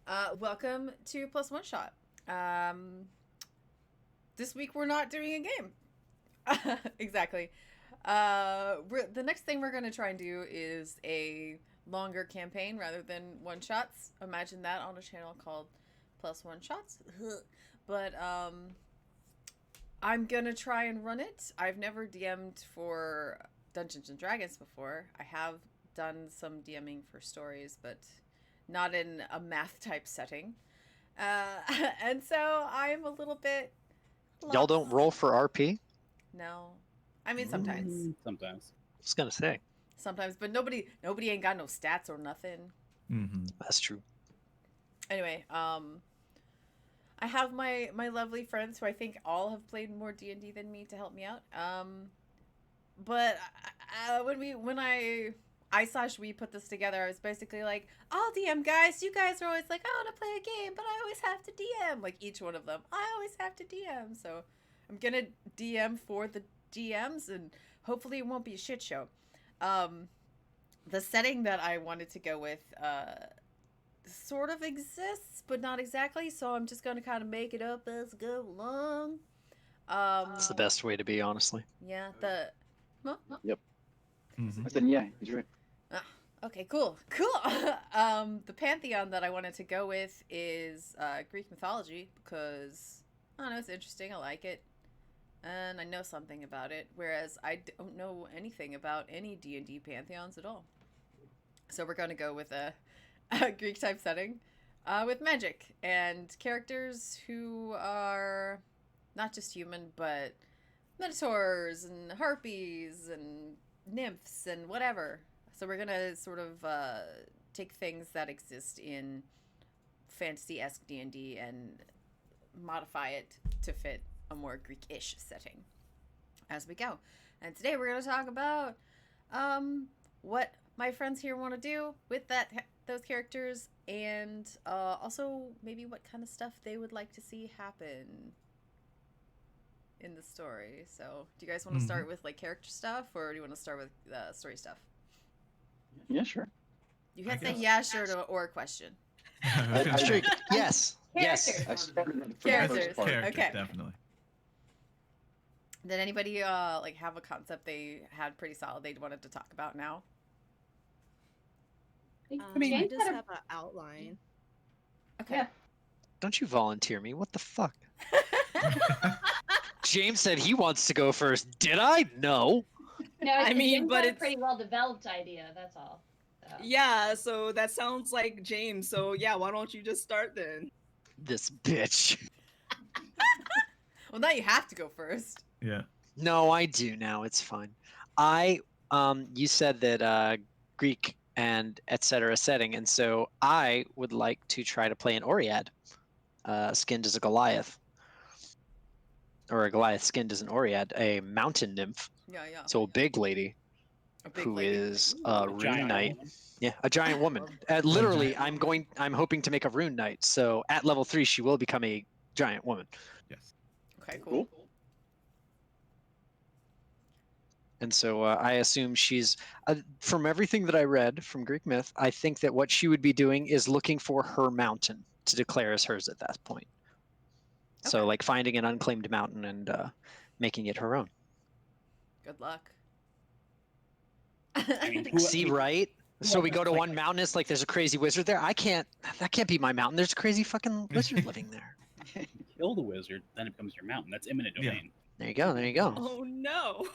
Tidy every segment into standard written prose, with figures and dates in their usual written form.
Welcome to Plus One Shot. This week we're not doing a game. Exactly. The next thing we're going to try and do is a longer campaign rather than one shots. Imagine that on a channel called Plus One Shots. But I'm going to try and run it. I've never DM'd for Dungeons and Dragons before. I have done some DMing for stories, but not in a math type setting. And so I'm a little bit Y'all lost. don't roll for RP? No, I mean sometimes. Sometimes. I was gonna say. Sometimes, but nobody ain't got no stats or nothing. That's true. Anyway, I have my lovely friends who I think all have played more D&D than me to help me out. But when we put this together, I was basically like, I'll DM, guys. You guys are always like, I want to play a game, but I always have to DM. Like each one of them, I always have to DM. So I'm gonna DM for the DMs, and hopefully it won't be a shit show. The setting that I wanted to go with sort of exists, but not exactly. So I'm just gonna kind of make it up as I go along. It's the best way to be, honestly. Yeah. Yep. Mm-hmm. I said, yeah, he's right. Okay, cool. The pantheon that I wanted to go with is Greek mythology because I don't know, it's interesting. I like it, and I know something about it. Whereas I don't know anything about any D&D pantheons at all. So we're going to go with a Greek type setting with magic and characters who are not just human, but minotaurs and harpies and nymphs and whatever. So we're gonna sort of take things that exist in fantasy-esque D&D and modify it to fit a more Greek-ish setting as we go. And today we're gonna talk about what my friends here want to do with those characters, and also maybe what kind of stuff they would like to see happen in the story. So, do you guys want to start with like character stuff, or do you want to start with story stuff? Yeah, sure. You can say yeah, sure, or a question. Sure. Yes. Yes. I started with the Characters. first part. Okay. Definitely. Did anybody like have a concept they had pretty solid they wanted to talk about now? I just have an outline. Okay. Yeah. Don't you volunteer me? What the fuck? James said he wants to go first. Did I? No. No, I mean, James but had a it's- pretty well developed idea. That's all. So. Yeah, so that sounds like James. So yeah, why don't you just start then? This bitch. Well, now you have to go first. Yeah. No, I do now. It's fine. You said that Greek and etc. setting, and so I would like to try to play an Oread, skinned as a Goliath, or a Goliath skinned as an Oread, a mountain nymph. Yeah. So a big lady A big who lady. is a rune Giant knight. woman. Yeah, a giant woman. Literally, I'm hoping to make a rune knight. So at level 3, she will become a giant woman. Yes. Okay, cool. And so I assume she's, from everything that I read from Greek myth, I think that what she would be doing is looking for her mountain to declare as hers at that point. So Okay. like finding an unclaimed mountain and making it her own. Good luck. I mean, See, right? So we go to like- one mountain, it's like there's a crazy wizard there. That can't be my mountain. There's a crazy fucking wizard living there. Kill the wizard, then it becomes your mountain. That's imminent Yeah. domain. There you go. There you go. Oh no!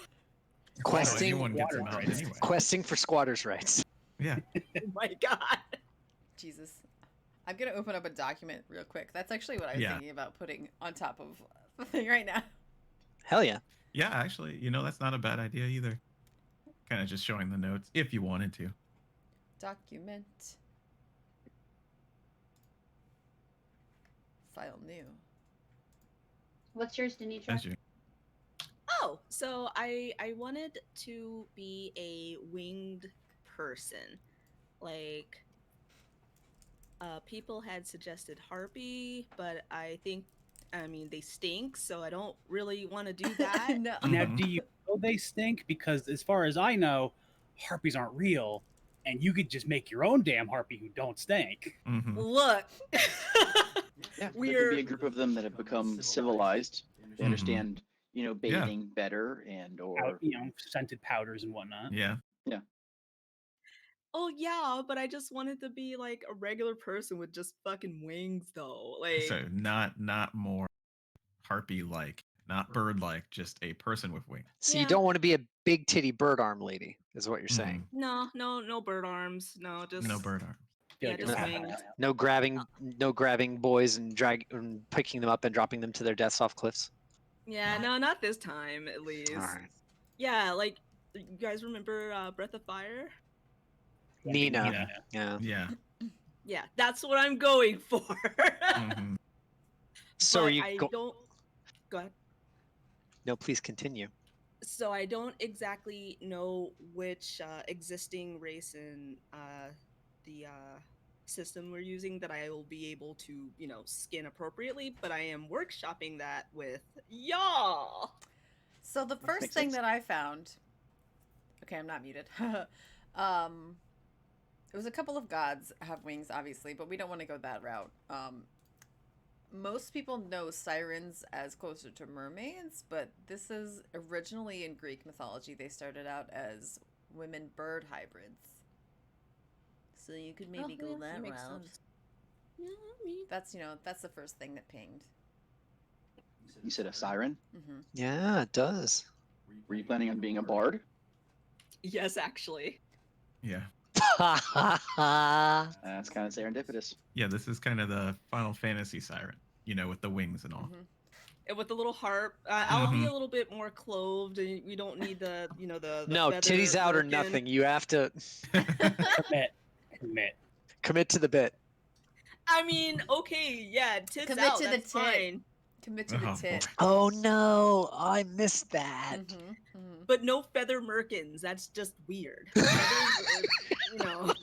Questing, anyone gets a water mountain rights. anyway. questing for squatters' rights. Yeah. Oh my god! Jesus. I'm gonna open up a document real quick. That's actually what I was Yeah. thinking about putting on top of the thing right now. Hell yeah. Yeah, actually, that's not a bad idea either. Kind of just showing the notes if you wanted to. Document. File new. What's yours, Denitra? That's you. Oh, so I wanted to be a winged person, like. People had suggested harpy, but I mean, they stink, so I don't really want to do that. No. Now, Mhm. do you know they stink? Because as far as I know, harpies aren't real, and you could just make your own damn harpy who don't stink. Mm-hmm. Look. Yeah, there could We're be a group of them that have become civilized. They understand, bathing better or Scented powders and whatnot. Yeah. Oh yeah, but I just wanted to be like a regular person with just fucking wings though. Like So not more harpy-like, not bird-like, just a person with wings. So you Yeah. don't want to be a big titty bird arm lady, is what you're Mhm. saying. no bird arms. No, just No bird arm. Feel Yeah, like just you're wings. No grabbing boys and picking them up and dropping them to their deaths off cliffs. Yeah, no, not this time at least. All right. Yeah, like you guys remember Breath of Fire? Nina. Yeah. Yeah. Yeah, that's what I'm going for. Mhm. So are But you I don't go ahead. No, please continue. So I don't exactly know which existing race in the system we're using that I will be able to, skin appropriately, but I am workshopping that with y'all. So the first makes thing sense. that I found, okay, I'm not muted. It was a couple of gods have wings, obviously, but we don't want to go that route. Most people know sirens as closer to mermaids, but this is originally in Greek mythology. They started out as women bird hybrids. So you could maybe go that makes route. sense. Yeah, I mean, That's the first thing that pinged. you said a siren. Mm-hmm. Yeah, it does. Were you planning on being a bard? yes, actually. Yeah. That's kind of serendipitous. Yeah, this is kind of the Final Fantasy siren, with the wings and all. Mm-hmm. And with the little harp, I'll be a little bit more clothed, and we don't need the, the No, feather titties out or merkin. nothing. You have to Commit. commit to the bit. I mean, okay, yeah, tits Commit out, to the that's tit. fine. Commit to the Oh, tit. boy. Oh no, I missed that. Mm-hmm. Mm-hmm. But no feather merkins. That's just weird. Feathers,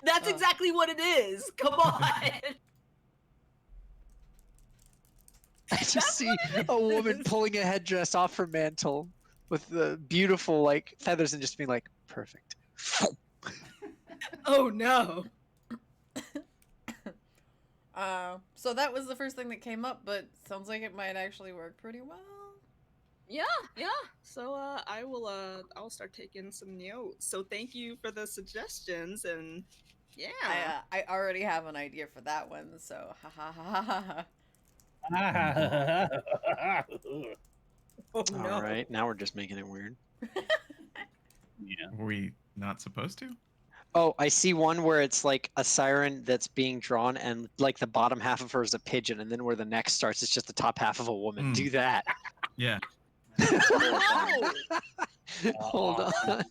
That's exactly what it is. Come on. I just see a woman pulling a headdress off her mantle with the beautiful feathers and just being like, perfect. Oh no. So that was the first thing that came up, but sounds like it might actually work pretty well. Yeah. So I'll start taking some notes. So thank you for the suggestions and yeah. I already have an idea for that one, so ha ha ha ha ha. Oh no. All right, now we're just making it weird. Yeah. Were we not supposed to? Oh, I see one where it's like a siren that's being drawn, and like the bottom half of her is a pigeon, and then where the neck starts, it's just the top half of a woman. Mm. Do that. Yeah. No. Hold on. Like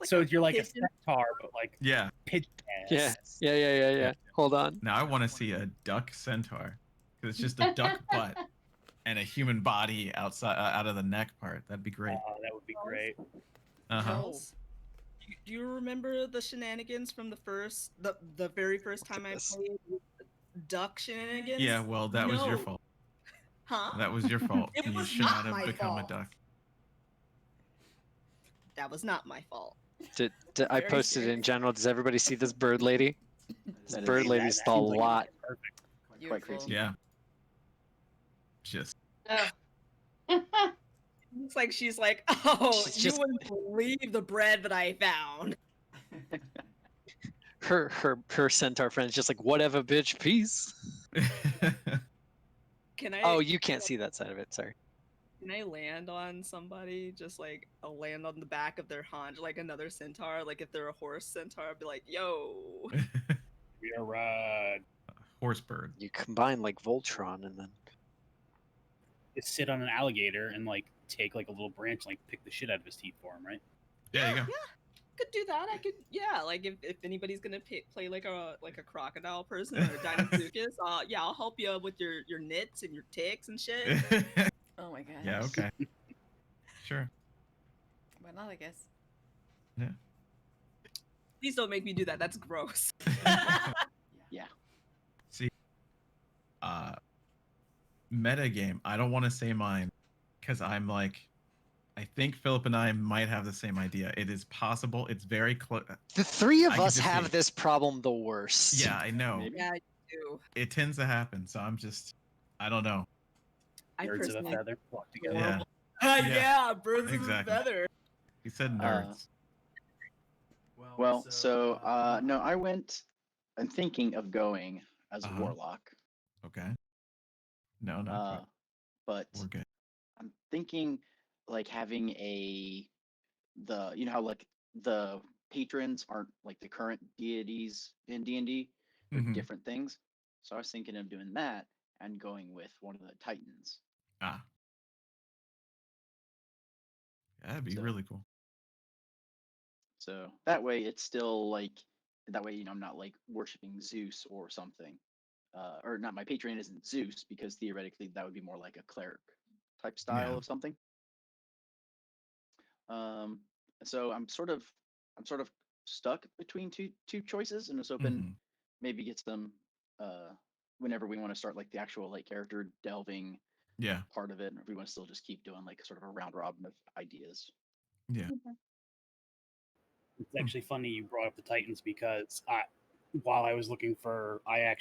So you're like a pigeon. centaur, but like Yeah. pigeon Yeah. ass. Yeah. Hold on. Now I want to see a duck centaur, because it's just a duck butt and a human body outside out of the neck part. That'd be great. Oh, that would be great. Uh-huh. Girls, do you remember the shenanigans from the very first time I Yes. played duck shenanigans? Yeah, well, that was your No. fault. Huh? That was your fault. It You was should not not my have become a fault. duck. That was not my fault. I Very posted it in serious. general. Does everybody see this bird lady? This That is- bird that- lady's that the seems like lot. perfect. Quite crazy. Yeah. Just Looks like she's like, oh, She's you just- wouldn't believe the bread that I found. Her centaur friend's just like, whatever, bitch, peace. Can I? Oh, you can't see that side of it. Sorry. Can I land on somebody? Just like I'll land on the back of their haunch, like another centaur. Like if they're a horse centaur, I'd be like, yo. We are ride. horse bird. You combine like Voltron and then. Just sit on an alligator and like take like a little branch, and, like pick the shit out of his teeth for him, right? There you go. Could do that. I could, yeah. Like if anybody's gonna play like a crocodile person or a Dinosuchus, yeah, I'll help you with your nits and your ticks and shit. Oh my god. Yeah, okay. Sure. Why not, I guess. Please don't make me do that. That's gross. Yeah. See, meta game. I don't want to say mine because I'm like I think Philip and I might have the same idea. It is possible. It's very close. The three I of could us just have see. this problem the worst. Yeah, I know. Maybe. Yeah, I do. It tends to happen. So I don't know. I Birds of a personally feather flock together. Yeah. yeah, birds Exactly. of a feather. He said nerds. Well, so no, I'm thinking of going as a Uh-huh. warlock. Okay. No, not quite. But We're good. I'm thinking like having you know how like the patrons aren't like the current deities in D&D, they're Mhm. different things. So I was thinking of doing that and going with one of the titans. Ah. Yeah, that'd be So- really cool. So that way it's still like that way, you know, I'm not like worshiping Zeus or something. Or not, my patron isn't Zeus because theoretically that would be more like a cleric type style Yeah. of something. Um, so I'm sort of stuck between two choices, and was hoping Mhm. maybe get some whenever we want to start like the actual like character delving Yeah. part of it, or if we want to still just keep doing like sort of a round robin of ideas. Yeah. It's actually funny you brought up the Titans because while I was looking for, I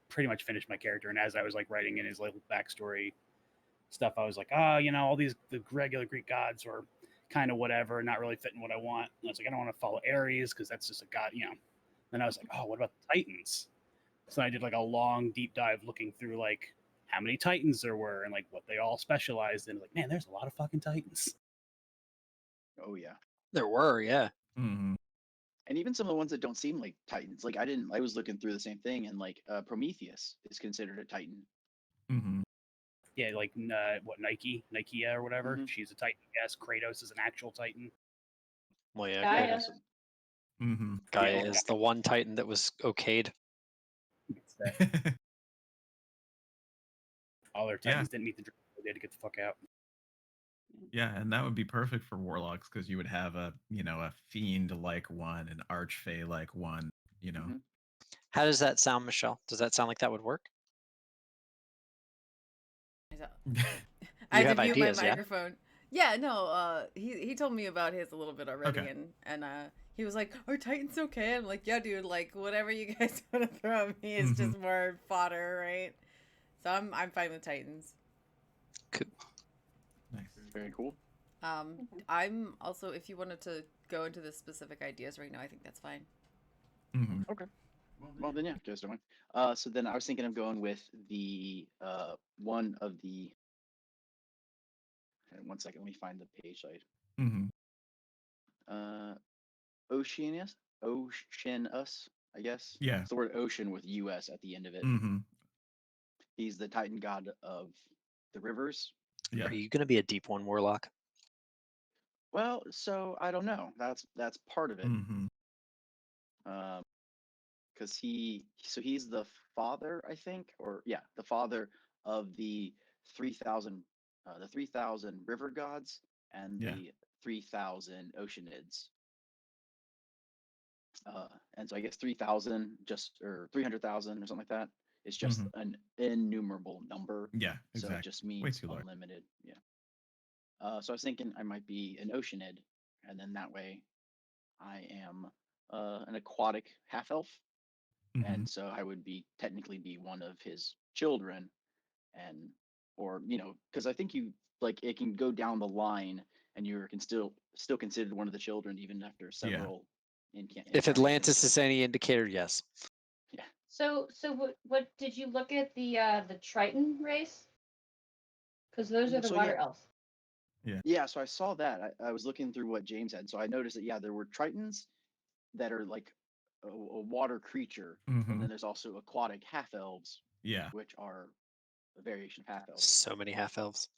pretty much finished my character, and as I was like writing in his little backstory stuff, I was like, you know, all the regular Greek gods are kind of whatever, not really fitting what I want. And I was like, I don't want to follow Ares because that's just a god, you know. Then I was like, oh, what about the Titans? So I did like a long deep dive looking through like how many Titans there were and like what they all specialized in. Like, man, there's a lot of fucking Titans. Oh yeah. There were, yeah. Mhm. And even some of the ones that don't seem like titans, like I was looking through the same thing, and like Prometheus is considered a titan. Mhm. Yeah, like what Nike, Nikia or whatever. Mhm. She's a Titan. Yes, Kratos is an actual Titan. Well, yeah, Gaia. Yeah, so- Mhm. Gaia Yeah, is the one Titan that was okayed. It's that all their Yeah. Titans didn't meet the dream. They had to get the fuck out. Yeah, and that would be perfect for warlocks because you would have a fiend like one, an archfey like one. Mhm. How does that sound, Michelle? Does that sound like that would work? I had have to mute my ideas, yeah? microphone. Yeah, no, he told me about his a little bit already, Okay. and he was like, "Are Titans okay?" I'm like, "Yeah, dude. Like, whatever you guys want to throw at me is just more fodder, right?" So I'm fine with Titans. Nice. Very cool. I'm also, if you wanted to go into the specific ideas right now, I think that's fine. Mhm. Okay. Well then, yeah, just one. So then I was thinking of going with the one of the. One second, let me find the page. Mhm. Oceanus, Oceanus, I guess. Yeah. It's the word ocean with US at the end of it. Mhm. He's the Titan god of the rivers. Yeah. Are you going to be a deep one warlock? Well, so I don't know. That's part of it. Mhm. Because he's the father, I think, or yeah, the father of the 3,000 river gods and Yeah. the 3,000 oceanids. And so I guess 3,000 or 300,000 or something like that is just Mhm. an innumerable number. Yeah. So Exactly. it just Way means too large. unlimited. Yeah. So I was thinking I might be an oceanid, and then that way I am an aquatic half elf, Mhm. and so I would be technically be one of his children, and or because I think you like it can go down the line, and you can still considered one of the children even after several If Atlantis incarnations. is any indicator, yes. Yeah. So what did you look at the Triton race? Because those are the So water elves. yeah, so I saw that. I was looking through what James had, so I noticed that yeah, there were Tritons that are like a water creature, and Mhm. then there's also aquatic half elves, Yeah. which are a variation of half elves. So many half elves.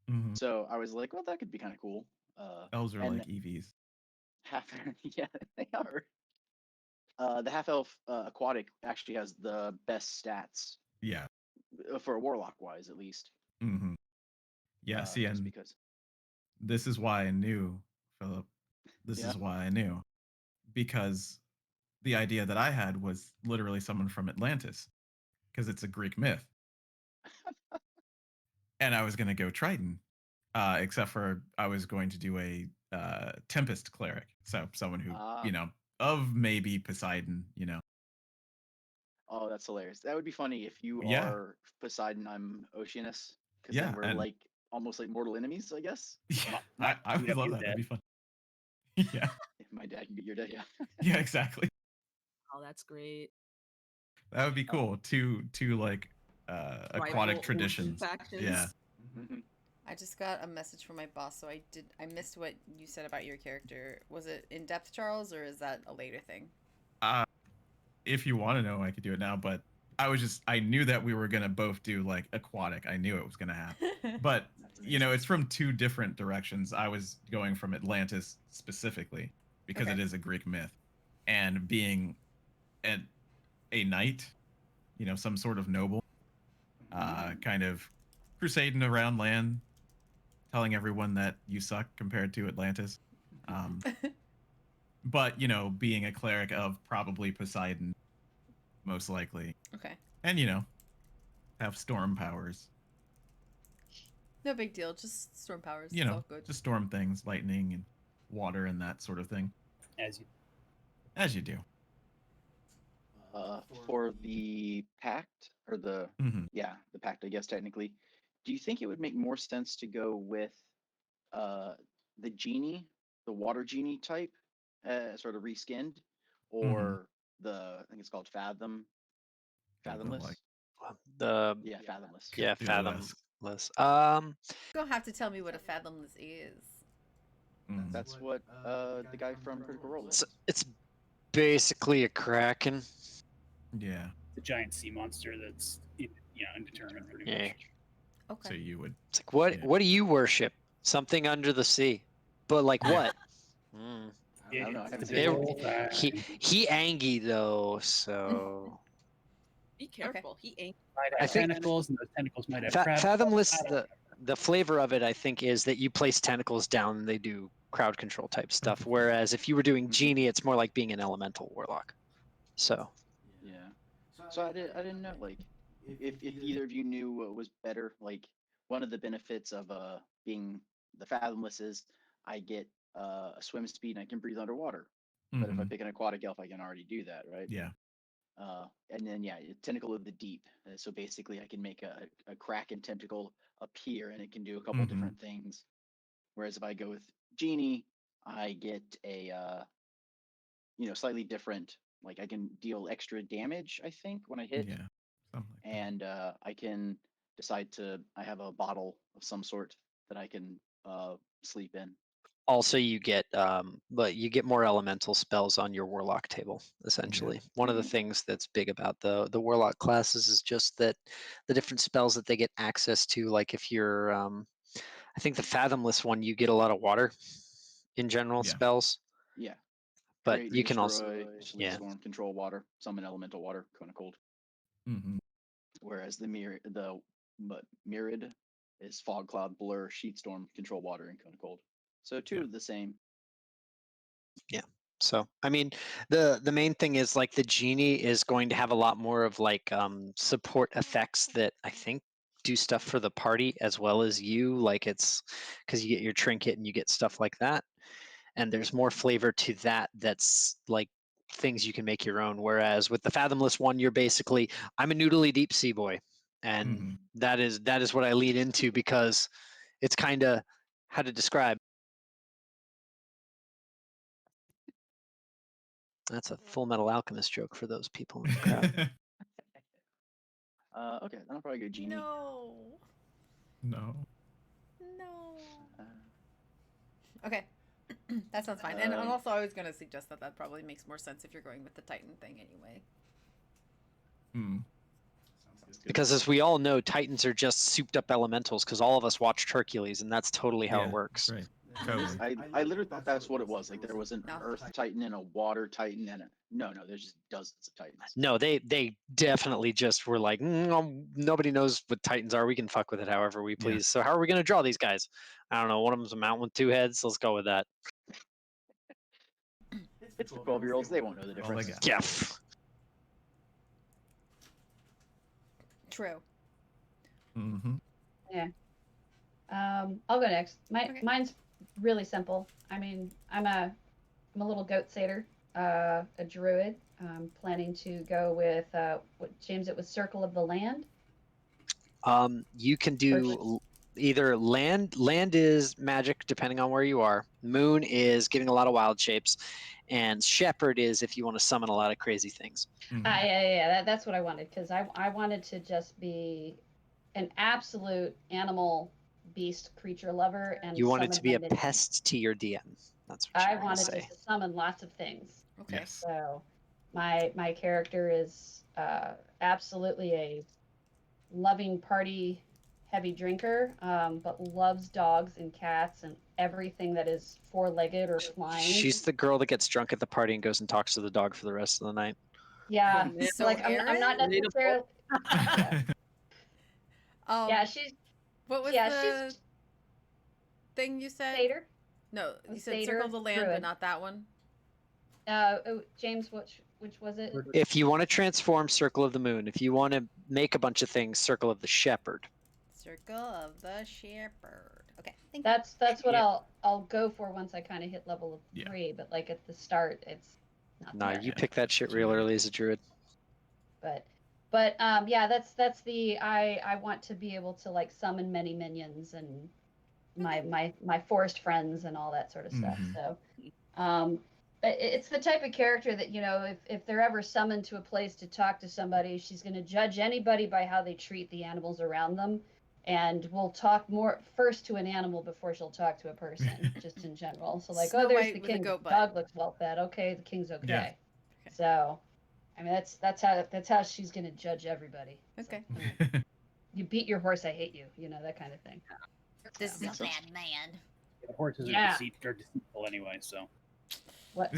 Mhm. So I was like, well, that could be kind of cool. Elves are And like EVs. half, yeah, they are. The half elf aquatic actually has the best stats Yeah. for a warlock wise, at least. Mhm. Yeah. See, Just and because. this is why I knew, Philip. This Yeah. is why I knew because the idea that I had was literally someone from Atlantis because it's a Greek myth. And I was going to go Triton. except for I was going to do a Tempest cleric, so someone who of maybe Poseidon, Oh, that's hilarious. That would be funny if you Yeah, are Poseidon, I'm Oceanus, because then yeah, we're and like almost like mortal enemies, I guess. yeah, My I would love PW that. That'd be dead. fun. Yeah, If my dad can beat your dad, yeah. yeah, exactly. Oh, that's great. That would be cool. Two like Rival aquatic origin traditions. factions. Yeah. Mhm. I just got a message from my boss, so I missed what you said about your character. Was it in depth, Charles, or is that a later thing? If you want to know, I could do it now, but I knew that we were gonna both do like aquatic. I knew it was gonna happen. But That's amazing. it's from two different directions. I was going from Atlantis specifically because Okay. it is a Greek myth, and being a knight, some sort of noble, kind of crusading around land, telling everyone that you suck compared to Atlantis. But being a cleric of probably Poseidon, most likely, Okay. and have storm powers. No big deal. Just storm powers. It's all good. Just storm things, lightning and water and that sort of thing, As you as you do. For the pact or the the pact, I guess technically, do you think it would make more sense to go with the genie, the water genie type, sort of reskinned, or I think it's called Fathomless? The Yeah, Fathomless. yeah, Could do less. fathomless. You're gonna have to tell me what a fathomless is. That's what the guy from Critical Role is. It's basically a kraken. Yeah. the giant sea monster that's indeterminate pretty Yeah. much. Okay. So you would. It's like what? Yeah. What do you worship? Something under the sea, but like what? Mm. I don't know. I haven't It's seen a it. big It- old thing. He angy though, so Be careful. He ain't. Might I have think tentacles, and those tentacles might have crabs. fathomless. I don't The flavor of it, I think, is that you place tentacles down and they do crowd control type stuff. Whereas if you were doing genie, it's more like being an elemental warlock. So Yeah. So I didn't know like if either of you knew what was better. Like one of the benefits of being the fathomless is I get a swim speed and I can breathe underwater. But if I pick an aquatic elf, I can already do that, right? Yeah. And then tentacle of the deep. So basically, I can make a kraken tentacle appear, and it can do a couple different things. Whereas if I go with genie, I get a slightly different. Like I can deal extra damage, I think, when I hit, Yeah. Something like that. and I can decide to. I have a bottle of some sort that I can sleep in. also you get more elemental spells on your warlock table essentially. One of the things that's big about the warlock classes is just that the different spells that they get access to, like if you're I think the fathomless one, you get a lot of water in general Yeah. spells, Yeah. but Create, you can also destroy, sleep storm, control water, summon elemental water, cone of cold. Whereas the Myrid is fog, cloud, blur, sheet storm, control water, and cone of cold. So two of the same. Yeah. So I mean, the main thing is like the genie is going to have a lot more of like support effects that I think do stuff for the party as well as you. Like it's because you get your trinket and you get stuff like that, and there's more flavor to that. That's like things you can make your own. Whereas with the fathomless one, you're basically I'm a noodly deep sea boy, and that is what I lead into because it's kind of how to describe. That's a Full Metal Alchemist joke for those people in the crowd. Okay, then I'll probably go genie. No. No. No. Okay. That sounds fine. And also, I was going to suggest that probably makes more sense if you're going with the Titan thing anyway. Because as we all know, Titans are just souped up elementals because all of us watched Hercules, and that's totally how it works. Right. Totally. I literally thought that's what it was. Like there was an Earth Titan and a Water Titan and no, there's just dozens of Titans. No, they definitely just were like, nobody knows what Titans are. We can fuck with it however we please. So how are we going to draw these guys? I don't know. One of them's a mountain with 2 heads. Let's go with that. It's for 12-year-olds. They won't know the difference. Yeah. True. Yeah. I'll go next. Okay. Mine's really simple. I mean, I'm a little goat satyr, a druid. I'm planning to go with what James, it was Circle of the Land. You can Or do either land. Land is magic, depending on where you are. Moon is giving a lot of wild shapes, and shepherd is if you want to summon a lot of crazy things. Mhm. Yeah. That's what I wanted because I wanted to just be an absolute animal beast creature lover and You want it summon to be my a minions. pest to your DM. That's what I you want to wanted say. just to summon lots of things. Okay. Yes. So my character is absolutely a loving party heavy drinker, but loves dogs and cats and everything that is four-legged or flying. She's the girl that gets drunk at the party and goes and talks to the dog for the rest of the night. Yeah, Yeah. So like I'm not Aaron? necessarily. Yeah, yeah, she's What was yeah the she's thing you said? satyr. No, A you said satyr, Circle of the Land, but druid. not that one. James, which was it? If you want to transform, Circle of the Moon. If you want to make a bunch of things, Circle of the Shepherd. Circle of the Shepherd. Okay, thank That's what Yeah. I'll go for once I kind of hit level of Yeah. 3. But like at the start, it's not Nah, there. you pick that shit real early as a druid. But yeah, that's the I want to be able to like summon many minions and my forest friends and all that sort of stuff. Mhm. So it's the type of character that, you know, if they're ever summoned to a place to talk to somebody, she's going to judge anybody by how they treat the animals around them, and will talk more first to an animal before she'll talk to a person, just in general. So like, Snow oh, there's White the with a king. goat The butt. dog looks well fed. Okay, the king's okay. Yeah. Okay. So, I mean, that's how she's going to judge everybody. It's Okay. like, you beat your horse, I hate you. You know, that kind of thing. This is Makes a sense. bad man. Yeah, horses Yeah. are deceitful anyway, so. What?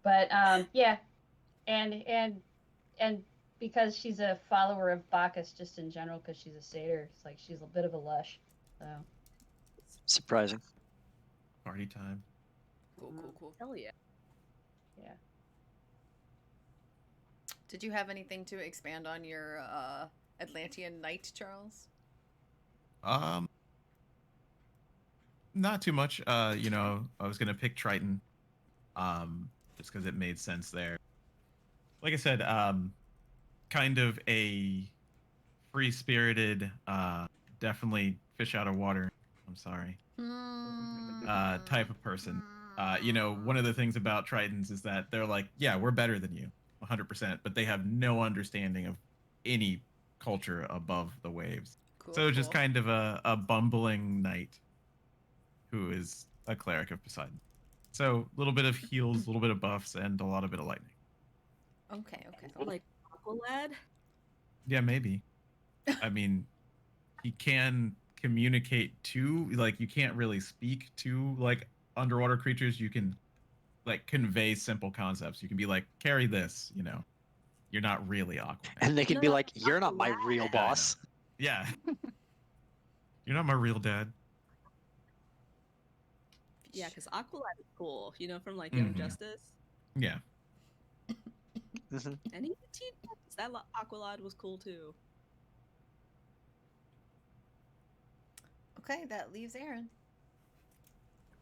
But yeah, and because she's a follower of Bacchus just in general, because she's a satyr, it's like she's a bit of a lush. So Surprising. Party time. Cool. Hell yeah. yeah. Did you have anything to expand on your Atlantean knight, Charles? Not too much. You know, I was gonna pick Triton, just because it made sense there. Like I said, kind of a free-spirited, definitely fish out of water. I'm sorry. Type of person. You know, one of the things about Tritons is that they're like, yeah, we're better than you, 100%, but they have no understanding of any culture above the waves. Cool. So just kind of a bumbling knight who is a cleric of Poseidon. So a little bit of heals, a little bit of buffs, and a lot of bit of lightning. Okay. Like Aqualad? Yeah, maybe. I mean, he can communicate to, like, you can't really speak to like underwater creatures. You can like convey simple concepts. You can be like, carry this, you know. You're not really Aquaman. And they can No, be no, like, you're not my Aqualad. real Yeah, I know. boss. Yeah. You're not my real dad. Yeah, because Aqualad is cool, you know, from like Mhm. Young Justice. Yeah. Mhm. And even Teen Titans, that Aqualad was cool too. Okay, that leaves Aaron.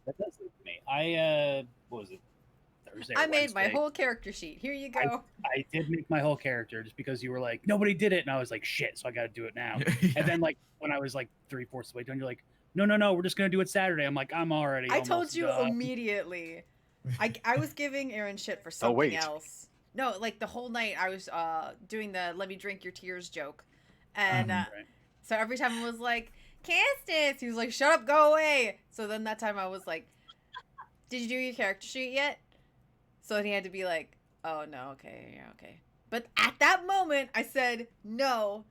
That does leave me. I what was it? Thursday. Or I made my Wednesday. whole character sheet. Here you go. I did make my whole character just because you were like, nobody did it, and I was like, shit, so I got to do it now. Yeah. And then like when I was like 3/4 of the way done, you're like, no, we're just gonna do it Saturday. I'm like, I'm already. I told almost you done. immediately. I was giving Aaron shit for Oh, something wait. else. No, like the whole night I was doing the "let me drink your tears" joke, and Right. so every time I was like, Castus, he was like, shut up, go away. So then that time I was like, did you do your character sheet yet? So then he had to be like, oh no, okay, yeah, okay. But at that moment I said, no,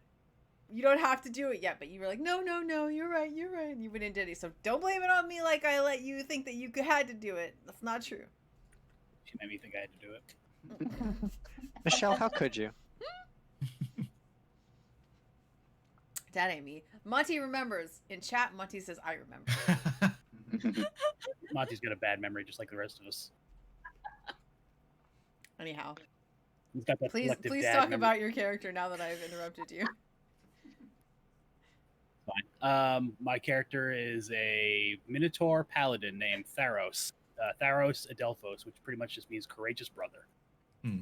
you don't have to do it yet. But you were like, no, you're right. And you went and did it. So don't blame it on me like I let you think that you had to do it. That's not true. She made me think I had to do it. Michelle, how could you? That ain't me. Monty remembers. In chat, Monty says, I remember. Monty's got a bad memory, just like the rest of us. Anyhow, He's got that please selective talk dad memory. about your character now that I've interrupted you. Fine. My character is a Minotaur paladin named Tharos. Tharos Adelphos, which pretty much just means courageous brother. Hmm.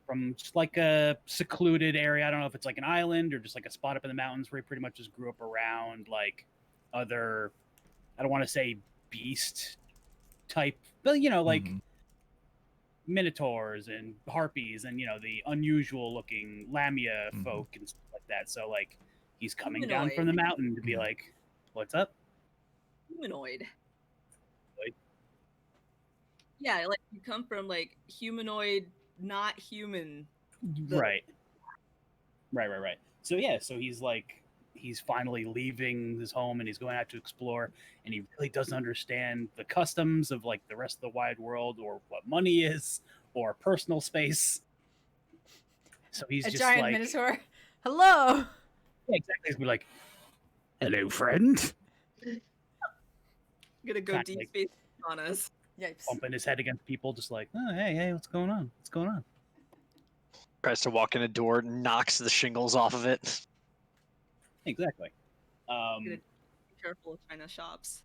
From just like a secluded area. I don't know if it's like an island or just like a spot up in the mountains where he pretty much just grew up around like other, I don't want to say beast type, but like Mhm. minotaurs and harpies and the unusual looking lamia Mhm. folk and stuff like that. So like he's coming down from Humanoid. the mountain to be Yeah. like, what's up? Humanoid. Like, Yeah, like you come from like humanoid, not human. right. So yeah, so he's finally leaving his home and he's going out to explore, and he really doesn't understand the customs of like the rest of the wide world or what money is or personal space. So he's A just giant like, minotaur. Hello. yeah, exactly. He's gonna be like, hello, friend. Gonna go Kinda deep like space on us. Yipes. bumping his head against people, just like, oh, hey, what's going on? What's going on? Tries to walk in a door, knocks the shingles off of it. Exactly. Gonna be careful of China shops.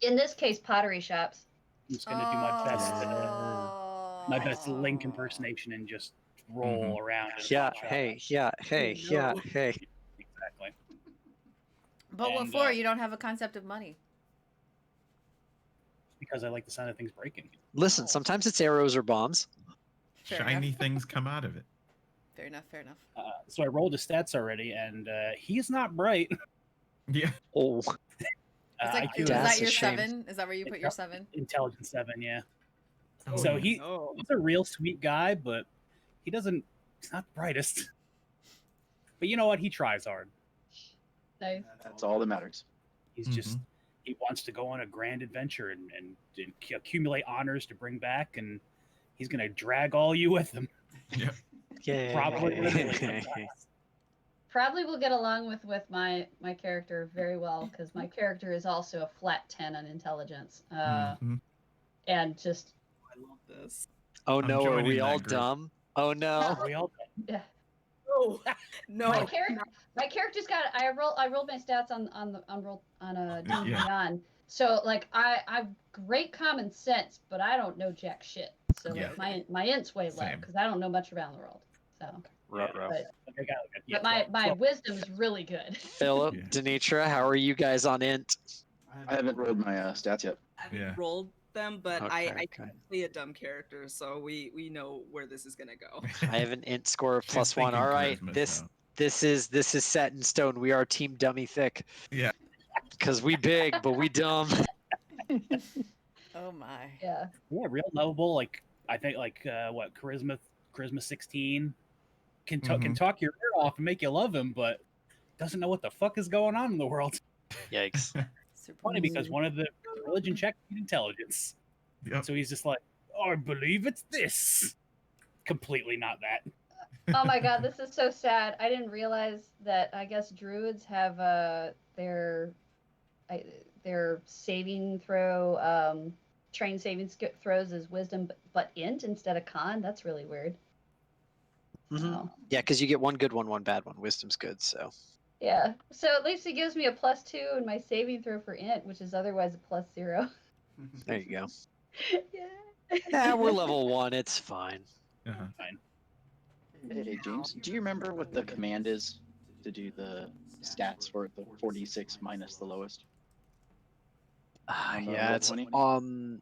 In this case, pottery shops. I'm just gonna do my best Link Oh. impersonation and just roll around. In a Yeah, pot shop. hey, yeah, hey, Oh, yeah, no. hey. Exactly. But what And, for? You don't have a concept of money. Because I like the sound of things breaking. Listen, sometimes it's arrows or bombs. Fair Shiny enough. things come out of it. Fair enough. Fair enough. So I rolled his stats already, and he's not bright. Yeah. Oh, It's like, IQ is That's that a your shame. 7? Is that where you put your 7? Intelligence 7, yeah. Oh, So yeah. he's Oh, a real sweet guy, but he's not the brightest. But you know what? He tries hard. Nice. That's all that matters. He's just he wants to go on a grand adventure and accumulate honors to bring back, and he's gonna drag all you with him. yeah. Probably literally sometimes. Probably will get along with my character very well because my character is also a flat 10 on intelligence. Mhm. And just I love this. Oh I'm no, are joining we that all group. dumb? Oh no. We all yeah. No, no. My character's got I rolled my stats on D&D Yeah. Beyond. So like I've great common sense, but I don't know jack shit. So like Yeah. my int's way low Same. because I don't know much around the world. So Ruh-roh. but my wisdom's really good. Philip, Yeah. Denitra, how are you guys on int? I haven't rolled my stats yet. Yeah. Rolled them, but Okay, I okay. play a dumb character, so we know where this is gonna go. I have an int score of She's +1. thinking All right, charisma, this is set in stone. We are team dummy thick. Yeah. Because we big, but we dumb. Oh my. Yeah. Yeah, real lovable. Like I think what charisma 16 can talk your ear off and make you love him, but doesn't know what the fuck is going on in the world. Yikes. Super Funny because cool. one of the religion checks is intelligence. Yep. So he's just like, oh, I believe it's this. Completely not that. Oh my god, this is so sad. I didn't realize that I guess druids have their saving throw trained saving throws is wisdom but int instead of con. That's really weird. Mhm. Wow. Yeah, because you get one good one, one bad one. Wisdom's good, so. Yeah. So at least it gives me a +2 in my saving throw for int, which is otherwise a +0. There you go. Yeah. Yeah, we're level 1. It's fine. Uh-huh. Fine. Hey, James, do you remember what the command is to do the stats for the 46 minus the lowest? On the Yeah, it's Roll20?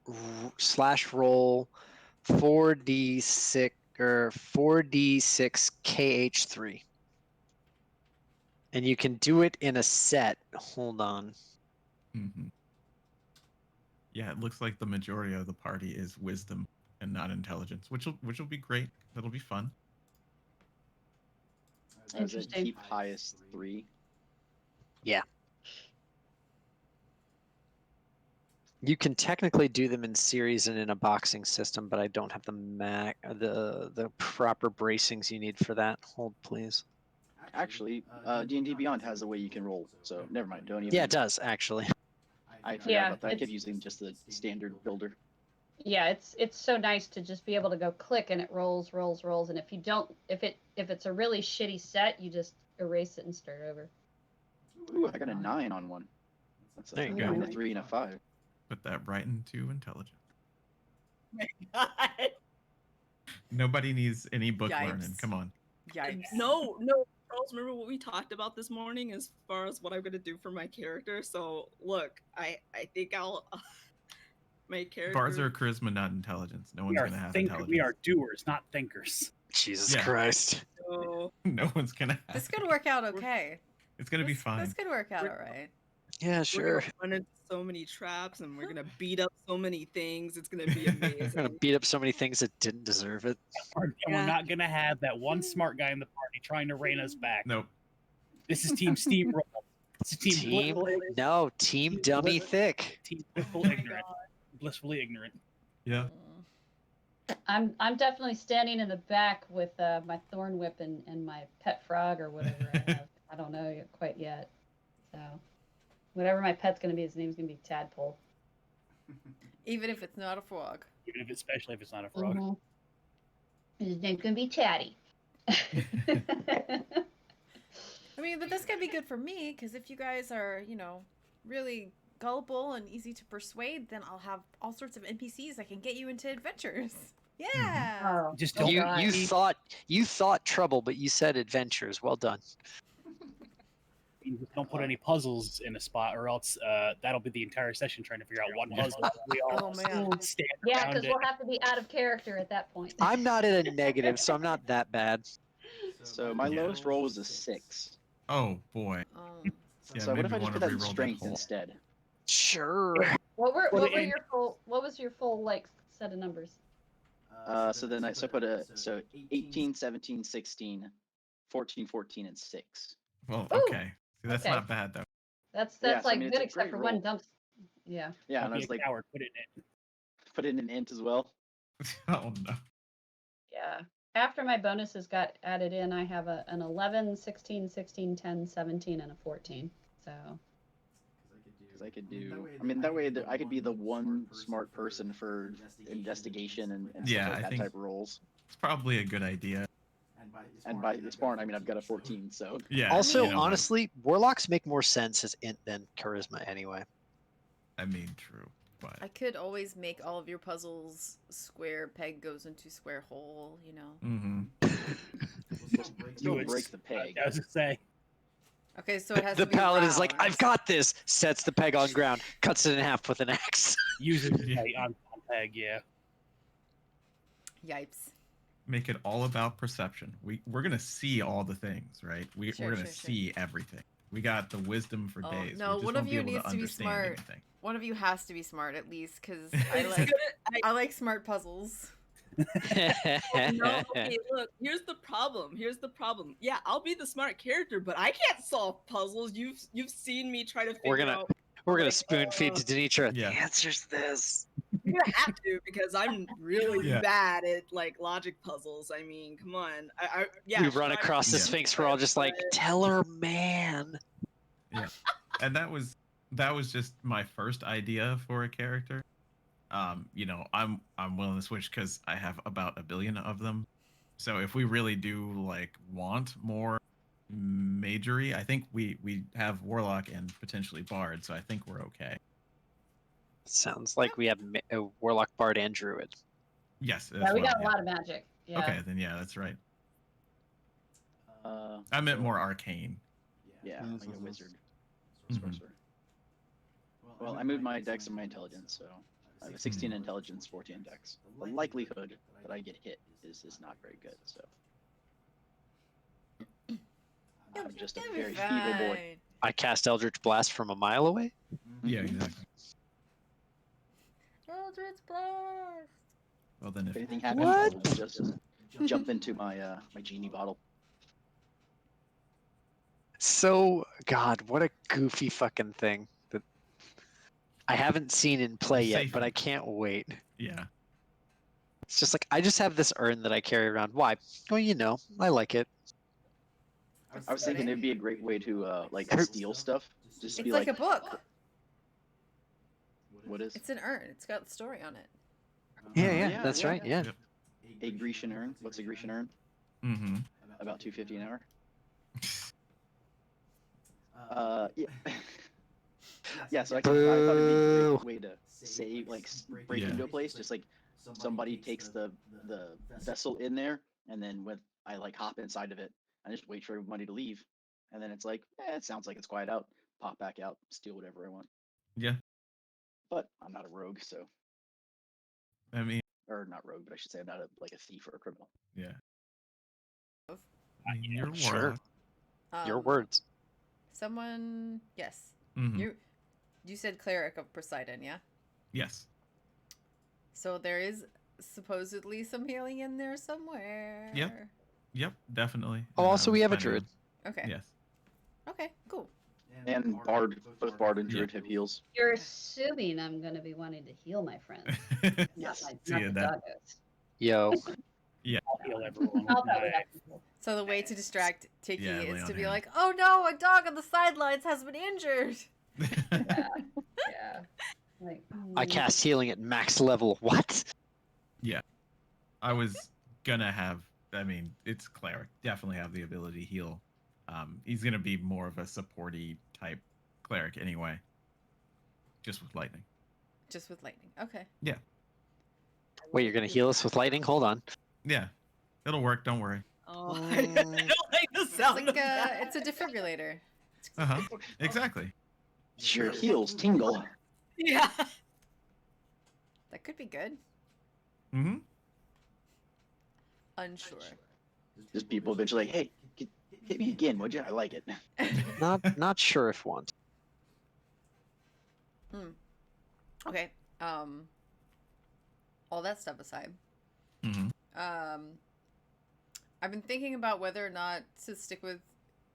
/roll 4d6 or 4d6 kh3. And you can do it in a set. Hold on. Mhm. Yeah, it looks like the majority of the party is wisdom and not intelligence, which will be great. That'll be fun. Does it Interesting. keep highest 3? Yeah. You can technically do them in series and in a boxing system, but I don't have the proper bracings you need for that. Hold, please. Actually, D&D Beyond has a way you can roll, so never mind. Don't even. Yeah, it does actually. I forgot Yeah, about that. I kept it's- using just the standard builder. Yeah, it's so nice to just be able to go click and it rolls, and if you don't, if it's a really shitty set, you just erase it and start over. Ooh, I got a 9 on one. That's a There you 3 go. and a 3 and a 5. Put that right into intelligence. God. Nobody needs any book Yipes. learning. Come on. Yikes. No, Charles, remember what we talked about this morning as far as what I'm gonna do for my character? So look, I think I'll my character. Bards are charisma, not intelligence. No one's gonna have intelligence. We are doers, not thinkers. Jesus Yeah. Christ. So, No one's gonna have This could it. work out okay. It's gonna be This fine. could work out We're- all right. Yeah, we're sure. gonna run into so many traps and we're gonna beat up so many things. It's gonna be We're gonna amazing. beat up so many things that didn't deserve it. And Yeah. we're not gonna have that one smart guy in the party trying to rein us back. Nope. This is Team Steamroll. This is Team Blissful, No, Team Dummy Thick. Team Blissful Ignorant. Blissfully Ignorant. Yeah. Mm. I'm definitely standing in the back with my thorn whip and my pet frog or whatever I have. I don't know quite yet. So whatever my pet's gonna be, his name's gonna be Tadpole. Even if it's not a frog. Even if, especially if it's not a frog. Mhm. His name's gonna be Taddy. I mean, but this could be good for me because if you guys are, really gullible and easy to persuade, then I'll have all sorts of NPCs that can get you into adventures. Yeah. Oh, Just oh don't- You God. you thought trouble, but you said adventures. Well done. You just don't put any puzzles in a spot, or else that'll be the entire session trying to figure out one puzzle. We all Oh, man. stand Yeah, around because it. we'll have to be out of character at that point. I'm not at a negative, so I'm not that bad. So my Yeah. lowest roll was a 6. Oh boy. Yeah, So what if maybe I just wanna put that in reroll that strength whole- instead? Sure. What were Put it in- your full like set of numbers? So then I put 18, 17, 16, 14, 14, and 6. Well, Ooh, okay. See, that's okay. not bad though. That's Yeah, so I like mean, it's good a except great for one roll. dumps. Yeah. Yeah, Don't and I be was a like, coward, put it in. put in an int as well. Oh no. Yeah. After my bonuses got added in, I have an 11, 16, 16, 10, 17, and a 14. So Because I could do. I mean, that way I could be the one smart person for investigation and Yeah, stuff like I that think- type of roles. It's probably a good idea. And by this barn, I mean I've got a 14. So Yeah. Also, you know, honestly, warlocks make more sense as int than charisma anyway. I mean, true, but I could always make all of your puzzles square peg goes into square hole, mm-hmm. still break the peg. I was gonna say. Okay, so it has The to be paladin's like, round. I've got this. Sets the peg on ground, cuts it in half with an axe. Use it Yeah. on peg, yeah. Yipes. Make it all about perception. We're gonna see all the things, right? We're Sure, gonna sure. see everything. We got the wisdom for Oh, days. no, we just one won't of be you able needs to be understand smart. anything. One of you has to be smart at least, because I It's like gonna- I like smart puzzles. No, okay, look, here's the problem. Yeah, I'll be the smart character, but I can't solve puzzles. You've seen me try to figure We're gonna- out. We're gonna like, spoon feed to Denitra. Yeah. The answer's this. You're gonna have to because I'm really Yeah. bad at like logic puzzles. I mean, come on. Yeah. We run Shrine- across the Yeah. Sphinx. We're all just like, but- tell her, man. And that was just my first idea for a character. I'm willing to switch because I have about 1 billion of them. So if we really do like want more majory, I think we have warlock and potentially bard. So I think we're okay. Sounds like we have a warlock, bard, and druid. Yes. yeah, we what got I a have. lot of magic. Yeah. Okay, then yeah, that's right. I meant so- more arcane. Yeah, like a Mhm. wizard. Mhm. Sorcerer. Well, I moved my dex and my intelligence, so I have a 16 intelligence, 14 dex. The likelihood that I get hit is not very good, so. I'm just a It'll be very feeble boy. fine. I cast Eldritch Blast from a mile away. Yeah, exactly. Eldritch Blast. Well, then If if anything happens, What? I'll just jump into my my genie bottle. So, God, what a goofy fucking thing that I haven't seen in play yet, Safe. but I can't wait. yeah, It's just like I just have this urn that I carry around. Why? Well, I like it. I was thinking it'd be a great way to like Every- steal stuff. Just It's be like like, a book. what is? It's an urn. It's got a story on it. Yeah, that's right. Yeah. Yep. A Grecian urn. What's a Grecian urn? Mm-hmm. About $2.50 an hour. Yeah. Yeah, so I thought it'd be a great way to save, like, break Yeah. into a place. Just like somebody takes the vessel in there, and then when I like hop inside of it, I just wait for everybody to leave, and then it's like, it sounds like it's quiet out. Pop back out, steal whatever I want. Yeah. But I'm not a rogue, so I mean, or not rogue, but I should say I'm not like a thief or a criminal. yeah. Of. I mean, you're a Sure. warlock. Your words. Someone, yes. Mhm. You said cleric of Poseidon, yeah? Yes. So there is supposedly some healing in there somewhere. Yep. Definitely. Oh, And I also we was have a planning druid. Okay. on- Yes. Okay, cool. And Bard, both Bard and Yeah. Druid have heals. You're assuming I'm going to be wanting to heal my friends, Yes. not Yeah, the that- doggos. Yo. I'll heal everyone I'll with probably my. have to heal. So the way to distract Tiki Yeah, lay is on to be hands. like, oh no, a dog on the sidelines has been injured. Yeah. Yeah. Like, I cast healing at max level. What? I was gonna have. I mean, it's cleric. Definitely have the ability to heal. He's gonna be more of a supporty type cleric anyway. Just with lightning. Just with lightning. Okay. Wait, you're gonna heal us with lightning? Hold on. Yeah, it'll work. Don't worry. Oh, I don't like the It's sound like of that. it's a defibrillator. Uh huh. Exactly. Your heals tingle. Yeah. That could be good. Mm-hmm. Unsure. Just people eventually like, hey, hit me again, would you? I like it. Not sure if want. Okay. All that stuff aside. Mm-hmm. I've been thinking about whether or not to stick with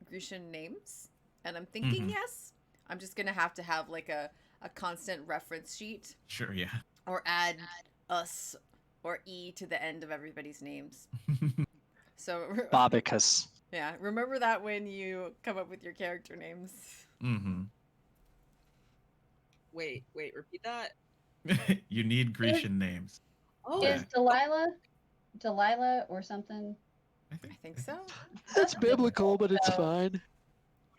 Grecian names, and I'm thinking Mhm. yes. I'm just gonna have to have like a constant reference sheet, Sure. Yeah. or add us or e to the end of everybody's names. So Bobicus. yeah, remember that when you come up with your character names. Mm-hmm. Wait, repeat that. You need Grecian names. Oh, Is Delilah or something? I I think. think so. It's biblical, but it's So- fine.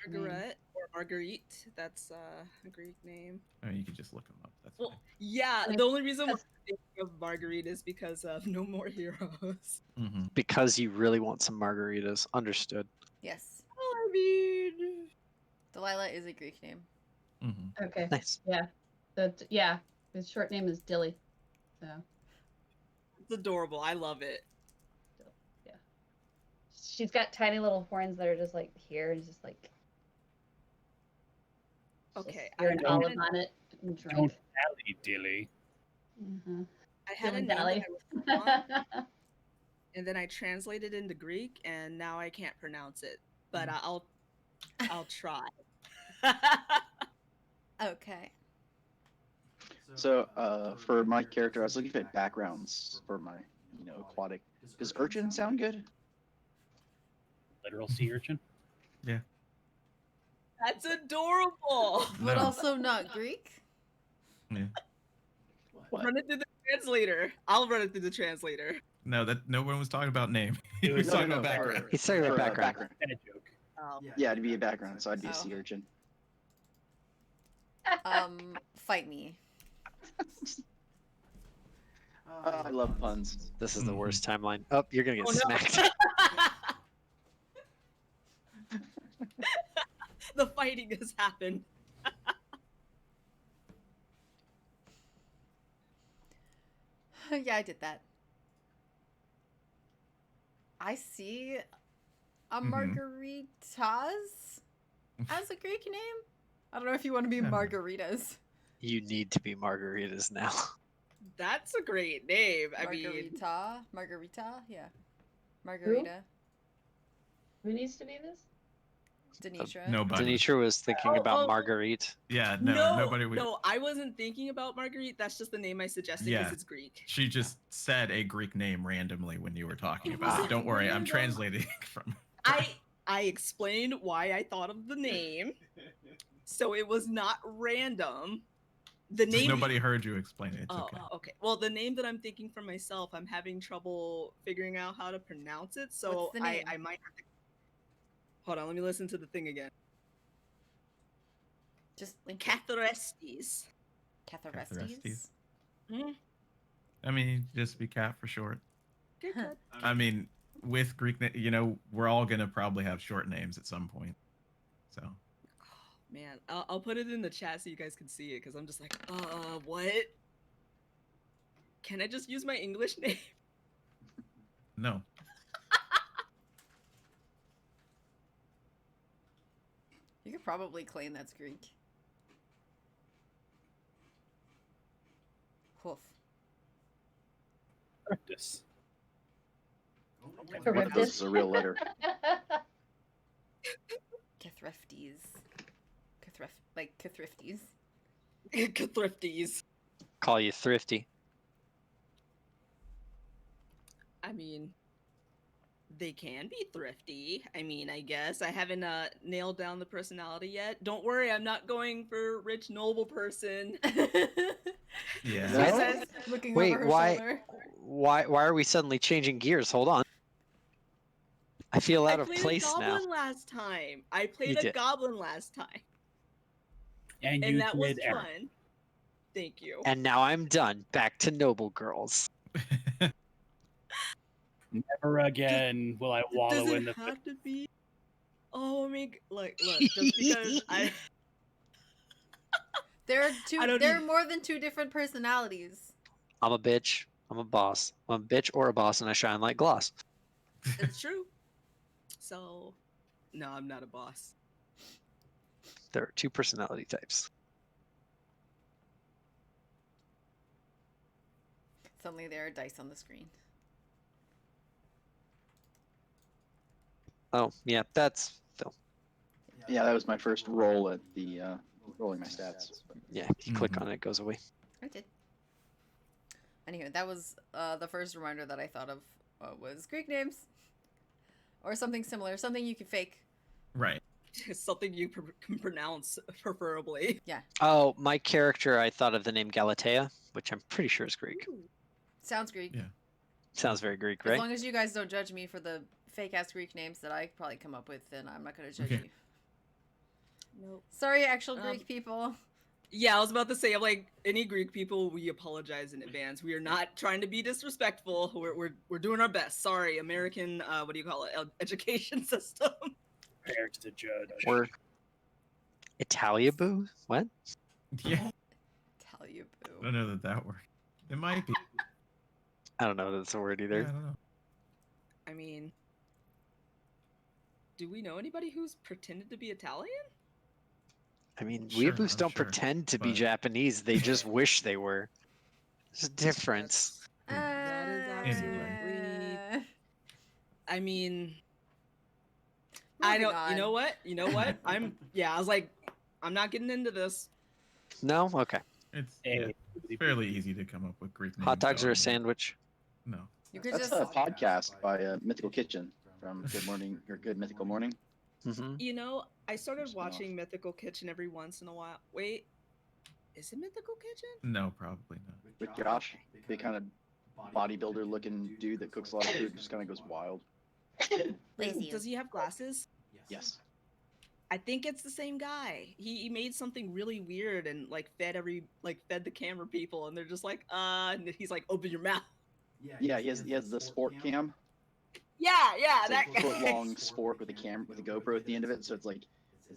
Margaret or Marguerite. That's a Greek name. I mean, you could just look them up. That's Well, fine. yeah. mean, The only reason why that's- I'm thinking of Marguerite is because of No More Heroes. Mm-hmm. Because you really want some margaritas. Understood. Yes, I mean, Delilah is a Greek name. Mm-hmm. Okay. Nice. Yeah. His short name is Dilly. So it's adorable. I love it. she's got tiny little horns that are just like here, and just like Okay, You're I an had olive a- on it and drink. Don't dally dilly. Mhm. I had a Dilly name that dally. I was on, and then I translated into Greek, and now I can't pronounce it. But I'll try. Okay. So, for my character, I was looking at backgrounds for my, aquatic. Does urchin sound good? Literal sea urchin. That's adorable. But No. also not Greek. Yeah. What? Run it through the translator. I'll run it through the translator. No, that no one was talking about name. He No, was no, talking no, about background. He's talking about For, background. And a joke. Oh. Yeah, it'd be a background, so I'd be a Oh. sea urchin. Fight me. I love puns. This is the Mhm. worst timeline. Oh, you're gonna get Oh, no. smacked. The fighting has happened. Yeah, I did that. I see a Mhm. margaritas as a Greek name. I don't know if you want to be Yeah. margaritas. You need to be margaritas now. That's a great name. I mean, Margarita, yeah. Margarita. Who needs to be this? Denitra. Nobody. Denitra was thinking about oh. Marguerite. Yeah, no, nobody would. No, I wasn't thinking about Marguerite. That's just the name I suggested because Yeah. it's Greek. She just said a Greek name randomly when you were talking about was it. Don't worry, I'm random. translating from. I explained why I thought of the name, so it was not random. The Just name. nobody heard you explain it. It's Oh, okay. okay. Well, the name that I'm thinking for myself, I'm having trouble figuring out how to pronounce it. So What's the name? I might have to. Hold on, let me listen to the thing again. Just like Catharestes. Catharestes. Hmm? I mean, just be Cat for short. Good, Huh. good. I mean, with Greek, we're all gonna probably have short names at some point. So Man, I'll put it in the chat so you guys can see it because I'm just like, what? Can I just use my English name? no. You could probably claim that's Greek. Hoof. Practice. What if this is a real letter? Cathreftes. Like Cathrifties. Thrifties. Call you thrifty. I mean, they can be thrifty. I mean, I guess I haven't nailed down the personality yet. Don't worry, I'm not going for rich noble person. Yeah. She No? says, looking Wait, over her why? shoulder. Why are we suddenly changing gears? Hold on. I feel out I of played place a now. goblin last time. I played You a did. goblin last time, And and you that was did Eric. fun. Thank you. And now I'm done. Back to noble girls. Never again will I Does wallow it in the have to be? Oh, I mean, look, just because I There are I don't there are even- more than two different personalities. I'm a bitch. I'm a boss. I'm a bitch or a boss, and I shine like gloss. it's true. So, no, I'm not a boss. There are two personality types. Suddenly there are dice on the screen. Oh, yeah, that's Phil. Yeah, that was my first roll at the rolling my stats. Yeah, you click Mhm. on it, it goes away. I did. Anyway, that was the first reminder that I thought of was Greek names. Or something similar, something you could fake. Right. Something you can pronounce, preferably. Oh, my character, I thought of the name Galatea, which I'm pretty sure is Greek. Sounds Greek. Yeah. Sounds very Greek, As right? long as you guys don't judge me for the fake ass Greek names that I probably come up with, then I'm not going to judge Okay. you. Nope. Sorry, actual Greek people. Yeah, I was about to say, I'm like, any Greek people, we apologize in advance. We are not trying to be disrespectful. We're doing our best. Sorry, American, what do you call it? Education system. prepared to judge. Or Italia Boo? What? Yeah. Tell you, I boo. don't know that works. It might be. I don't know if that's a word Yeah, either. I don't know. I mean, do we know anybody who's pretended to be Italian? I mean, Sure, weeaboos I'm don't sure, pretend to be but- Japanese. They just wish they were. There's a difference. That is absolutely. Anyway. I mean, I Moving don't. on. You know what? You know what? I was like, I'm not getting into this. No? Okay. It's Hey, fairly easy to come up with Greek names. Hot dogs so, are I a mean, sandwich. No. You could That's just a podcast by Mythical Kitchen from Good Morning or Good Mythical Morning. Hmm. You know, I started Spin-off. watching Mythical Kitchen every once in a while. Wait, is it Mythical Kitchen? No, probably not. With Josh, the kind of bodybuilder looking dude that cooks a lot of food, just kind of goes wild. Does he have glasses? Yes. I think it's the same guy. He made something really weird and like fed the camera people, and they're just like, and he's like, open your mouth. Yeah, he has the sport cam. Yeah, It's that a guy. foot long sport with a camera with a GoPro at the end of it. So it's like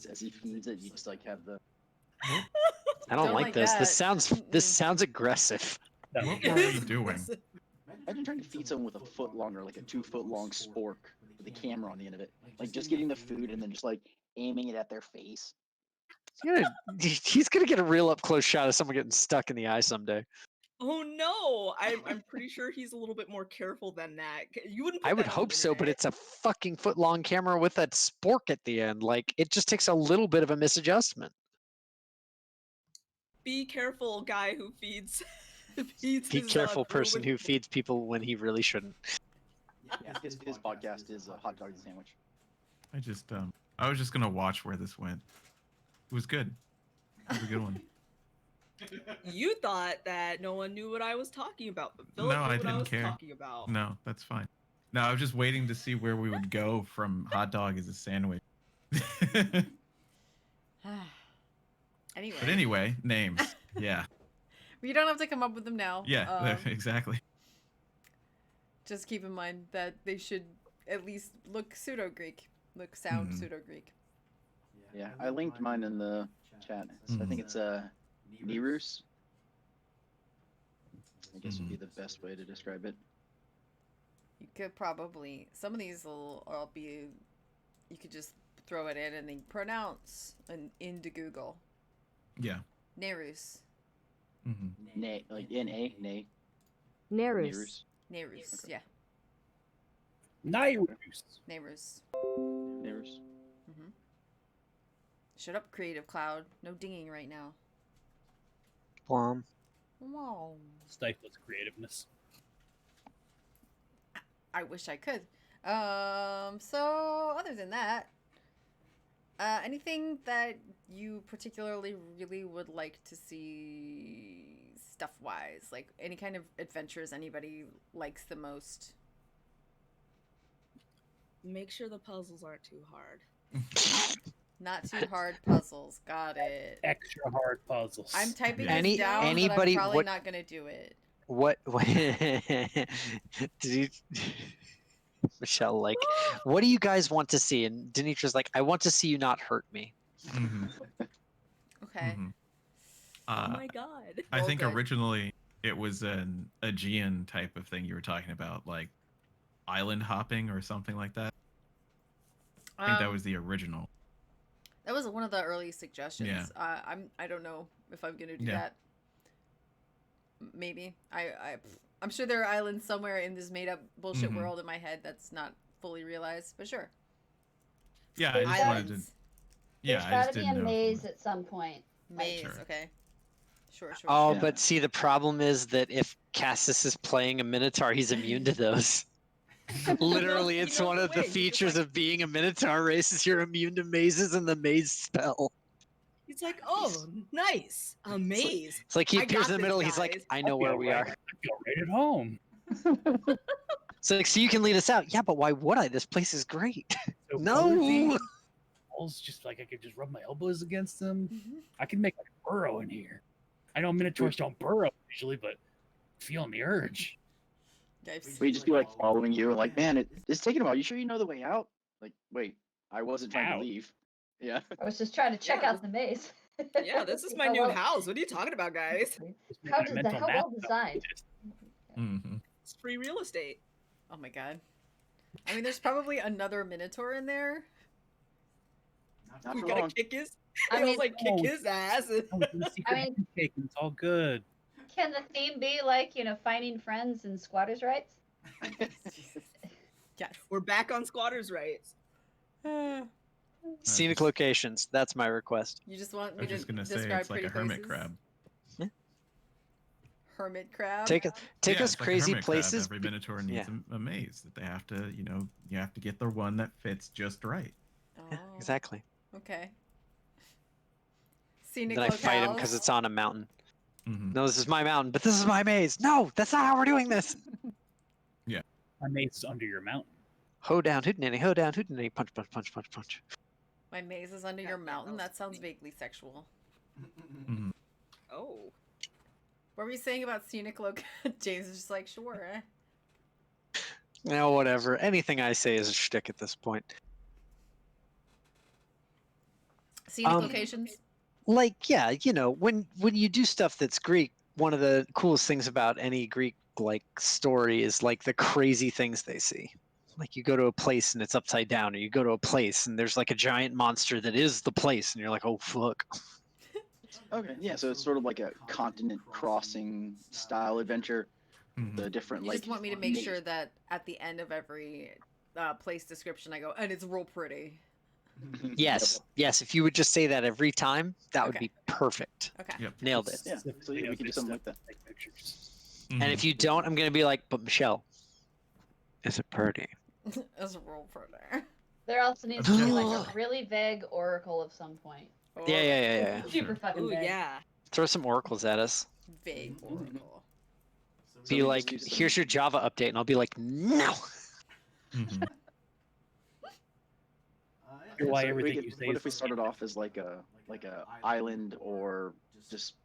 as he feeds it, you just like have the. I don't like this. This that. sounds aggressive. No, What were we doing? Imagine trying to feed someone with a foot long or like a 2 foot long spork with a camera on the end of it. Like just getting the food and then just like aiming it at their face. He's gonna get a real up close shot of someone getting stuck in the eye someday. Oh no! I'm pretty sure he's a little bit more careful than that. You wouldn't. Put I would that on hope the so, but internet. it's a fucking foot long camera with a spork at the end. Like it just takes a little bit of a misadjustment. Be careful, guy who feeds. feeds Be his, careful, crew person with- who feeds people when he really shouldn't. Yeah, his podcast is a hot dog and sandwich. I was just gonna watch where this went. It was good. It was a good one. You thought that no one knew what I was talking about, but Philip No, knew I what I didn't was care. talking about. No, that's fine. No, I was just waiting to see where we would go from hot dog as a sandwich. Anyway. But anyway, names. Yeah. You don't have to come up with them now. Yeah, exactly. Just keep in mind that they should at least look pseudo-Greek. Look sound Mhm. pseudo-Greek. Yeah, I linked mine in the chat. So I think it's Nerus. I guess would be the best way to describe it. You could probably... Some of these will all be... You could just throw it in and then pronounce into Google. Yeah. Nerus. Mm-hmm. Nay, like N-A, nay. Nerus. Nerus, Okay. yeah. Nerus. Nerus. Nerus. Mm-hmm. Shut up, Creative Cloud. No dinging right now. Plum. Wow. Stifles creativeness. I wish I could. So other than that, anything that you particularly really would like to see stuff-wise? Like any kind of adventures anybody likes the most? Make sure the puzzles aren't too hard. Not too hard puzzles. Got it. Extra hard puzzles. I'm typing Yeah. this down, but I'm Anybody- probably what- not gonna do it. What did you, Michelle, like, what do you guys want to see? And Denitra's like, I want to see you not hurt me. Mm-hmm. Okay. Mm-hmm. Oh my god. I think Okay. originally it was an Aegean type of thing you were talking about, like island hopping or something like that. I think that was the original. That was one of the early suggestions. Yeah. I don't know if I'm gonna do Yeah. that. Maybe I'm sure there are islands somewhere in this made up bullshit Mhm. world in my head that's not fully realized, but sure. Yeah, I just wanted to. Islands. Yeah, There's I got just to be didn't a know. maze at some point. Maze, Sure. okay. Sure. Oh, Yeah. but see, the problem is that if Cassis is playing a Minotaur, he's immune to those. Literally, He it's goes one of the away. He's just features like- of being a Minotaur race is you're immune to mazes and the maze spell. He's like, oh, nice. A maze. It's like he I appears got in the this, middle. He's like, guys. I know I where feel we right- are. I feel right at home. So, like, so you can lead us out. Yeah, but why would I? This place is great. So No. cozy. Walls just like I could just rub my elbows against them. I can make a burrow in here. I know minotaurs don't burrow usually, but feeling the urge. We just be like following you and like, man, it's taking a while. You sure you know the way out? Like, wait, I wasn't trying Out. to leave. Yeah. I was just trying to check Yeah, out the maze. Yeah, this is See my how new well- house. What are you talking about, guys? Just make How my does that? mental How map well out. designed? Mm-hmm. It's free real estate. Oh my god. I mean, there's probably another Minotaur in there. Not We for gotta long. kick his. I I was mean- like, kick Oh. his ass. Oh, it's a secret mean- handshake and it's all good. Can the theme be like, finding friends and squatters' rights? Yes. We're back on squatters' rights. Scenic locations. That's my request. You just want I me was to just gonna say describe it's like pretty a hermit places? crab. Hermit crab. Take Yeah, us it's like a crazy hermit crab. places. Every minotaur needs a maze that they have to, you have to get the one that fits just right. Yeah, Oh, exactly. Okay. Scenic Then I fight him locales. because it's on a mountain. Mm-hmm. No, this is my mountain, but this is my maze. No, that's not how we're doing this. My maze is under your mountain. Ho down, hootenanny, ho down, hootenanny, punch, punch, punch, punch, punch. My maze is under your mountain. That sounds vaguely sexual. Mm-hmm. Oh. What were you saying about scenic loc? James is just like, sure. No, whatever. Anything I say is a shtick at this point. Scenic Um, locations. Like, yeah, when you do stuff that's Greek, one of the coolest things about any Greek story is like the crazy things they see. Like you go to a place and it's upside down, or you go to a place and there's like a giant monster that is the place, and you're like, oh fuck. Okay. Yeah. So it's sort of like a continent crossing style adventure. Mm-hmm. The different You like. just want me to make maze- sure that at the end of every place description, I go, and it's real pretty. Yes, yes. If you would just say that every time, that would Okay. be perfect. Okay. Yep. Nailed it. Yeah. So yeah, we could do something like that. Take pictures. Mm-hmm. And if you don't, I'm gonna be like, but Michelle, is it pretty? It's real pretty. There also needs to be like a really vague oracle of some point. Yeah. Super fucking Ooh, vague. yeah. Throw some oracles at us. Vague oracle. Be we like, just do here's your Java update, and I'll be like, no. Mhm. Why So we everything could- you say what is if we started off as like a island or just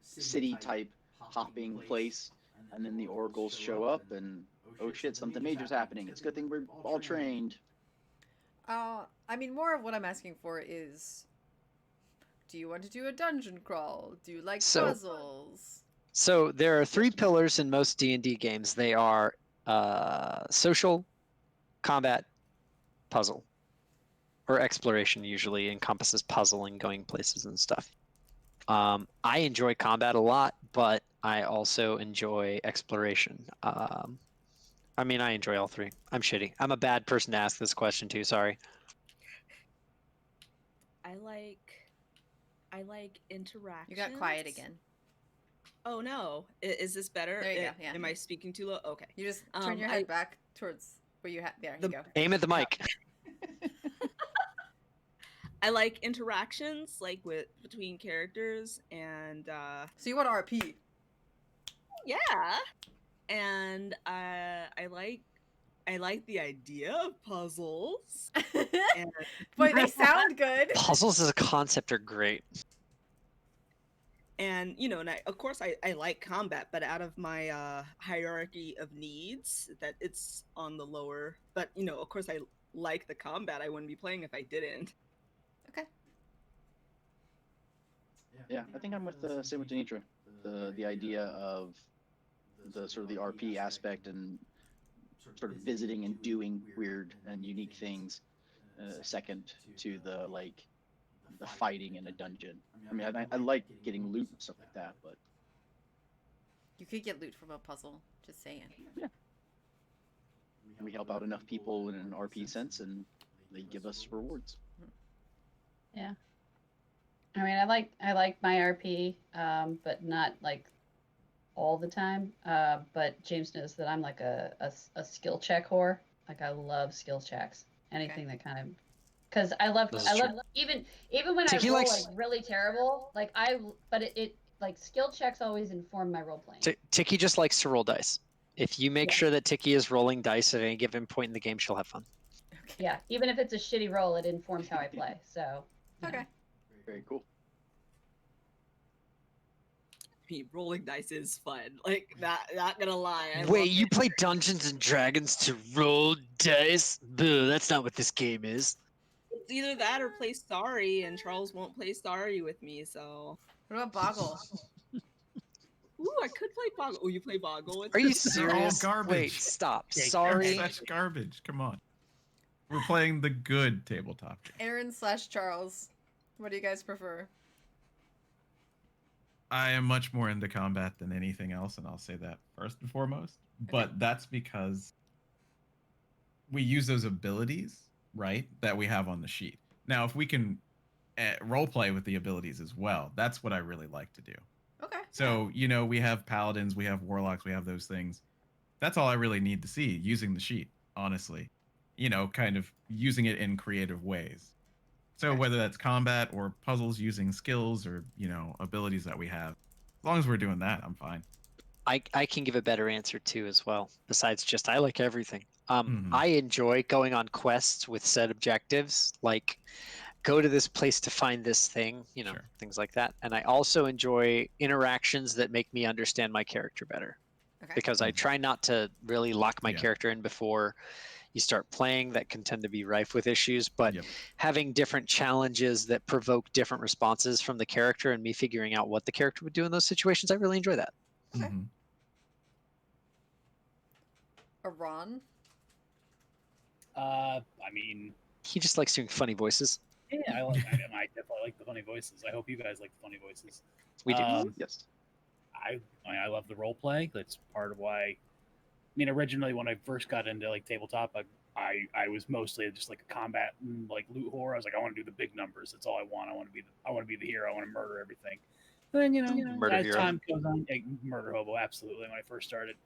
city type hopping place, and then the oracles show up and oh shit, something major's happening. It's a good thing we're all trained. I mean, more of what I'm asking for is, do you want to do a dungeon crawl? Do you like So- puzzles? So there are 3 pillars in most D&D games. They are social, combat, puzzle. Or exploration usually encompasses puzzle and going places and stuff. I enjoy combat a lot, but I also enjoy exploration. I mean, I enjoy all 3. I'm shitty. I'm a bad person to ask this question to. Sorry. I like interactions. You got quiet again. Oh no, is this better? There you go, yeah. Am I speaking too low? Okay. You just turn your head back towards where you had. There you go. Aim at the mic. I like interactions, like between characters, and So you want RP? yeah, and I like the idea of puzzles. And Boy, they sound good. Puzzles as a concept are great. and you know, and of course I like combat, but out of my hierarchy of needs, that it's on the lower. But you know, of course I like the combat. I wouldn't be playing if I didn't. Okay. Yeah, I think I'm with the same with Denitra. The idea of the sort of the RP aspect and sort of visiting and doing weird and unique things, second to the fighting in a dungeon. I mean, I like getting loot and stuff like that, but You could get loot from a puzzle. Just saying. yeah, we help out enough people in an RP sense, and they give us rewards. Yeah. I mean, I like my RP, but not like all the time. But James knows that I'm like a skill check whore. Like I love skill checks. Anything that kind of, because I love even when Tiki I roll likes- like really terrible. Like but it like skill checks always inform my role playing. Tiki just likes to roll dice. If you make Yeah. sure that Tiki is rolling dice at any given point in the game, she'll have fun. Okay. Yeah, even if it's a shitty roll, it informs how I play. So you know. Okay. Very cool. I mean, rolling dice is fun. Like not gonna lie. I Wait, love you it. play Dungeons and Dragons to roll dice? Boo, that's not what this game is. It's either that or play Starry, and Charles won't play Starry with me. So, What about Boggle? ooh, I could play Boggle. Oh, you play Boggle with Are me? you They're all serious? garbage. Wait, stop. Yeah, Sorry. Such garbage. Come on. We're playing the good tabletop game. Aaron/Charles. What do you guys prefer? I am much more into combat than anything else, and I'll say that first and foremost. But that's because we use those abilities, right, that we have on the sheet. Now, if we can role play with the abilities as well, that's what I really like to do. Okay. So, you know, we have paladins, we have warlocks, we have those things. That's all I really need to see using the sheet, honestly. You know, kind of using it in creative ways. So Okay. whether that's combat or puzzles using skills or, you know, abilities that we have, as long as we're doing that, I'm fine. I can give a better answer too as well. Besides just I like everything. Mhm. I enjoy going on quests with set objectives, like go to this place to find this thing, you know, Sure. things like that. And I also enjoy interactions that make me understand my character better. Okay. Because I try not to really lock my Yeah. character in before you start playing. That can tend to be rife with issues, but Yep. having different challenges that provoke different responses from the character and me figuring out what the character would do in those situations, I really enjoy that. Okay. Mhm. Iran. I mean, He just likes doing funny voices. yeah, I definitely like the funny voices. I hope you guys like the funny voices. We do. Yes. I love the role play. That's part of why. I mean, originally when I first got into like tabletop, I was mostly just like a combat like loot whore. I was like, I want to do the big numbers. That's all I want. I want to be the hero. I want to murder everything. But then Murder as hero. time goes on, murder hobo absolutely when I first started.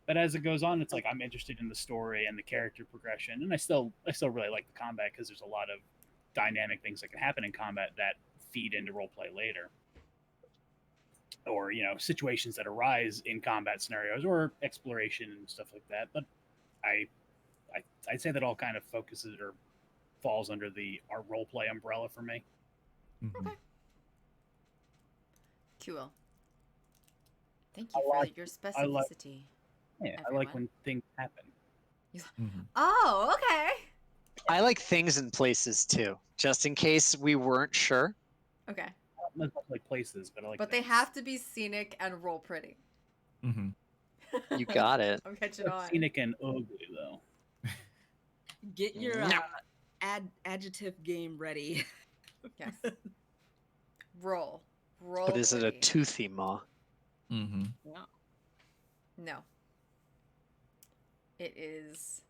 But as it goes on, it's like I'm interested in the story and the character progression, and I still really like the combat because there's a lot of dynamic things that can happen in combat that feed into role play later. or situations that arise in combat scenarios or exploration and stuff like that. But I'd say that all kind of focuses or falls under the our role play umbrella for me. Mhm. Okay. Cool. Thank you I for like- your I like- specificity. Yeah, I like Everyone. when things happen. Mhm. Oh, okay. I like things and places too, just in case we weren't sure. Okay. Not as much like places, but I like. But they things. have to be scenic and roll pretty. Mhm. You got it. I'm catching on. Scenic and ugly though. Get your No. adjective game ready. Yes. Roll. Roll. But is it a pretty. toothy maw? Mhm. Yeah. No. It is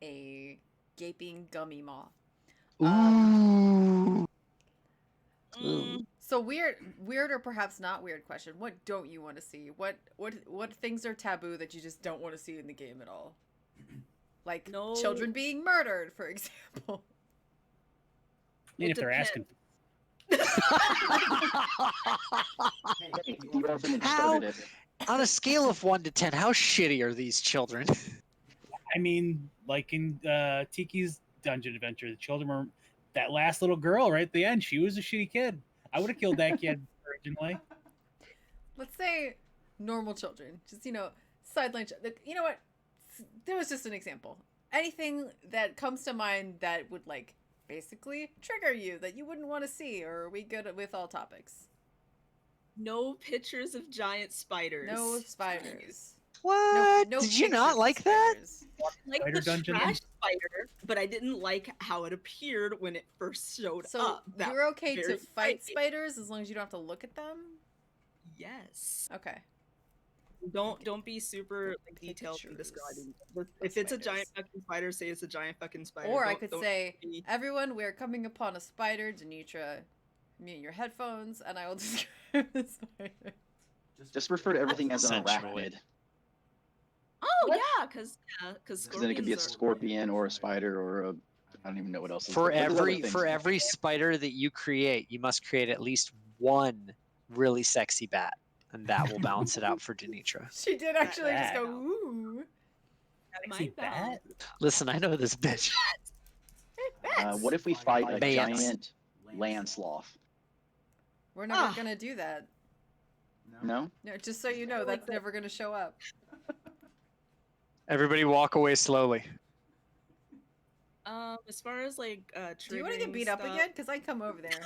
a gaping gummy maw. Ooh. Mm, So weird or perhaps not weird question. What don't you want to see? What things are taboo that you just don't want to see in the game at all? Like No. children being murdered, for example. I mean, It if they're depends. asking, You haven't How? started it. On a scale of 1 to 10, how shitty are these children? I mean, like in Tiki's Dungeon Adventure, the children were that last little girl right at the end. She was a shitty kid. I would have killed that kid originally. Let's say normal children. Just, sideline. You know what? There was just an example. Anything that comes to mind that would, basically trigger you that you wouldn't want to see, or are we good with all topics? no pictures of giant spiders. No spiders. What? No Did you pictures not of like that? spiders. Like Spider the dungeon? trash spider, but I didn't like how it appeared when it first showed So up. That you're okay to very fight frightening. spiders as long as you don't have to look at them? Yes. Okay. Don't be super detailed in Pictures describing. If it's a giant spiders. fucking spider, say it's a giant fucking spider. Or I Don't- could don't say, be- everyone, we're coming upon a spider. Denitra, mute your headphones, and I will describe the spider. Just refer to everything as an Essentially. arachnid, Oh What? yeah, because because then it could be a scorpion or a spider or a I don't even know what else. For But there's other every things. for every spider that you create, you must create at least one really sexy bat, and that will balance it out for Denitra. She did actually just That. go, ooh. Sexy bat? Listen, I know this bitch. What if we fight a Bats. giant land sloth? We're never Ah. gonna do that. No. No, just so you know, that's never gonna show up. Everybody walk away slowly. As far as Do you want to get triggering beat up stuff- again? Because I come over there.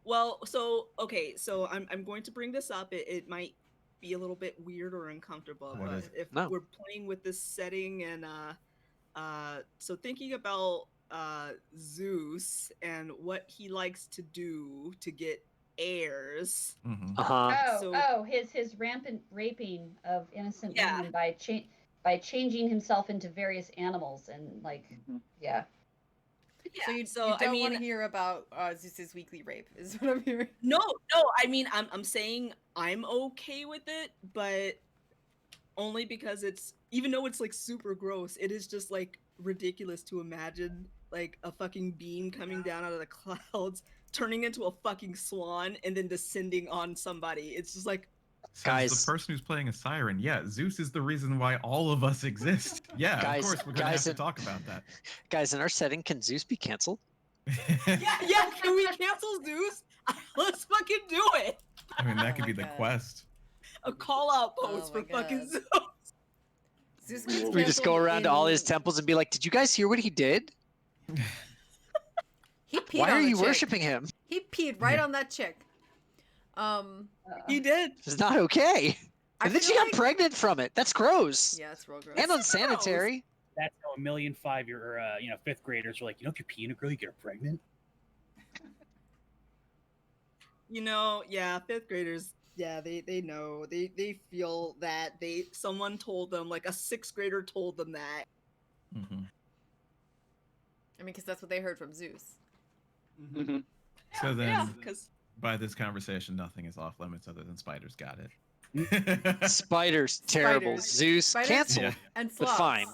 Well, so okay, so I'm going to bring this up. It might be a little bit weird or uncomfortable, What but is if No. we're playing with this setting and so thinking about Zeus and what he likes to do to get heirs. Mhm. Uh-huh. Oh, So- his rampant raping of innocent Yeah. women by changing himself into various animals and Mhm. yeah. So you, so you I don't mean, want to hear about Zeus's weekly rape, is what I'm hearing. no, I mean, I'm saying I'm okay with it, but only because it's even though it's super gross, it is just ridiculous to imagine a fucking beam coming down out of the clouds, turning into a fucking swan, and then descending on somebody. It's just Says Guys- the person who's playing a siren. Yeah, Zeus is the reason why all of us exist. Yeah, Guys- of course we're gonna have guys, to it- talk about that. Guys, in our setting, can Zeus be canceled? yeah. Can we cancel Zeus? Let's fucking do it. I mean, that Oh could my be the God. quest. A call out Oh post my for fucking God. Zeus. Zeus We gets We just go canceled around to all his in- temples and be like, "Did you guys hear what he did? He peed Why on are the you chick. worshiping him? He peed right Yeah. on that chick. He did. It's not okay." I And then she feel got like- pregnant from it. That's gross. Yeah, it's real gross. And unsanitary. That's how a million fifth graders are like, if you pee in a girl, you get her pregnant. Yeah, fifth graders. Yeah, they know. They feel that someone told them, a sixth grader told them that. Mhm. I mean, because that's what they heard from Zeus. Mhm. So then, Yeah, because by this conversation, nothing is off limits other than spiders. Got it. Spiders, terrible. Spiders. Zeus, Spiders? canceled. Yeah. And But sloths. fine.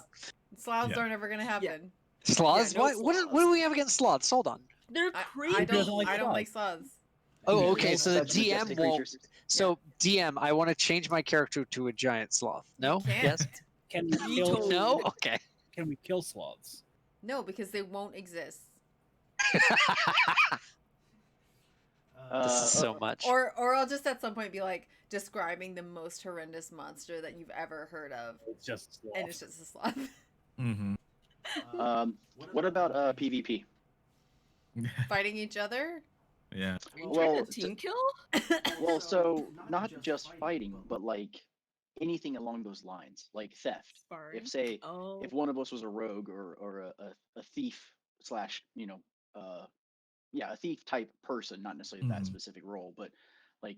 Sloths Yeah. aren't ever gonna happen. Sloths? Yeah, no what do we have against sloths? Hold on. they're I crazy. doesn't don't. like I don't sloths? like sloths. Oh, Yeah, okay. So the such DM majestic won't. creatures. So DM, I want to change my character to a giant sloth. No? can't. Yes? Can we kill? Veto. No? Okay. Can we kill sloths? No, because they won't exist. This is so much. Or I'll just at some point be like describing the most horrendous monster that you've ever heard of, It's just sloth. and it's just a sloth. Mm-hmm. What about PvP? Fighting each other. Yeah. Are you Well, trying to team kill? Well, so not just fighting, but like anything along those lines, like theft. Sparring? If say Oh. if one of us was a rogue or a thief slash a thief type person, not necessarily that Mhm. specific role, but like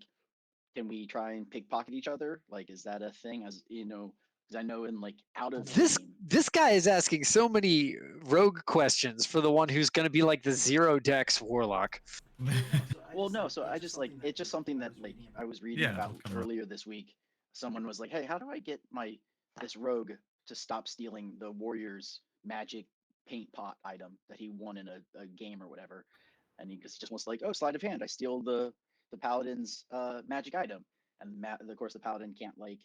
can we try and pickpocket each other? Like, is that a thing? As you know, because I know in like out of This game. this guy is asking so many rogue questions for the one who's going to be like the zero dex warlock. Well, no, so I just like it's just something that like I was reading Yeah, about it'll come up. earlier this week. Someone was like, "Hey, how do I get this rogue to stop stealing the warrior's magic paint pot item that he won in a game or whatever?" And he just wants to like, "Oh, sleight of hand. I steal the paladin's magic item." And of course, the paladin can't like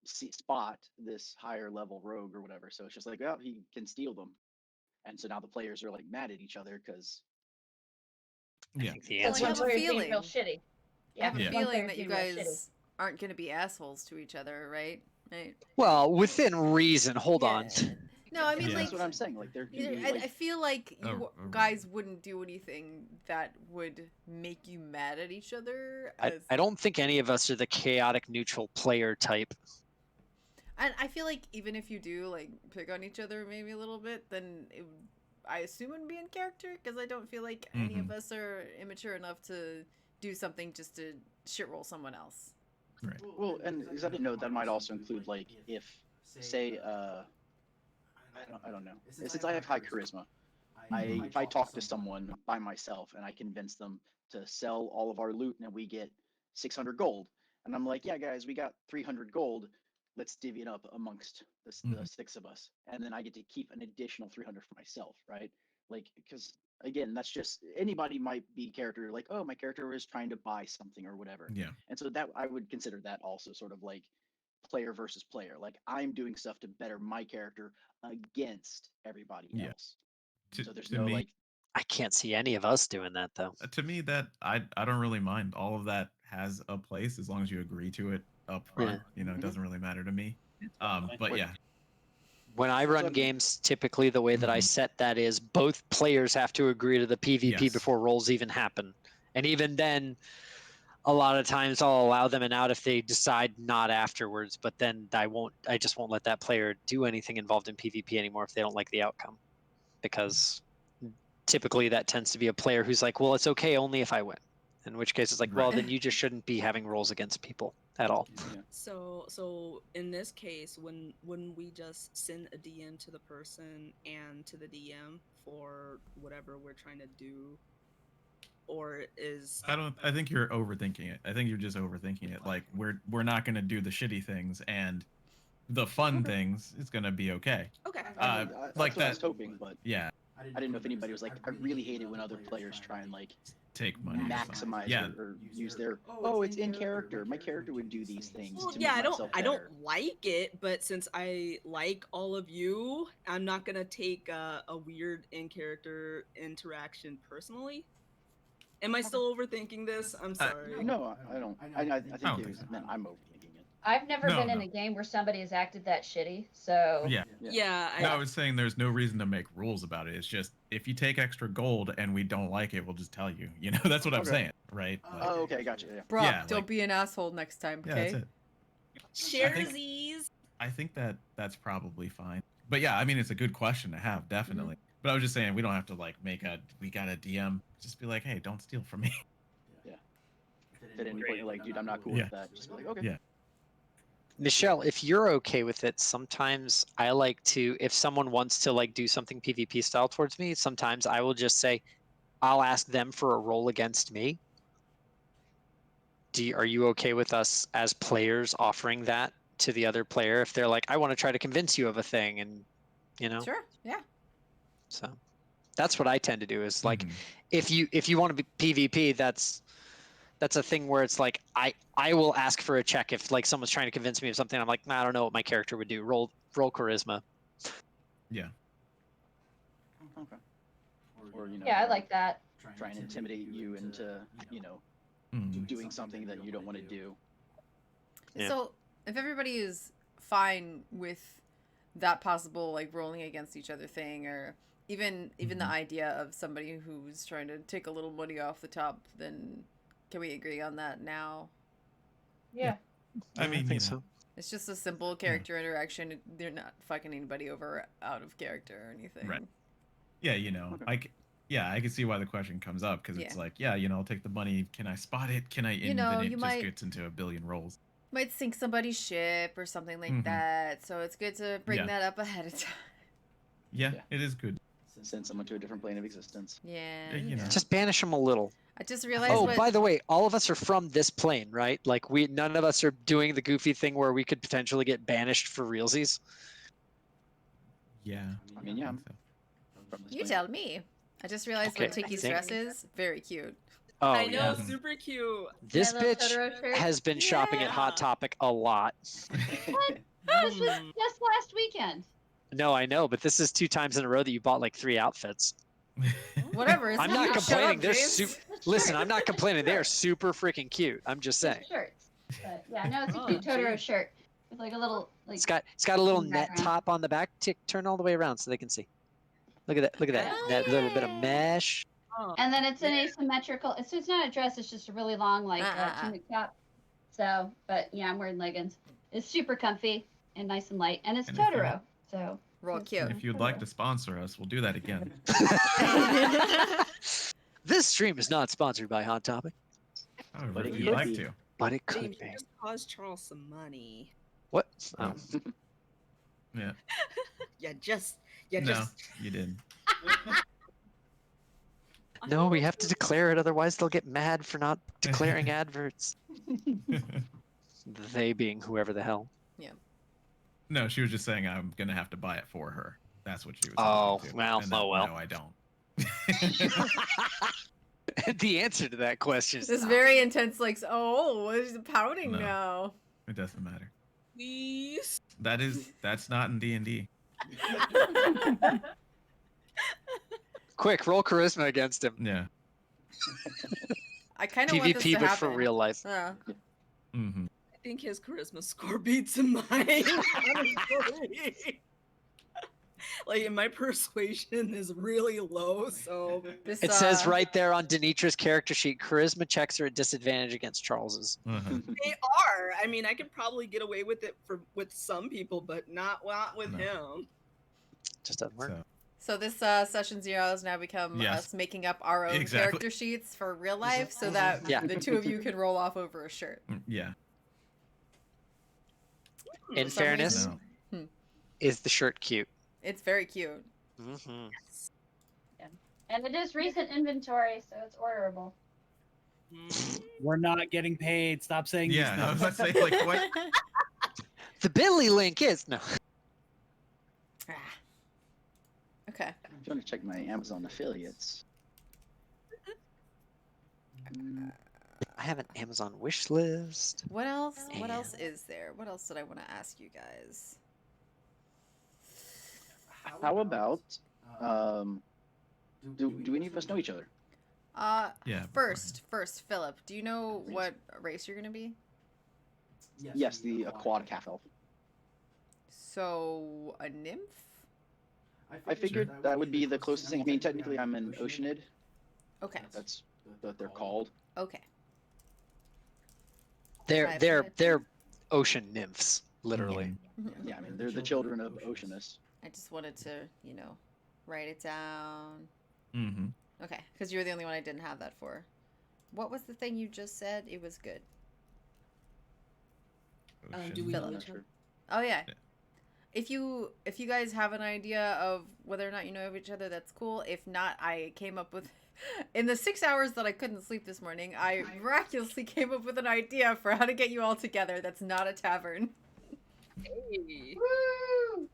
spot this higher level rogue or whatever. So it's just like, "Oh, he can steal them." And so now the players are like mad at each other because Yeah. The Well, answer I One have a player's being feeling. real shitty. I have a Yeah. One feeling player's that you being real shitty. guys aren't going to be assholes to each other, right? Right. Well, within reason. Hold on. No, I mean Yeah. like that's what I'm saying. Like there can be I like feel like you Oh, guys wouldn't do anything that would make you mad at each other. I don't think any of us are the chaotic neutral player type. And I feel like even if you do like pick on each other maybe a little bit, then I assume it'd be in character because I don't feel like any of us are immature enough to do something just to shit roll someone else. Right. well, and because I didn't know that might also include like if say I don't know. Since I have high charisma, if I talk to someone by myself and I convince them to sell all of our loot and we get 600 gold, and I'm like, yeah, guys, we got 300 gold. Let's divvy it up amongst the six of us, and then I get to keep an additional 300 for myself, right? Like, because again, that's just anybody might be character like, oh, my character is trying to buy something or whatever, Yeah. and so that I would consider that also sort of like player versus player. Like I'm doing stuff to better my character against everybody Yeah. else. To, So there's to no me, like I can't see any of us doing that though. to me, that I don't really mind. All of that has a place as long as you agree to it up front. Yeah. You know, it Mhm. doesn't really matter to me. fine. But Wait. yeah. When I run So- games, typically the way that I Mhm. set that is both players have to agree to the PvP Yes. before rolls even happen. And even then, a lot of times I'll allow them an out if they decide not afterwards, but then I just won't let that player do anything involved in PvP anymore if they don't like the outcome. Because typically that tends to be a player who's like, well, it's okay only if I win. In which case it's like, well, Right. then you just shouldn't be having rolls against people at all. yeah. So in this case, when we just send a DM to the person and to the DM for whatever we're trying to do, or is I think you're overthinking it. I think you're just overthinking it. Like we're not gonna do the shitty things, and the fun things is gonna be okay. okay? I mean, that's like what I was that- hoping, but Yeah. I didn't know if anybody was like, I really hate it when other players try and like Take money. or something. maximize Yeah. or use their oh, it's in character. My character would do these things Well, to yeah, make myself I better. don't like it, but since I like all of you, I'm not gonna take a weird in character interaction personally. Am I still overthinking this? I'm sorry. No, I don't. I think don't it think was so. meant I'm overthinking it. I've never No, been in no. a game where somebody has acted that shitty, so Yeah. Yeah, No, I was saying there's no reason to make rules about it. It's just if you take extra gold and we don't like it, we'll just tell you. You know, that's what I'm Okay. saying, right? Like, Oh, okay, gotcha. Yeah. Brock, Yeah, don't like- be an asshole next time, yeah, okay? that's it. Sharesies. I think that's probably fine. But yeah, I mean, it's a good question to have, definitely. But I was just saying we don't have to like we got a DM. Just be like, hey, don't steal from me. If at any point you're like, dude, I'm not cool Yeah. with that, just be like, okay. Yeah. Michelle, if you're okay with it, sometimes I like to, if someone wants to like do something PvP style towards me, sometimes I will just say, I'll ask them for a roll against me. Are you okay with us as players offering that to the other player if they're like, I want to try to convince you of a thing, and you know? Sure. Yeah. So that's what I tend to do is like, Mhm. if you want to be PvP, that's That's a thing where it's like I will ask for a check if like someone's trying to convince me of something. I'm like, nah, I don't know what my character would do. Roll charisma. Yeah. Okay. Or Yeah, I like that. try and intimidate you into Mhm. doing something that you don't want to do. Yeah. So if everybody is fine with that possible like rolling against each other thing, or even the Mhm. idea of somebody who's trying to take a little money off the top, then can we agree on that now? Yeah. I mean, think you know, so. It's just a simple character interaction. They're not fucking anybody over out of character or anything. Right. Yeah, you know, Okay. I can see why the question comes up because it's Yeah. like, yeah, you know, I'll take the money. Can I spot it? Can I? And know, then it you just might- gets into a billion rolls. Might sink somebody's ship or something like Mhm. that. So it's good to bring Yeah. that up ahead of time. Yeah, Yeah. it is good. Send someone to a different plane of existence. Yeah. You know. Just banish them a little. I just realized Oh, what by the way, all of us are from this plane, right? Like none of us are doing the goofy thing where we could potentially get banished for realsies. Yeah. I mean, yeah, think I'm so. from this you plane. tell me. I just realized Okay, what Tiki's think- dress is. Very cute. Oh I know, yeah. Mhm. super cute. This My little bitch Totoro shirt. has been shopping at Hot Yeah. Topic a lot. Oh, this was Mm. just last weekend. No, I know, but this is 2 times in a row that you bought like 3 outfits. Whatever. It's I'm cute. not Shut complaining. up, They're James. Just Listen, shirts. I'm not complaining. They are super freaking cute. I'm just saying. Just shirts. But yeah, no, it's a Oh, cute Totoro geez. shirt with like a little like. It's got a little in the net background. top on the back. Turn all the way around so they can see. Look at that. Look at that. Oh, That little bit of yeah. mesh. Oh, And then it's an asymmetrical. It's not a dress. It's just a really long like tunic top. So, but yeah, I'm wearing leggings. It's super comfy and nice and light, and it's And if you- Totoro. So Real it's, cute. If you'd like to sponsor us, we'll do that again. This stream is not sponsored by Hot Topic, However, But if it you'd could like be. to. but it could James, you be. just caused Charles some money. What? Oh. Yeah. Yeah, just. Yeah, No, just. you didn't. No, we have to declare it, otherwise they'll get mad for not declaring adverts. They being whoever the hell. No, she was just saying I'm gonna have to buy it for her. That's what she was. Oh, alluding to. well, And oh well. No, I don't. The answer to that question is This no. very intense, like, oh, she's pouting No. now. It doesn't matter. Please. That's not in D&D. Quick, roll charisma against him. Yeah. I kind of want this PvP, to but happen. for real life. Mm-hmm. I think his charisma score beats mine. honestly. Like, and my persuasion is really low, so. This, It says right there on Denitra's character sheet, charisma checks are at disadvantage against Charles's. Uh-huh. They are. I mean, I could probably get away with it with some people, but not with No. him. Just doesn't work. So, So this session 0 has now become Yes. us making up our own Exactly. character sheets for real life, so that Yeah. the two of you can roll off over a shirt. yeah. In For some fairness, reason- No. is the shirt cute? It's very cute. Mm-hmm. and it is recent inventory, so it's orderable. We're not getting paid. Stop saying Yeah, I these was things. about to say, like, what? The Bitly link is no. Ah. Okay. If you want to check my Amazon affiliates. I have an Amazon wish list. What else? What And- else is there? What else did I want to ask you guys? How about do any of us know each other? Yeah. First, Philip, do you know what race you're gonna be? Yes, the aquatic half elf. So a nymph? I figured that would be the closest thing. I mean, technically, I'm an oceanid. Okay. That's what they're called. Okay. They're ocean nymphs, literally. Yeah, I mean, they're the children of Oceanus. I just wanted to, write it down. Mm-hmm. Okay, because you were the only one I didn't have that for. What was the thing you just said? It was good. Do we Philip. know I'm not each other? sure. Oh yeah. Yeah. If you guys have an idea of whether or not you know of each other, that's cool. If not, I came up with in the 6 hours that I couldn't sleep this morning, I miraculously came up with an idea for how to get you all together. That's not a tavern. Hey. Woo!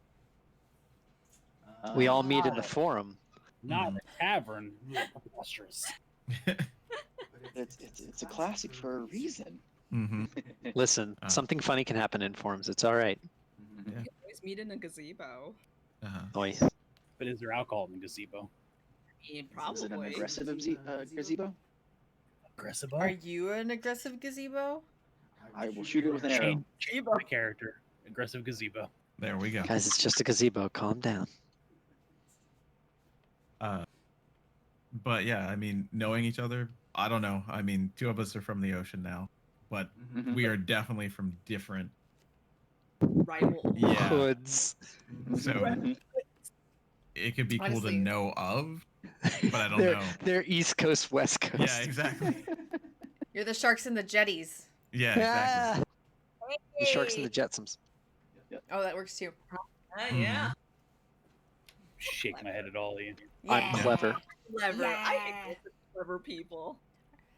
We all meet in the forum. Not in a tavern. Preposterous. It's a classic for a reason. Mm-hmm. Listen, Oh. something funny can happen in forms. It's all right. You can always meet in a gazebo. Uh-huh. Oi. But is there alcohol in the gazebo? Is it an Probably. aggressive gazebo? Aggressive? Are you an aggressive gazebo? I will shoot it with an arrow. Change my character. Aggressive gazebo. There we go. Guys, it's just a gazebo. Calm down. But yeah, I mean, knowing each other, I don't know. I mean, two of us are from the ocean now, but Mhm. we are definitely from different. Rival. Yeah. Hoods. So Mhm. it could be cool Honestly. to know of, but I don't they're, know. They're East Coast, West Coast. Yeah, exactly. You're the sharks and the jetties. Yeah, exactly. Ah, the Sharks and the Jetsams. Oh, that works too. Yeah. Shake my head at all of you. I'm clever. Clever. I Yeah. hate clever people.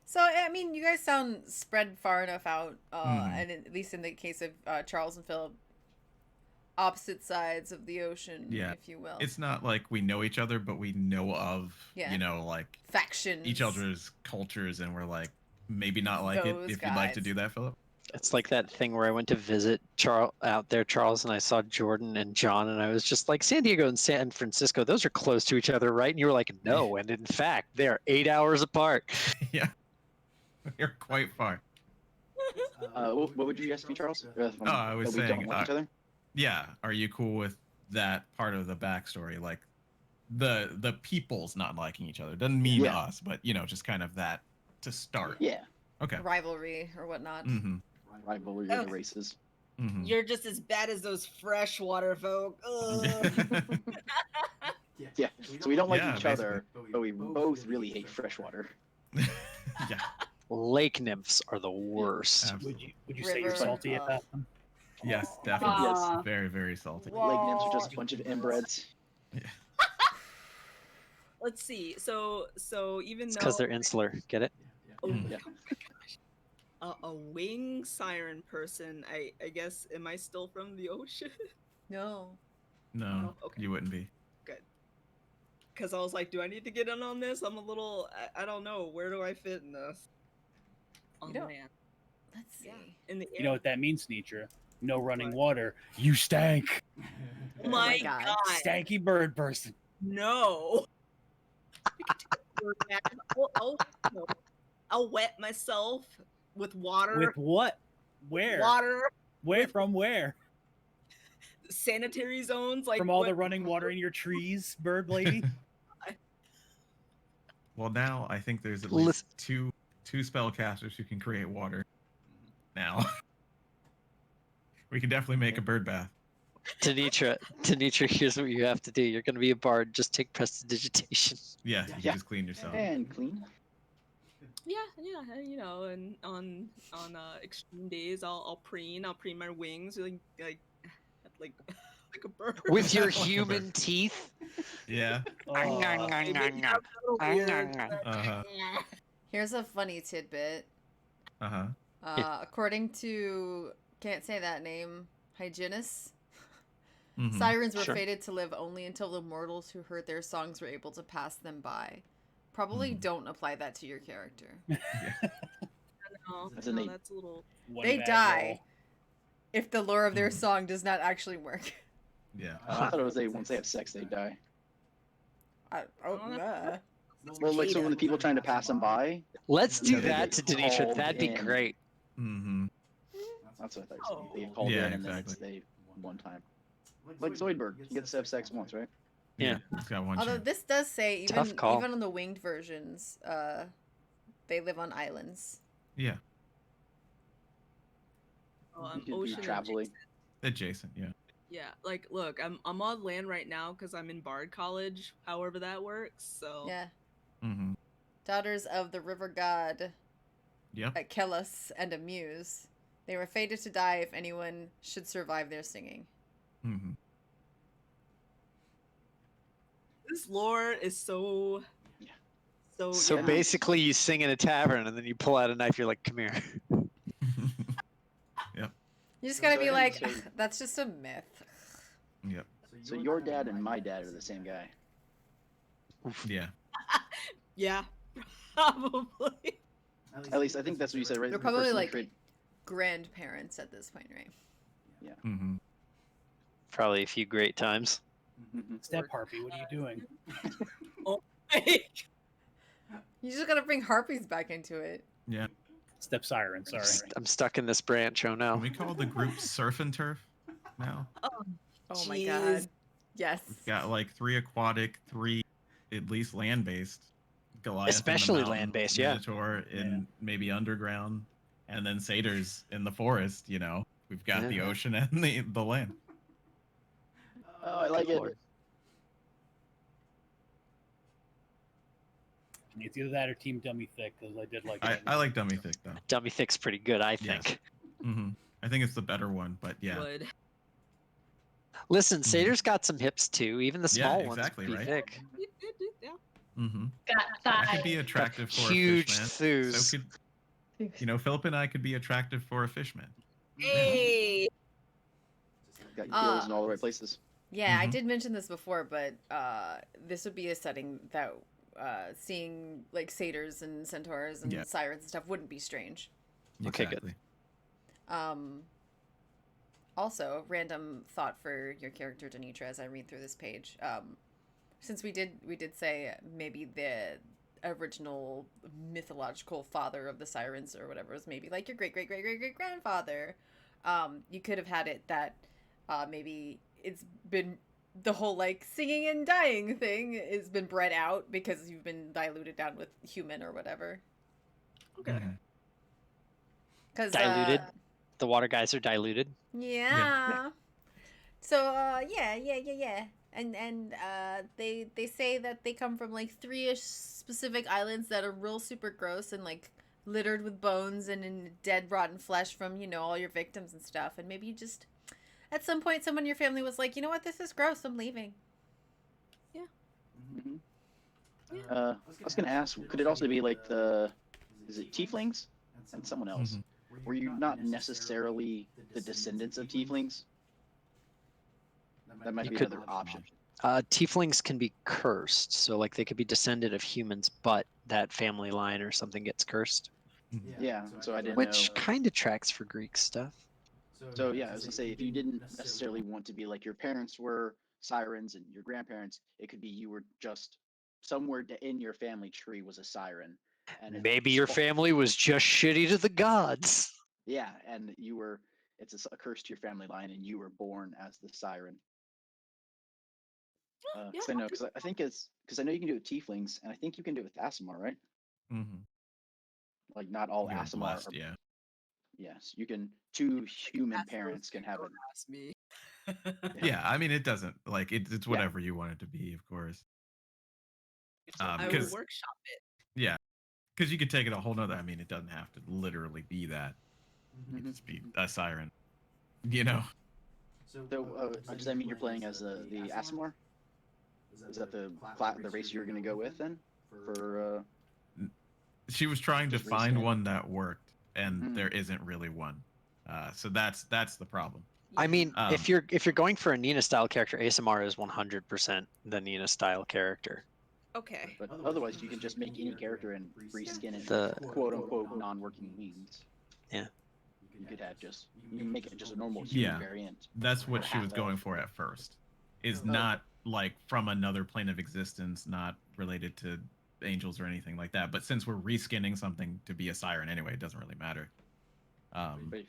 So I mean, you guys sound spread far enough out, Mhm. and at least in the case of Charles and Philip, opposite sides of the ocean, Yeah. if you will. It's not like we know each other, but we know of, Yeah. you know, like Factions. each other's cultures, and we're like, maybe not like Those it if you'd like to guys. do that, Philip. It's like that thing where I went to visit Charles, and I saw Jordan and John, and I was just like, San Diego and San Francisco, those are close to each other, right? And you were like, no, and in fact, they are 8 hours apart. Yeah. We're quite far. What would you ask me, Charles? I was that we saying, don't like each other? Yeah. Are you cool with that part of the backstory? Like the people's not liking each other. Doesn't mean Yeah. us, but you know, just kind of that to start. Yeah. Okay. Rivalry or whatnot. Mm-hmm. Rivalry of the races. Mm-hmm. You're just as bad as those freshwater folk. Ugh. Yeah. So we don't like Yeah, each other, but we both really hate freshwater. Yeah. Lake nymphs are the worst. Absolutely. Would you say you're River. salty about them? Yes, definitely. Aw. Very, very salty. Lake nymphs are just a bunch of inbreds. Let's see. So even It's though because they're insular. Get it? oh, Mm. my gosh. A wing siren person. I guess am I still from the ocean? No. No, Oh, okay. you wouldn't be. Good. Because I was like, do I need to get in on this? I'm a little. I don't know. Where do I fit in this? On don't- land. Let's see. Yeah. In the air. You know what that means, Nietzsche? No running water. You stank. Oh my God. god. Stanky bird person. No. We could take a word back. No. I'll wet myself with water. With what? Where? Water. Where from where? Sanitary zones. Like From all the what- running water in your trees, bird lady? Well, now I think there's at Listen- least two spellcasters who can create water. Now we can definitely make a bird bath. Tanitra, here's what you have to do. You're going to be a bard. Just take prestidigitation. Yeah, you can Yeah. just clean yourself. And clean. Yeah, you know, and on extreme days, I'll preen my wings like like a bird. With your Like a bird. human teeth. Yeah. Oh, Maybe have a little weird, but- Uh-huh. Here's a funny tidbit. Uh-huh. According to can't say that name, hygienists, Mhm. sirens were Sure. fated to live only until the mortals who heard their songs were able to pass them by. Probably Mhm. don't apply that to your character. No, That's a no, neat- that's a little. one They bad die roll. if the lore of their Mhm. song does not actually work. Yeah. I thought it was once they have sex, they die. Nah. Well, like, so when the people trying to pass them by, Let's do No, they that get to Denisha. called That'd be in. great. Mm-hmm. that's what I thought you Oh. said. They get called Yeah, in and then it's exactly. they one time. Like Zoidberg, he gets to have sex once, right? Yeah. It's got one Although chance. this does say Tough call. even on the winged versions, they live on islands. Yeah. Oh, You could be ocean traveling. Adjacent, yeah. Yeah, like look, I'm on land right now because I'm in Bard College. However that works. So Yeah. Mm-hmm. Daughters of the river god Yep. Achelos and a muse. They were fated to die if anyone should survive their singing. Mm-hmm. this lore is so. Yeah. So yeah. basically, you sing in a tavern, and then you pull out a knife. You're like, "Come here." You just gotta So be I like, think so- that's just a myth. Yep. So your dad and my dad are the same guy. Yeah. Yeah, probably. At least I think that's what you said, right? They're The probably person like create- grandparents at this point, right? Mm-hmm. Probably a few great times. Mhm. Step Harpy, what are you doing? Oh, You just gotta bring harpies back into it. Yeah. Step Siren, sorry. I'm stuck in this branch. Oh Can no. we call the group Surf and Turf now? Oh my Jeez. god. Yes. We've got like 3 aquatic, 3 at least land-based. Goliath Especially in the mountain, land-based, yeah. Minotaur in maybe underground, and then satyrs in the forest. You know, we've got the Yeah. ocean and the land. Oh, I like it. Lord. It's either that or Team Dummy Thick, because I did like I like Dummy Thick though. Dummy Thick's pretty good, I Yes. think. Mm-hmm. I think it's the better one, but yeah. Would. Listen, Mhm. Satyr's got some hips too. Even the small exactly, ones be right? thick. Yeah. Mm-hmm. Got I could thighs. be attractive for Huge a fishman. thews. So could Philip and I could be attractive for a fishman. Hey. Got gills in all the right places. Yeah, I Mhm. did mention this before, but this would be a setting that seeing like satyrs and centaurs and Yeah. sirens and stuff wouldn't be strange. Okay, good. Exactly. Also, random thought for your character Denitra as I read through this page. Since we did say maybe the original mythological father of the sirens or whatever was maybe like your great great great great great grandfather. You could have had it that maybe it's been the whole like singing and dying thing has been bred out because you've been diluted down with human or whatever. Okay. Mhm. Because Diluted. The water guys are diluted. Yeah. So yeah. And they say that they come from like 3-ish specific islands that are real super gross and like littered with bones and in dead rotten flesh from, you know, all your victims and stuff. And maybe you just at some point someone in your family was like, "You know what? This is gross. I'm leaving." Mm-hmm. I was gonna ask, could it also be like is it tieflings and someone else? Mhm. Were you not necessarily the descendants of tieflings? That might You be could- another option. Tieflings can be cursed, so like they could be descended of humans, but that family line or something gets cursed, Yeah, so I didn't which know. kind of tracks for Greek stuff. So yeah, I was gonna say if you didn't necessarily want to be like your parents were sirens and your grandparents, it could be you were just somewhere in your family tree was a siren, and it Maybe your spa- family was just shitty to the gods. Yeah, and you were. It's a curse to your family line, and you were born as the siren. Because I know, because I think because I know you can do it with tieflings, and I think you can do it with Asimar, right? Mhm. Like not all You're Asimar. blessed, Are, yeah. Yes, you can. Two human That's parents can have it. Ask me. Yeah, I mean, it doesn't like it's Yeah. whatever you want it to be, of course. I will Because workshop it. yeah, because you could take it a whole nother. I mean, it doesn't have to literally be that. You could Mhm. just be a siren, you know. So does that mean you're playing as the Asimar? Is that the race you're going to go with then? For She was trying to Just find reskin it. one that worked, and Mhm. there isn't really one. So that's the problem. I mean, Um, if you're going for a Nina style character, Asimar is 100% the Nina style character. Okay. but otherwise you can just make any character and reskin it The- with quote unquote non-working wings. Yeah. You could have you can make it just a normal human Yeah. variant. That's what or she was half going elf. for at first. Is Oh. not like from another plane of existence, not related to angels or anything like that. But since we're reskinning something to be a siren anyway, it doesn't really matter. But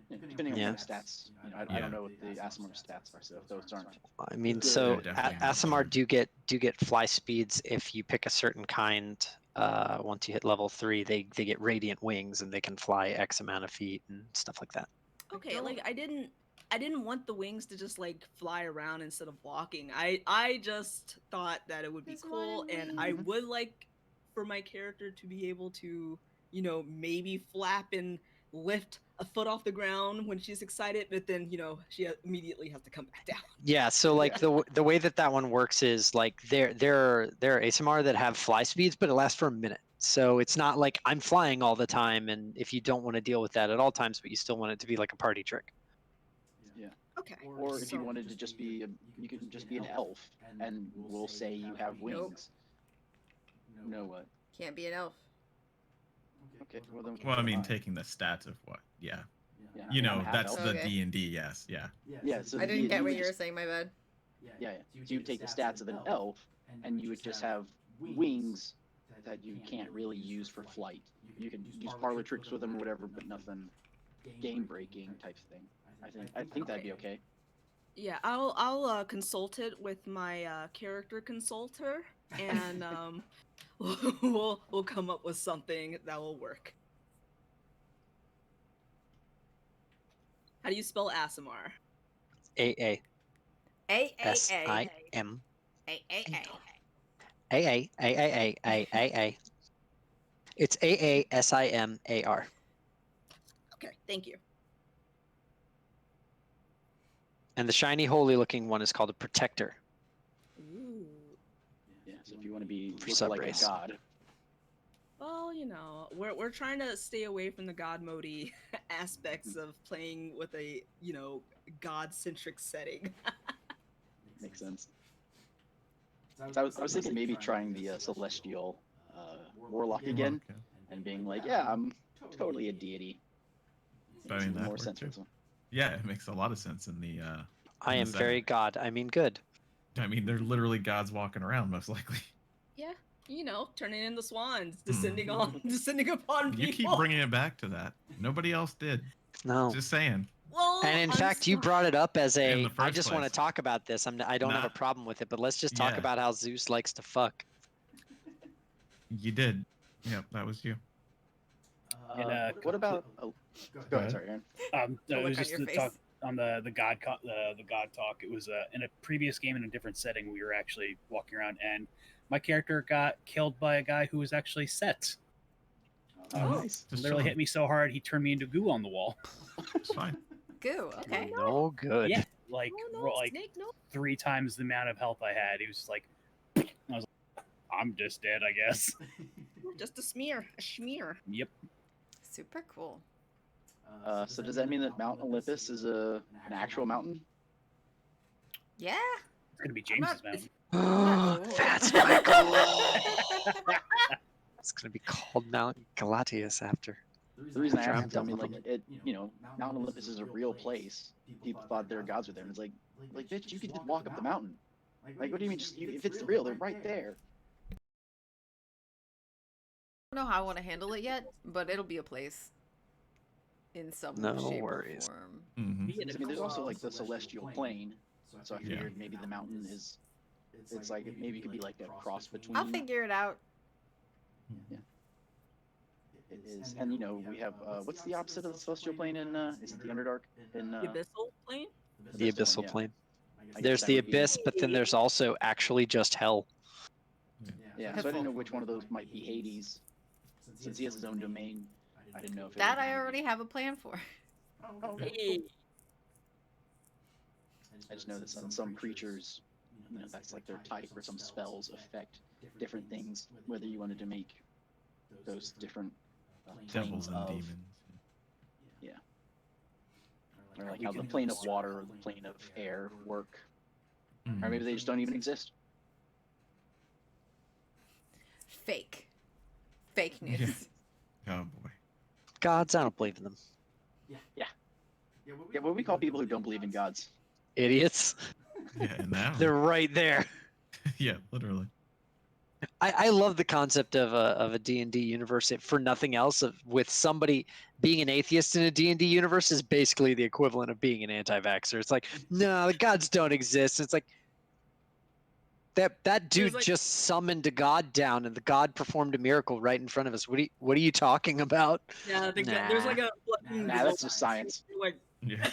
depending on Yeah. what the stats, I Yeah. don't know what the Asimar stats are, so if those aren't. I mean, Good. so They're definitely not Asimar hard. do get fly speeds if you pick a certain kind. Once you hit level 3, they get radiant wings and they can fly X amount of feet and stuff like that. Okay, like I didn't want the wings to just like fly around instead of walking. I just thought that it would be Just cool wanted and I wings. would like for my character to be able to, you know, maybe flap and lift a foot off the ground when she's excited, but then, you know, she immediately has to come back down. Yeah, so like the way that one works is like there are Asimar that have fly speeds, but it lasts for a minute. So it's not like I'm flying all the time, and if you don't want to deal with that at all times, but you still want it to be like a party trick. Yeah. Okay. Or if you so- wanted to just be, you could just be an elf, and we'll say you have wings. No what? Can't be an elf. Okay. Well, then. Well, I mean, taking the stats of what? Yeah. Yeah. You I'm know, half that's elf. the Okay. D&D. Yes. Yeah. Yeah. So I didn't get you what would you were just, saying. My bad. yeah. So you would take the stats of an elf, and you would just have wings that you can't really use for flight. You can use parlor tricks with them or whatever, but nothing game breaking type thing. I think that'd be okay. Yeah, I'll consult it with my character consulter, and we'll come up with something that will work. How do you spell Asimar? A A S A I A M A A A. A. It's AASIMAR. Okay, thank you. And the shiny holy looking one is called a protector. Ooh. Yeah. So if you want to be For look like a subrace. god, Well, you know, we're trying to stay away from the god mode aspects of playing with a, you know, god centric setting. makes sense. So I was thinking maybe trying the celestial warlock again, Okay. and being like, yeah, I'm totally a deity. I Makes mean, that more worked sense too. for this one. Yeah, it makes a lot of sense in the. I in the am very setting. god. I mean good. I mean, they're literally gods walking around, most likely. Yeah, you know, turning into swans, descending upon You keep people. bringing it back to that. Nobody else did. No. Just saying. Well, And in I'm fact, you so- brought it up as In a. the I first just want to place. talk about this. I don't have a Not- problem with it, but let's just talk Yeah. about how Zeus likes to fuck. You did. Yep, that was you. And what about? Oh, go ahead, sorry, Aaron. The It look was on just your to face. talk on the god the god talk. It was in a previous game in a different setting. We were actually walking around, and my character got killed by a guy who was actually Set. Nice. Just Literally chilling. hit me so hard he turned me into goo on the wall. It's fine. Goo. Okay. No good. Yeah, like Oh, no, like Snake, no. 3 times the amount of health I had. He was just like, I was like, I'm just dead, I guess. Just a smear, a schmear. Yep. Super cool. So does that mean that Mount Olympus is an actual mountain? Yeah. It's gonna be I'm James's not- mountain. Oh. That's my goal. It's gonna be called Mount Galatius after. The reason I asked is, I Drowned mean, them. like, Mount Olympus is a real place. People thought their gods were there, and it's like, bitch, you can just walk up the mountain. Like, what do you mean? If it's real, they're right there. I don't know how I want to handle it yet, but it'll be a place in some No shape worries. or form. Mm-hmm. I mean, there's also like the celestial plane. So I Yeah. figured maybe the mountain is. It's like maybe it could be like a cross between. I'll figure it out. It is, and we have what's the opposite of the celestial plane in? Is it the Underdark in? The abyssal plane? The abyssal yeah. plane. I guess There's that the would be- abyss, but then there's also actually just hell. Yeah, so I didn't know which one of those might be Hades, since he has his own domain. I didn't know if it That would I be- already have a plan for. Hey. I just know that some creatures, that's like their type, or some spells affect different things. Whether you wanted to make those different Devils planes and of, demons. or like how the plane of water or the plane of air work, Mhm. or maybe they just don't even exist. Fake. Fake news. Yeah. Oh boy. Gods, I don't believe in them. Yeah, what we call people who don't believe in gods. Idiots. Yeah, and that. They're right there. Yeah, literally. I love the concept of a D&D universe. For nothing else, with somebody being an atheist in a D&D universe is basically the equivalent of being an anti-vaxxer. It's like, no, the gods don't exist. It's like that dude like- just summoned a god down, and the god performed a miracle right in front of us. What are you talking about? Yeah, there's Nah. like a. Nah, that's just science. Like, Yeah.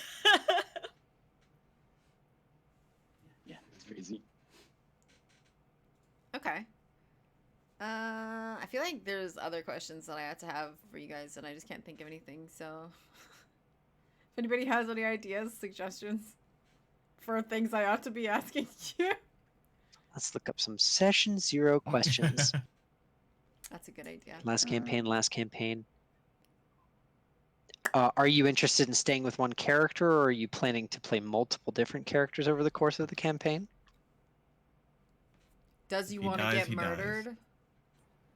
Yeah, it's crazy. Okay. I feel like there's other questions that I had to have for you guys, and I just can't think of anything. So, if anybody has any ideas, suggestions for things I ought to be asking you, Let's look up some session 0 questions. that's a good idea. Last campaign. Are you interested in staying with one character, or are you planning to play multiple different characters over the course of the campaign? Does If you he want to dies, get he dies. murdered?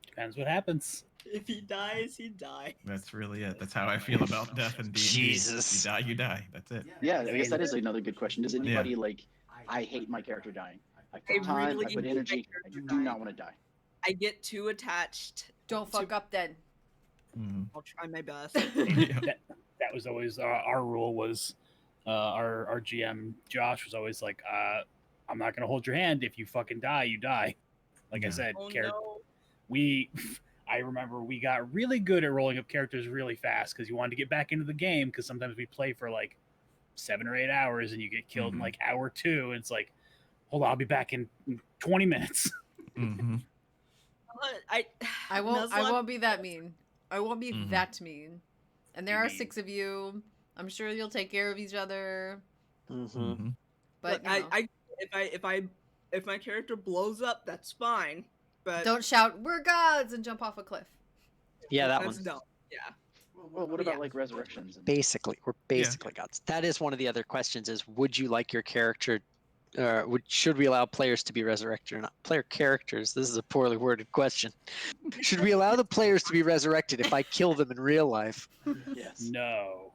Depends what happens. If he dies, he dies. That's really it. That's how I feel about death and D&D. Jesus. You die, you die. That's it. Yeah, I guess that is another good question. Does anybody like? I hate my character dying. I put time, I put energy. I do not want to die. I get too attached. Don't fuck up then. Mhm. I'll try my best. Yeah. That was always our rule. Was our GM Josh was always like, I'm not gonna hold your hand. If you fucking die, you die. Like I Yeah. said, Oh no. I remember we got really good at rolling up characters really fast because you wanted to get back into the game, because sometimes we play for like 7 or 8 hours and you get killed in Mhm. like hour 2, and it's like, hold on, I'll be back in 20 minutes. Mm-hmm. I won't Nuzlocke- be that mean. I won't be Mhm. that mean. And there are Mean. 6 of you. I'm sure you'll take care of each other. Mm-hmm. Mm-hmm. But Look, you know, if my character blows up, that's fine. But don't shout "We're gods" and jump off a cliff. Yeah, that that's one. dumb. Yeah. Well, what But about yeah. like resurrections? And... Basically, we're basically gods. That is one of the other questions: is would you like your character? Should we allow players to be resurrected or not? Player characters. This is a poorly worded question. Should we allow the players to be resurrected if I kill them in real life? Yes. No.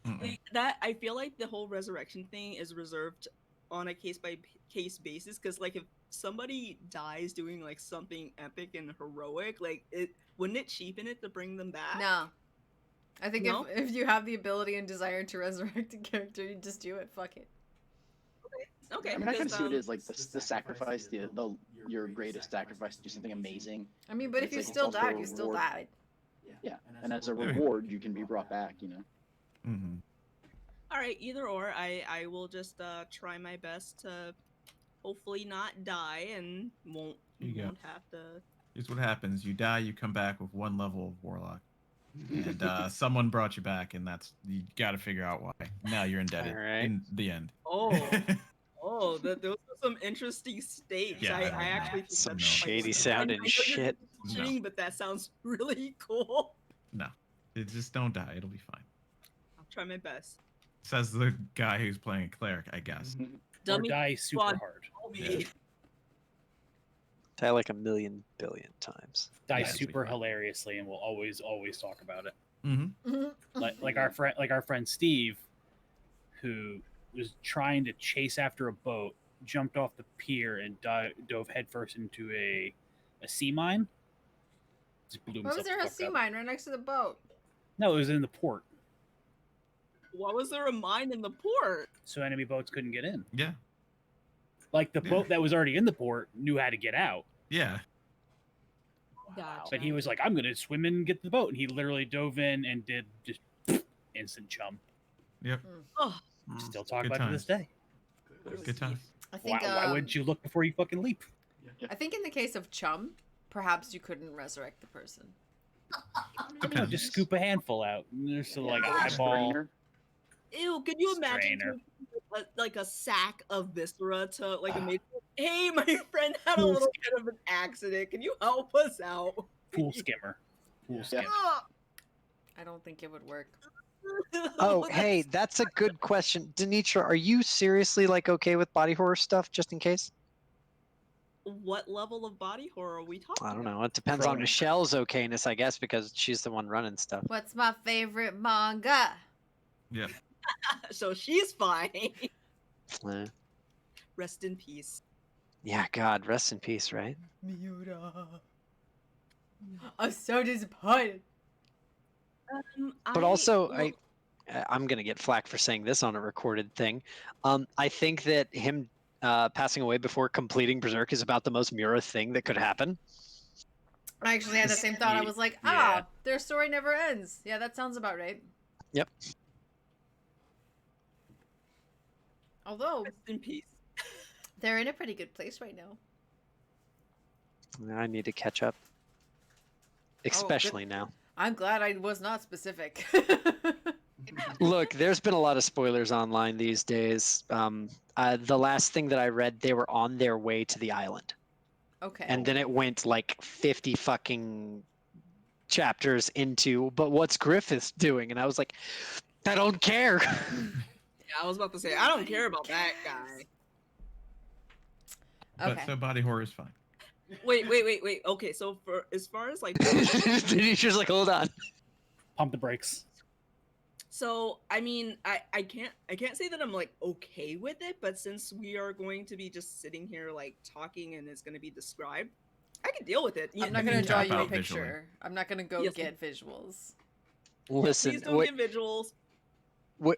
Mm-mm. That I feel like the whole resurrection thing is reserved on a case by case basis, because like if somebody dies doing like something epic and heroic, like it wouldn't it cheapen it to bring them back? No. I think No? if you have the ability and desire to resurrect a character, you just do it. Fuck it. Okay. I mean, I kind of because, see it as like the sacrifice, your greatest sacrifice to do something amazing. I mean, but if It's you like, it's still also died, a you still reward. died. Yeah, and as a reward, you can be brought back. You know. Mm-hmm. all right, either or. I will just try my best to hopefully not die and won't There you go. have to. Here's what happens: you die, you come back with 1 level of warlock, and someone brought you back, and that's you got to figure out why. Now you're indebted. All right. In the end. Oh, those are some interesting stakes. Yeah, I I don't know. actually think Some that's shady I sounding know you're shit. bullshitting, but that sounds really cool. No, just don't die. It'll be fine. I'll try my best. Says the guy who's playing a cleric, I guess. Or Dummy die super squad. hard. Yeah. Die like a million billion times. Die Yeah, super it'll be fine. hilariously, and we'll always talk about it. Mm-hmm. Like our friend Steve, who was trying to chase after a boat, jumped off the pier and dove headfirst into a sea mine. Just blew Why was himself there the a fuck sea up. mine right next to the boat? No, it was in the port, Why was there a mine in the port? so enemy boats couldn't get in. Yeah. Like the Yeah. boat that was already in the port knew how to get out, Yeah. Gotcha. but he was like, "I'm gonna swim in and get the boat," and he literally dove in and did just instant chum. Yep. Oh, Still talk Good about it to this times. day. Good times. I think. Why wouldn't you look before you fucking leap? I think in the case of Chum, perhaps you couldn't resurrect the person. No, just scoop a handful out. And there's so like Or a eyeball. strainer. ew! Could you imagine Strainer. like a sack of viscera to like a mate? Hey, my friend had a little bit of an accident. Can you help us out? Pool skimmer. Pool Yeah. skimmer. I don't think it would work. Oh, hey, that's a good question. Denitra, are you seriously like okay with body horror stuff just in case? What level of body horror are we talking? I don't know. It depends on Cronin. Michelle's okayness, I guess, because she's the one running stuff. What's my favorite manga? Yeah. So she's fine. Eh. Rest in peace. Yeah, God, rest in peace, right? Miura. I'm so disappointed. But also, I'm gonna get flack for saying this on a recorded thing. I think that him passing away before completing Berserk is about the most Miura thing that could happen. I actually had the same thought. I was like, Yeah. their story never ends. Yeah, that sounds about right. Yep. Although Rest in peace. they're in a pretty good place right now. I need to catch up, especially now. I'm glad I was not specific. Look, there's been a lot of spoilers online these days. The last thing that I read, they were on their way to the island. Okay. And then it went like 50 fucking chapters into, but what's Griffith doing? And I was like, I don't care. Yeah, I was about to say I don't care about that guy. But Okay. so body horror is fine. Wait. Okay, so for as far as like Denisha's like, hold on. Pump the brakes. So I mean, I can't say that I'm like okay with it, but since we are going to be just sitting here like talking and it's going to be described, I can deal with it. I'm not You gonna can draw tap you a out visually. picture. I'm not gonna go Yes. get visuals. Listen, Please don't give visuals.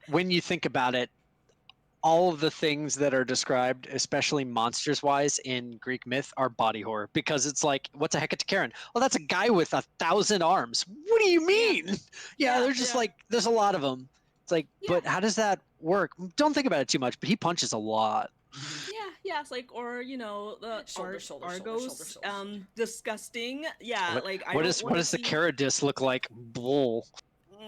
when you think about it, all of the things that are described, especially monsters wise in Greek myth, are body horror, because it's like, what's a Hecatocaron? Well, that's a guy with 1,000 arms. What do you mean? Yeah, there's just like, there's a lot of them. It's like, but how does that work? Don't think about it too much, but he punches a lot. Yeah, it's like, or you know, the Shoulder, shoulder, Argos, shoulder, shoulder, shoulder. disgusting. Yeah, What, like I what don't is want what to does the see. Caradis look like? Bull.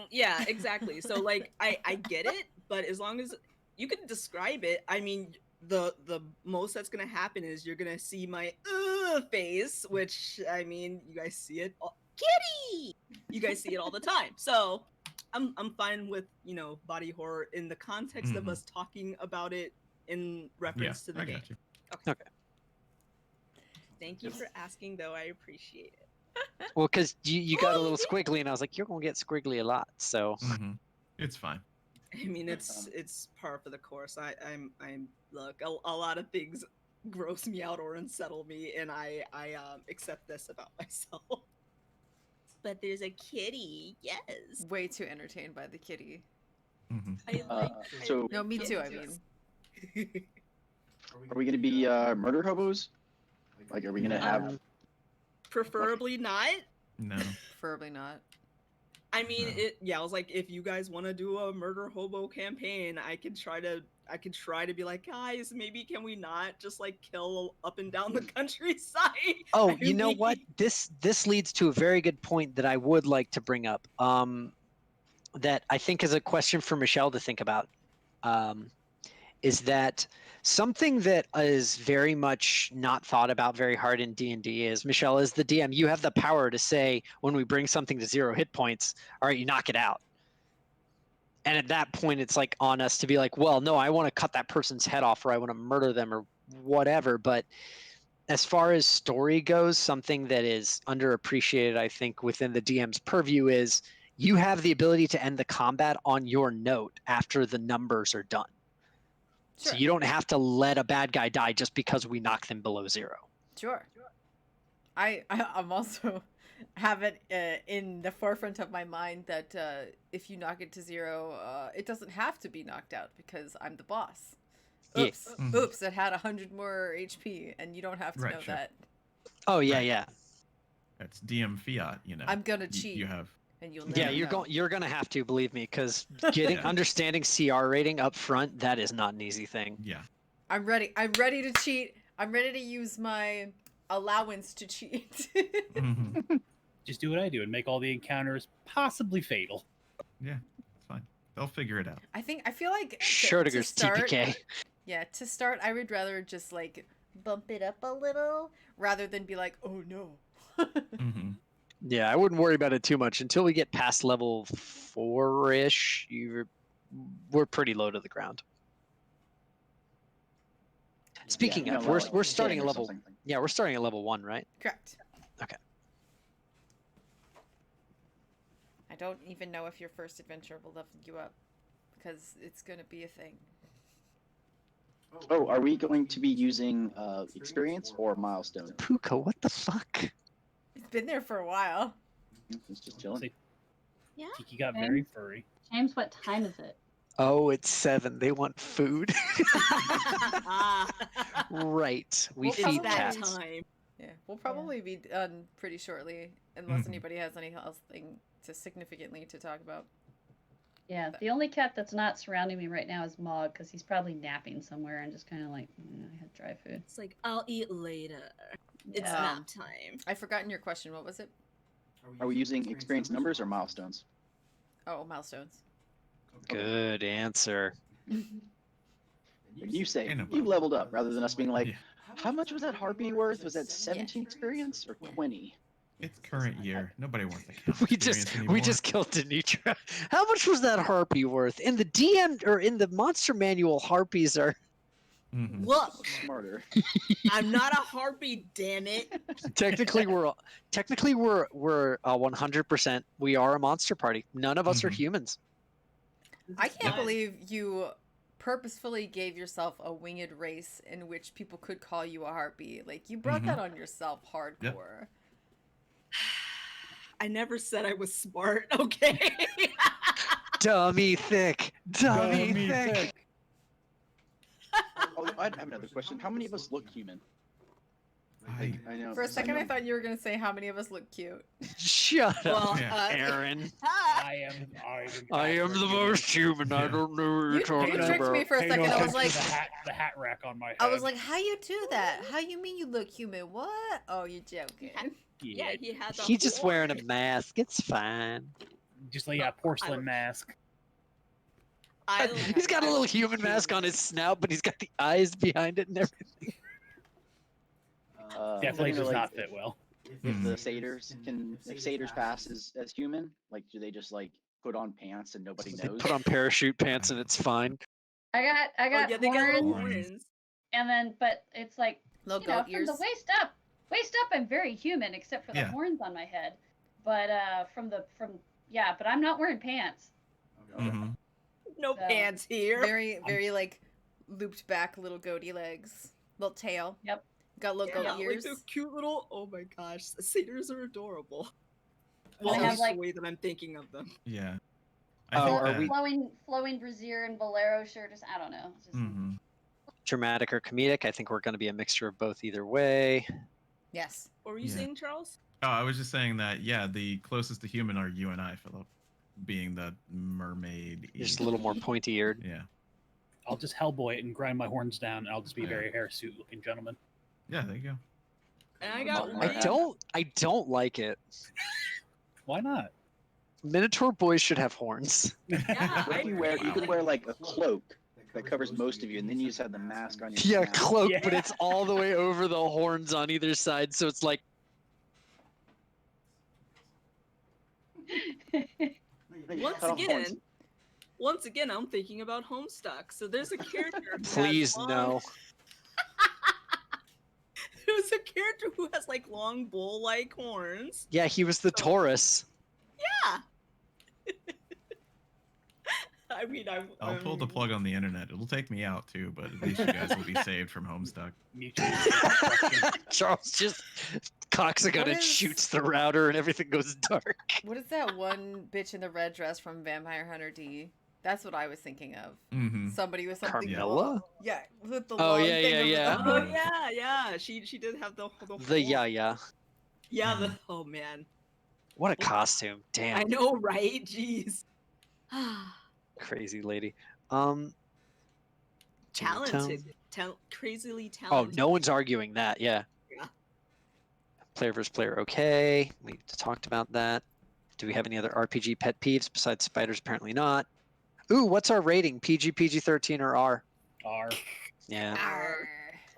Yeah, exactly. So like, I get it, but as long as you can describe it, I mean, the most that's gonna happen is you're gonna see my face, which I mean, you guys see it, kitty. You guys see it all the time, so I'm fine with body horror in the context of us talking about it in reference to the I game. got you. Okay. Thank you for asking, though. I appreciate it. Well, because you got a little squiggly, and I was like, you're gonna get squiggly a lot. So It's fine. I mean, it's par for the course. I'm look, a lot of things gross me out or unsettle me, and I accept this about myself. But there's a kitty, yes. Way too entertained by the kitty. I like. So No, me too. I mean, are we going to be murder hobos? Like, are we going to have? Preferably not. No. preferably not. I mean, I was like, if you guys want to do a murder hobo campaign, I could try to be like, guys, maybe can we not just like kill up and down the countryside? Oh, you know what? This leads to a very good point that I would like to bring up. That I think is a question for Michelle to think about. Is that something that is very much not thought about very hard in D&D is, Michelle, as the DM, you have the power to say, when we bring something to 0 hit points, all right, you knock it out. And at that point, it's like on us to be like, well, no, I want to cut that person's head off, or I want to murder them, or whatever. But as far as story goes, something that is underappreciated, I think, within the DM's purview is you have the ability to end the combat on your note after the numbers are done. Sure. So you don't have to let a bad guy die just because we knock them below 0. Sure. I'm also have it in the forefront of my mind that if you knock it to 0, it doesn't have to be knocked out because I'm the boss. Oops. Yeah. Oops, it had 100 more HP, and you don't have to know that. Oh, yeah. That's DM fiat, you know. I'm gonna cheat. You have. And you'll never know. You're gonna have to, believe me, because understanding CR rating up front, that is not an easy thing. Yeah. I'm ready to cheat. I'm ready to use my allowance to cheat. Just do what I do and make all the encounters possibly fatal. Yeah, it's fine. They'll figure it out. I feel like Schrödinger's start, TPK. Yeah, to start, I would rather just like bump it up a little rather than be like, oh no. Yeah, I wouldn't worry about it too much until we get past level 4-ish. We're pretty low to the ground. Speaking of, we're starting at level. Yeah, we're starting at level 1, right? Correct. Okay. I don't even know if your first adventure will level you up because it's gonna be a thing. Oh, are we going to be using experience or milestone? Puka, what the fuck? It's been there for a while. It's just chilling. Yeah. Kiki got very furry. James, what time is it? Oh, it's 7. They want food. Right. We feed cats. Time. Yeah, we'll probably be done pretty shortly, unless anybody has anything else to significantly to talk about. Yeah, the only cat that's not surrounding me right now is Mog, because he's probably napping somewhere and just kind of like, I had dry food. It's like, I'll eat later. It's Yeah. nap time. I've forgotten your question. What was it? Are we using experience numbers or milestones? Oh, milestones. Good answer. You say you leveled up rather than us being like, how much was that harpy worth? Was that 17 experience or 20? It's current year. Nobody wants to count We experience anymore. we just killed Denitra. How much was that harpy worth? In the DM or in the monster manual, harpies are Mhm. Look, Smarter. I'm not a harpy, damn it. Technically, we're 100%. We are a monster party. None of us are Mhm. humans. I can't Fine. believe you purposefully gave yourself a winged race in which people could call you a harpy. Like, you brought that on yourself hardcore. I never said I was smart, okay? Dummy thick. Dummy thick. Oh, I have another question. How many of us look human? Like, I know. For a second, I know- thought you were going to say how many of us look cute. Shut Well, up, Yeah. Aaron. I am the most human. I don't know what you're You talking tricked about. me for a Pay no second. I was attention to like, the hat rack on my head. I was like, how you do that? How you mean you look human? What? Oh, you're joking. yeah, he had the He's just wearing a horn. mask. It's fine. just like a porcelain mask. He's got a little human mask on his snout, but he's got the eyes behind it and everything. Definitely you know, does like, not fit well. If the satyrs pass as human, like, do they just like put on pants and nobody They knows? put on parachute pants and it's fine. I got Oh, yeah, they got little horns, horns. and then but it's like Little you know, goat from ears. the waist up, I'm very human except for the Yeah. horns on my head. But but I'm not wearing pants. Mhm. No So- pants here. Very like looped back little goatee legs. Little tail. Yep. Got little Yeah, goat like ears. the cute little. Oh my gosh, satyrs are adorable. I Well, at have, least like- the way that I'm thinking of them. Yeah. Oh, think are that- we- Flowing brassiere and bolero shirt. I don't know. It's just, Mhm. Dramatic or comedic? I think we're going to be a mixture of both either way. Yes. What were you Yeah. saying, Charles? Oh, I was just saying that, yeah, the closest to human are you and I, Philip, being the mermaid. Just a little more pointy eared. Yeah. I'll just Hellboy it and grind my horns down, and I'll just be a Yeah. very hirsute looking gentleman. Yeah, there you go. And I got. Oh, I don't like it. Why not? Minotaur boys should have horns. Yeah, What if you wear? You Wow. could wear like a cloak that covers most of you, and then you just have the mask on your. Yeah, snout. cloak, but Yeah. it's all the way over the horns on either side, so it's like No, you Once cut off the horns. again, I'm thinking about Homestuck. So there's a character. who has please long- no. There's a character who has like long bull-like horns. Yeah, he was the Taurus. Yeah. I mean, I'll pull the plug on the internet. It'll take me out too, but at least you guys will be saved from Homestuck. Mutually exclusive. Charles just cocks a gun What and is- shoots the router and everything goes dark. What is that one bitch in the red dress from Vampire Hunter D? That's what I was thinking of. Mm-hmm. Somebody with something. Carmilla? Yeah, with the Oh, long yeah, thing yeah, over yeah. the Oh hood. yeah. She did have the The yeah. Yeah. Oh man. What a costume. I Damn. know, right? Jeez. Crazy lady. Talented. Crazily Oh, talented. no one's arguing that. Yeah. Yeah. Player versus player. Okay. We talked about that. Do we have any other RPG pet peeves besides spiders? Apparently not. Ooh, what's our rating? PG, PG-13, or R? R. Yeah. Arr.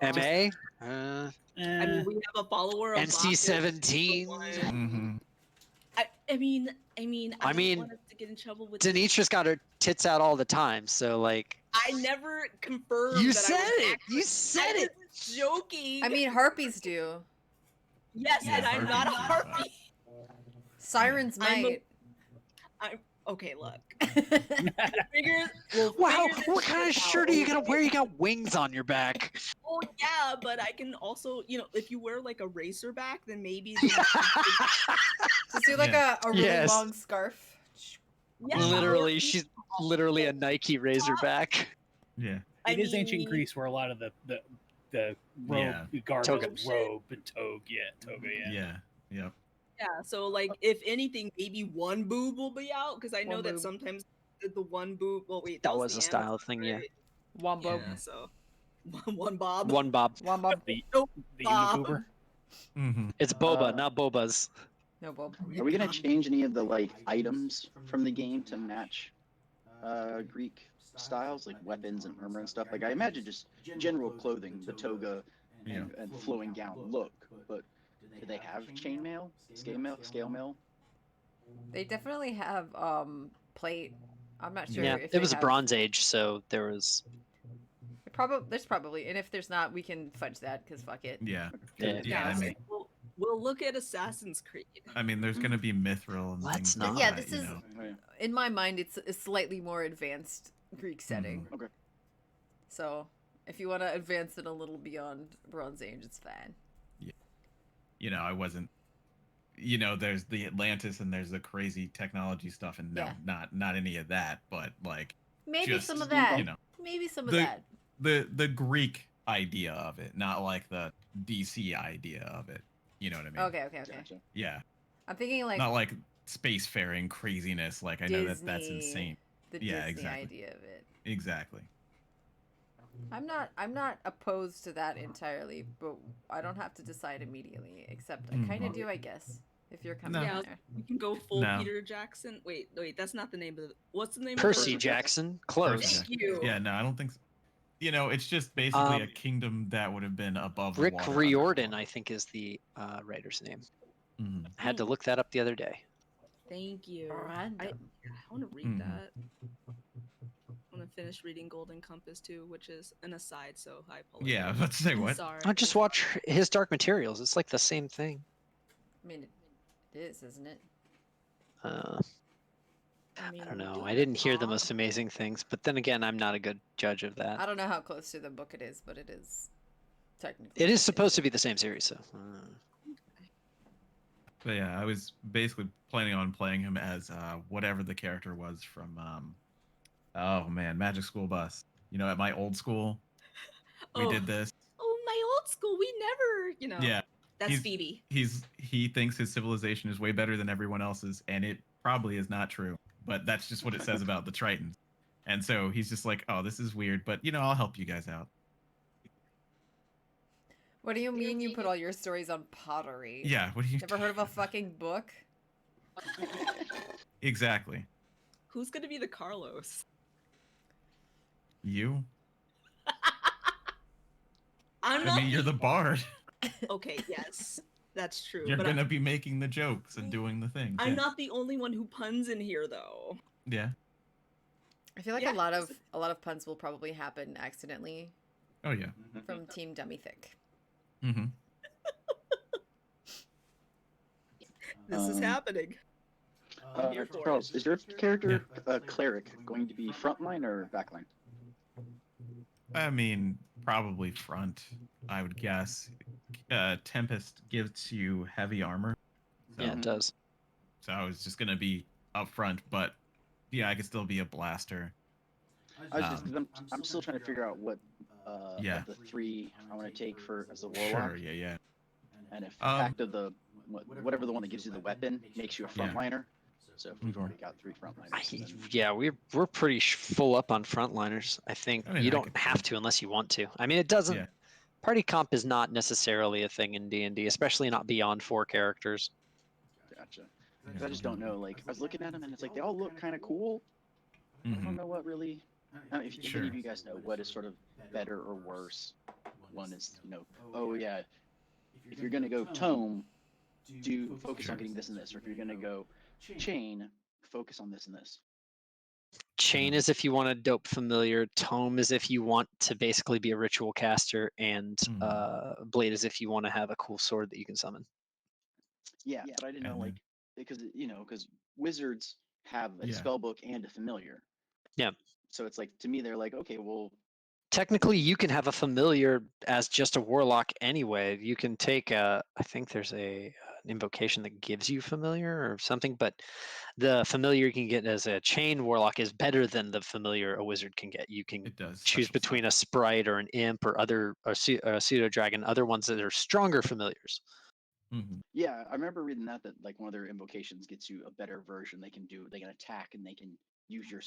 MA? I mean, we have a follower of NC-17. Mm-hmm. I mean, I don't mean, want us to get in trouble with. Denitra's got her tits out all the time, so like. I never confirmed. You that said I was it. actually- You said I it. was joking. I mean, harpies do. yes, Yeah, and I'm not a harpies do. harpy. Sirens I'm a- might. Okay, look. We'll Wow, figure what this kind of shit shirt are you out. gonna wear? You got wings on your back. Oh yeah, but I can also, if you wear like a racerback, then maybe. Just do like a really Yes. long scarf. Yeah, Literally, or- she's literally a Nike Razorback. Yeah. I It is ancient mean, Greece where a lot of the robe Yeah. garb Toga. is robe and toga. Yeah, toga. Yeah. Yeah. Yep. Yeah, so like if anything, maybe one boob will be out because I know One that boob. sometimes the one boob. Well, wait, That was was the a style Amazon, thing, yeah. right? Wombo. Yeah, so one bob. One bob. Wombo. The No, the Bob. Uniboober. Mm-hmm. It's boba, not bobas. No bob. Are we gonna change any of the like items from the game to match Greek styles, like weapons and armor and stuff? Like I imagine just general clothing, the toga and flowing gown look, but do they have chainmail, scale mail? They definitely have plate. I'm not sure Yeah, if it they was a have- Bronze Age, so there was. If There's probably, and if there's not, we can fudge that because fuck it. Yeah. Yeah. Yeah, I mean, We'll look at Assassin's Creed. there's gonna be mithril and Let's things not. like Yeah, that. this you is know. Oh, yeah. in my mind. It's a slightly more advanced Greek setting. Okay. So if you want to advance it a little beyond Bronze Age, it's fine. You know, I wasn't. You know, there's the Atlantis and there's the crazy technology stuff, and no, Yeah. not any of that. But like, Maybe just, some of that. you know, Maybe some of the that. the Greek idea of it, not like the DC idea of it. You know what I mean? Okay. Gotcha. Yeah. I'm thinking like Not like spacefaring craziness. Like I know that's Disney, insane. the Yeah, Disney exactly. idea of it. Exactly. I'm not opposed to that entirely, but I don't have to decide immediately. Except I kind of Mhm. do, I guess. If you're coming No. Yeah, there. we can go full No. Peter Jackson. Wait, that's not the name of the. What's the name Percy of the Jackson, Percy close. Thank you. Yeah, no, I don't think so. You know, it's just basically a Um, kingdom that would have been above the Rick water. Riordan, underwater. I think, is the writer's name. Mhm. I had to look that up the other day. Thank you. Random. I want to read Mhm. that. I want to finish reading Golden Compass too, which is an aside, so I apologize. Yeah, let's say I'm what? sorry. I'll just watch his Dark Materials. It's like the same thing. I mean, it is, isn't it? I mean, don't we know. do I didn't hear the talk. most amazing things, but then again, I'm not a good judge of that. I don't know how close to the book it is, but it is technically. It is the same supposed to book. be the same series, so. But yeah, I was basically planning on playing him as whatever the character was from oh man, Magic School Bus. You know, at my old school, we did this. Oh, my old school, we never, Yeah. That's he's- Phoebe. He thinks his civilization is way better than everyone else's, and it probably is not true. But that's just what it says about the Tritons. And so he's just like, oh, this is weird, but I'll help you guys out. What do you mean you put all your stories on pottery? Yeah, what do you Never heard of a fucking book? Exactly. Who's gonna be the Carlos? You? I'm I not. mean, you're the bard. Okay, yes, that's true. You're but gonna be making the jokes and doing the things. I'm yeah. not the only one who puns in here, though. Yeah. I feel like Yeah. a lot of puns will probably happen accidentally Oh yeah. from Team Dummy Thick. Mm-hmm. This is happening. Here for it. Charles, is your character cleric going to be frontline or backline? I mean, probably front, I would guess. Tempest gives you heavy armor. So, Yeah, it does. So I was just gonna be up front, but yeah, I could still be a blaster. I was just, 'cause I'm still trying to figure out what Yeah. of the three I want to take for as a warlock. Sure, yeah. And if Pact of the whatever the one that gives you the weapon makes you a Yeah. frontliner. So if we've Mhm. already got 3 frontliners. then- Yeah, we're pretty full up on frontliners. I think I mean, you I don't could have see. to unless you want to. I mean, it doesn't. Yeah. Party comp is not necessarily a thing in D&D, especially not beyond 4 characters. Gotcha. 'Cause I just don't know. Like I was looking at them and it's like they all look kind of cool. I Mhm. don't know what really. If Sure. any of you guys know what is sort of better or worse. One is, oh yeah, if you're gonna go tome, do focus on Sure. getting this and this, or if you're gonna go chain, focus on this and this. Chain is if you want a dope familiar. Tome is if you want to basically be a ritual caster, and Mhm. Blade is if you want to have a cool sword that you can summon. Yeah, but I didn't know And like because wizards have a Yeah. spell book and a familiar. Yeah. So it's like to me they're like, okay, well, Technically, you can have a familiar as just a warlock anyway. You can take I think there's an invocation that gives you familiar or something, but the familiar you can get as a chain warlock is better than the familiar a wizard can get. You can It does. choose special between a sprite or an imp or a pseudo dragon, other ones that are stronger familiars. stuff. Mhm. yeah, I remember reading that like one of their invocations gets you a better version. They can attack and they can use your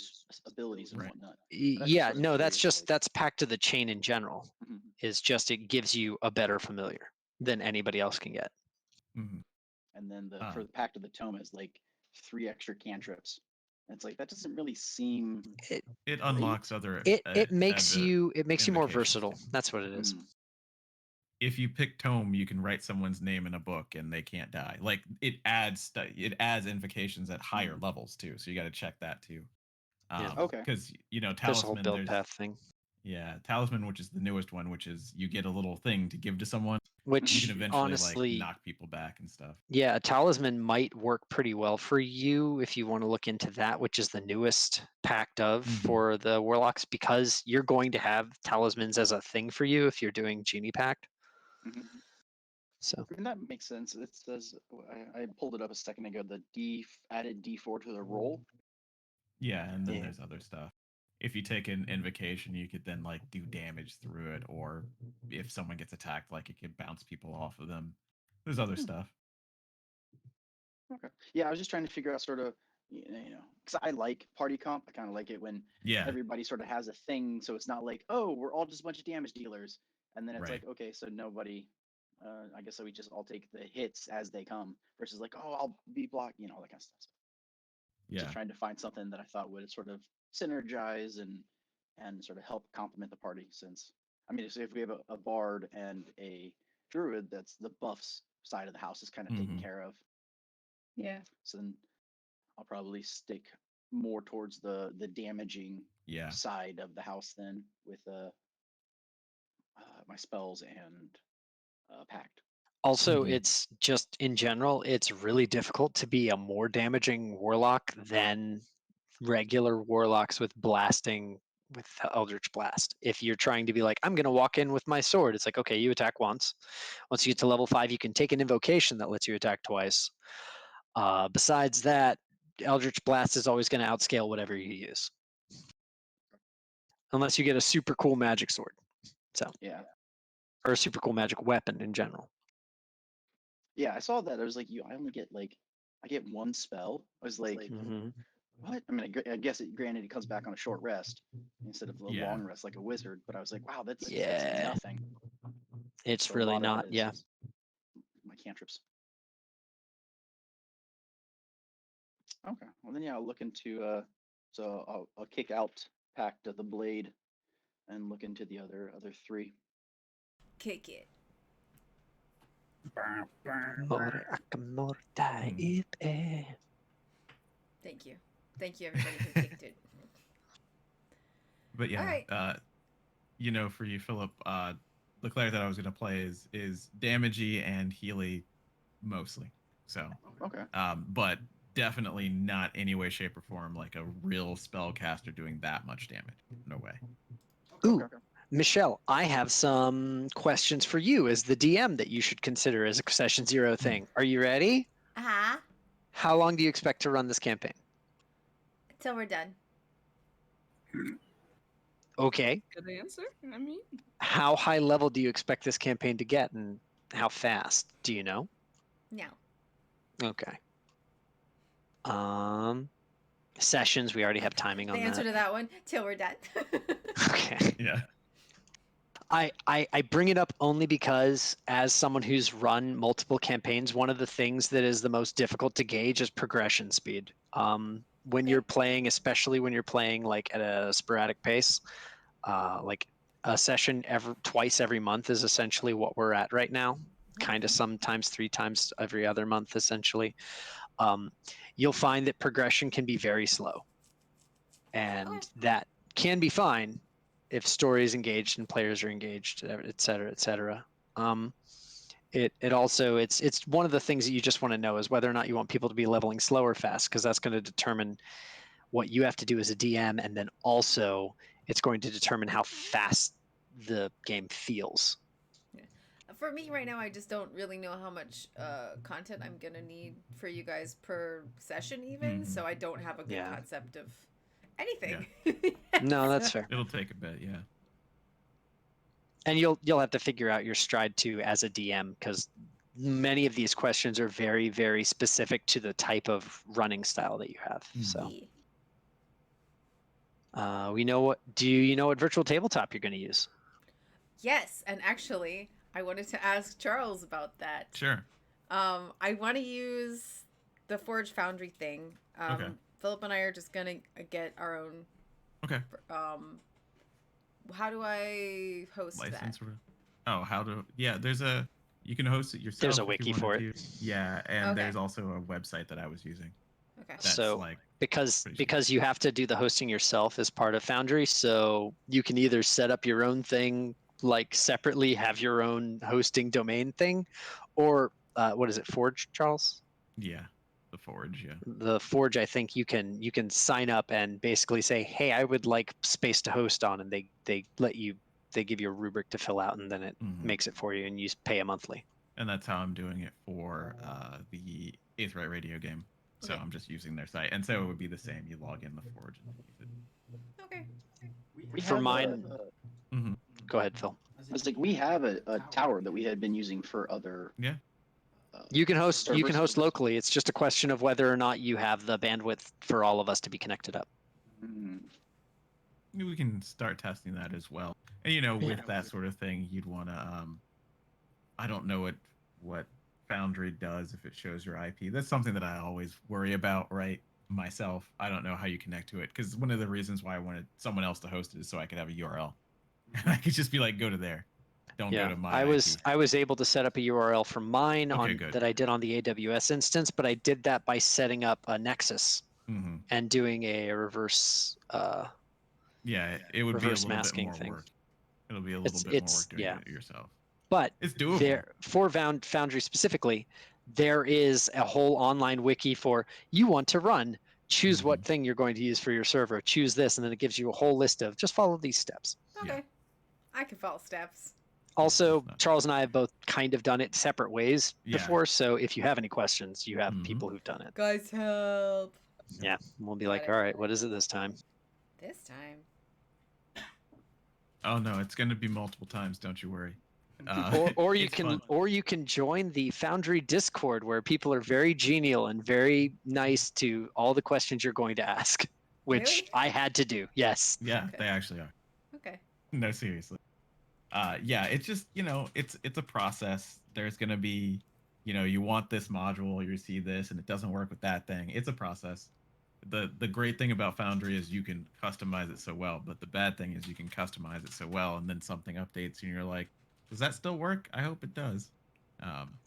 abilities and Right. whatnot. But I just Yeah, sort of no, that's curious, just like- that's Pact of the Chain in general. Mhm. Is just it gives you a better familiar than anybody else can get. Mhm. And then Ah. for the Pact of the Tome is like 3 extra cantrips. And it's like that doesn't really seem. It unlocks other. It makes other you more invocations, versatile. too. That's what it is. Mm. If you pick tome, you can write someone's name in a book and they can't die. Like it adds invocations at higher levels too. So you got to check that too. Yeah. Okay. Because There's a whole talisman. build path thing. Yeah, talisman, which is the newest one, which is you get a little thing to give to someone. You Which can eventually honestly, like knock people back and stuff. yeah, a talisman might work pretty well for you if you want to look into that, which is the newest pact of Mhm. for the warlocks, because you're going to have talismans as a thing for you if you're doing genie pact. Mhm. So I mean, that makes sense. It says I pulled it up a second ago. The added D4 to the roll. Yeah, and then Yeah. there's other stuff. If you take an invocation, you could then like do damage through it, or if someone gets attacked, like it could bounce people off of them. There's other stuff. Okay. Yeah, I was just trying to figure out sort of, because I like party comp. I kind of like it when Yeah, everybody sort of has a thing, so it's not like, oh, we're all just a bunch of damage dealers, and then it's right. like, okay, so nobody. I guess so we just all take the hits as they come, versus like, oh, I'll be blocked, all that kind of stuff. Yeah. Just trying to find something that I thought would sort of synergize and sort of help complement the party. Since I mean, if we have a bard and a druid, that's the buffs side of the house is kind of taken Mhm. care of. Yeah. So then I'll probably stick more towards the damaging Yeah. side of the house then with my spells and pact. also, Mhm. it's just in general, it's really difficult to be a more damaging warlock than regular warlocks with blasting with Eldritch Blast. If you're trying to be like, I'm going to walk in with my sword, it's like, okay, you attack once. Once you get to level 5, you can take an invocation that lets you attack twice. Besides that, Eldritch Blast is always going to outscale whatever you use. Unless you get a super cool magic sword. So, Yeah. or a super cool magic weapon in general. Yeah, I saw that. I was like, I only get I get one spell. I was like, Mhm. what? I mean, I guess granted it comes back on a short rest instead of a Yeah. long rest like a wizard. But I was like, wow, that's Yeah, nothing. it's So a really lot of not. that Yeah. is my cantrips. Okay. Well then, yeah, I'll look into. So I'll kick out Pact of the Blade and look into the other three. Kick it. More mortai ip. Thank you. Thank you, everybody who kicked it. But yeah, All right. For you, Philip, the cleric that I was gonna play is damagey and healy mostly. So, Okay. but definitely not any way, shape, or form like a real spellcaster doing that much damage. No way. Ooh, Okay. Michelle, I have some questions for you as the DM that you should consider as a session 0 thing. Are you ready? Uh-huh. How long do you expect to run this campaign? Till we're done. Okay. Good answer. I mean, How high level do you expect this campaign to get, and how fast? Do you know? No. Okay. Sessions, we already have timing The on answer that. to that one, till we're done. Okay. Yeah. I bring it up only because as someone who's run multiple campaigns, one of the things that is the most difficult to gauge is progression speed. When you're playing, especially when you're playing like at a sporadic pace, like a session twice every month is essentially what we're at right now. Kind of sometimes 3 times every other month, essentially. You'll find that progression can be very slow, and Okay. that can be fine if story is engaged and players are engaged, et cetera, et cetera. It also it's one of the things that you just want to know is whether or not you want people to be leveling slow or fast, because that's going to determine what you have to do as a DM, and then also it's going to determine how fast the game feels. For me right now, I just don't really know how much content I'm gonna need for you guys per session, even. Mhm. So I don't have a good Yeah. concept of anything. No, that's fair. It'll take a bit, yeah. And you'll have to figure out your stride too as a DM, because many of these questions are very, very specific to the type of running style that you have. So we know what. Do you know what virtual tabletop you're going to use? Yes, and actually, I wanted to ask Charles about that. Sure. I want to use the Forge Foundry thing. Okay. Philip and I are just gonna get our own. Okay. How do I host License that? Oh, how to? Yeah, you can host it yourself. There's a if wiki you wanted for it. to. Yeah, and Okay. there's also a website that I was using. Okay. That's So like because Pretty sure. because you have to do the hosting yourself as part of Foundry, so you can either set up your own thing like separately, have your own hosting domain thing, or what is it, Forge, Charles? Yeah, the Forge. Yeah. The Forge, I think you can sign up and basically say, hey, I would like space to host on, and they give you a rubric to fill out, and then it Mhm. makes it for you, and you pay a monthly. And that's how I'm doing it for the Aetheryte radio game. So Okay. I'm just using their site, and so it would be the same. You log in the Forge and use it. Okay. We For have mine, Mm-hmm. go ahead, Phil. I was like, we have a tower that we had been using for other. Yeah. You can host servers. locally. It's just a question of whether or not you have the bandwidth for all of us to be connected up. Mm, We can start testing that as well. And with Yeah. that sort of thing, you'd want to I don't know what Foundry does if it shows your IP. That's something that I always worry about, right? Myself. I don't know how you connect to it, because one of the reasons why I wanted someone else to host it is so I could have a URL. I could just be like, go to there. Don't go Yeah, to my I was IP. able to set up a URL for mine Okay, on good. that I did on the AWS instance, but I did that by setting up a Nexus Mm-hmm. and doing a reverse Yeah, it would be a reverse little bit masking more thing. work. It'll be a little bit more work doing it yourself. But It's doable. there for Foundry specifically, there is a whole online wiki for you want to run. Choose what thing you're going to use for your server. Choose this, and then it gives you a whole list of just follow these steps. Okay. Yeah. I can follow steps. Also, not- Charles and I have both kind of done it separate ways Yeah. before. So if you have any questions, you have Mhm. people who've done it. Guys, help. Yeah, we'll be Got like, it. all right, what is it this time? This time. Oh no, it's going to be multiple times. Don't you worry. Or you it's can fun. join the Foundry Discord where people are very genial and very nice to all the questions you're going to ask, which Really? I had to do. Yes. Yeah, Okay. they actually are. Okay. No, seriously. Yeah, it's just it's a process. There's gonna be, you want this module, you see this, and it doesn't work with that thing. It's a process. The great thing about Foundry is you can customize it so well, but the bad thing is you can customize it so well, and then something updates, and you're like, does that still work? I hope it does.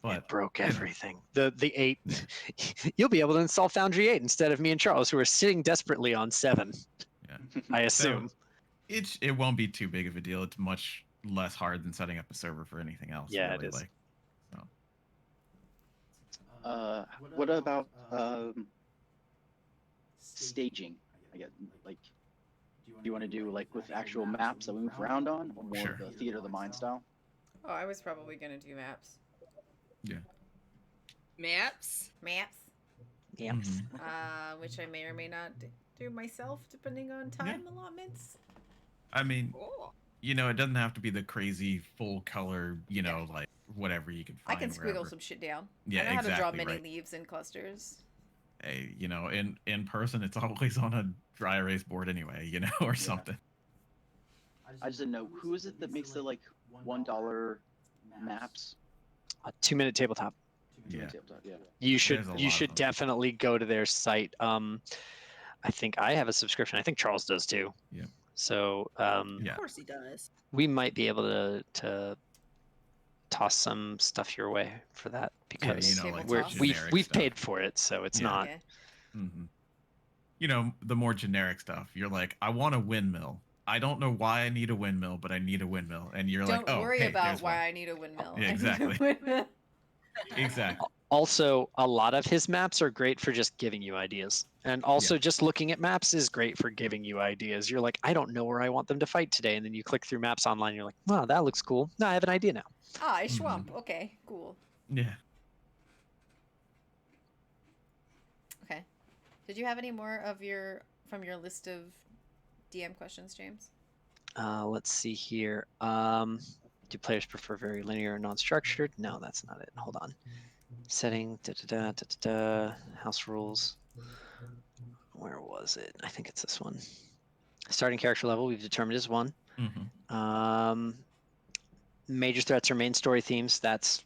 But It broke you know, everything. The 8, you'll be able to install Foundry 8 instead of me and Charles, who are sitting desperately on 7. yeah. I assume. So it won't be too big of a deal. It's much less hard than setting up a server for anything else. Yeah, really. it is. what about staging? I guess, like, do you want to do like with actual maps that we move around on, or more Sure. of the theater of the mind style? Oh, I was probably gonna do maps. Yeah. Maps. Maps. Yeah. Mhm. Which I may or may not do myself, depending on time allotments. I mean, Cool. it doesn't have to be the crazy full color, like whatever you can I find. can squiggle wherever. some shit down. Yeah, I know how to draw exactly, many right. leaves and clusters. Hey, in person, it's always on a dry erase board anyway, or something. I just didn't know who is it that makes the like $1 maps. A 2-minute tabletop. Yeah. Yeah. You should There's a lot of them. definitely go to their site. I think I have a subscription. I think Charles does too. Yeah. So Yeah. Of course he does. we might be able to toss some stuff your way for that because like Tabletop. we've stuff. paid for it, so it's Yeah. not. Okay. Mm-hmm. The more generic stuff. You're like, I want a windmill. I don't know why I need a windmill, but I need a windmill. And you're Don't like, oh, worry hey, about there's why one. I need a windmill. Yeah, I need a exactly. windmill. Exactly. Also, a lot of his maps are great for just giving you ideas. And also just looking at maps is great for giving you ideas. You're like, I don't know where I want them to fight today. And then you click through maps online, and you're like, wow, that looks cool. No, I have an idea now. Ah, a swamp. Okay, cool. Yeah. Okay. Did you have any more of from your list of DM questions, James? Let's see here. Do players prefer very linear or non-structured? No, that's not it. Hold on. Setting, house rules. Where was it? I think it's this one. Starting character level, we've determined is 1. Mm-hmm. Major threats or main story themes, that's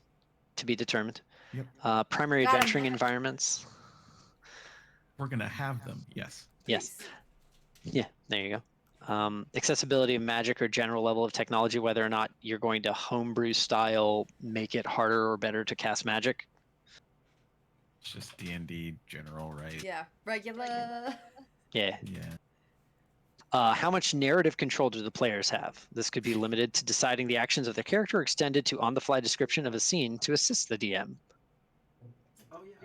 to be determined. Yep. Primary Got 'em. adventuring environments. We're gonna have them. Yes. Yes. Please. Yeah, there you go. Accessibility of magic or general level of technology, whether or not you're going to homebrew style make it harder or better to cast magic. It's just D&D general, right? Yeah, regular. Yeah. Yeah. How much narrative control do the players have? This could be limited to deciding the actions of their character, or extended to on-the-fly description of a scene to assist the DM.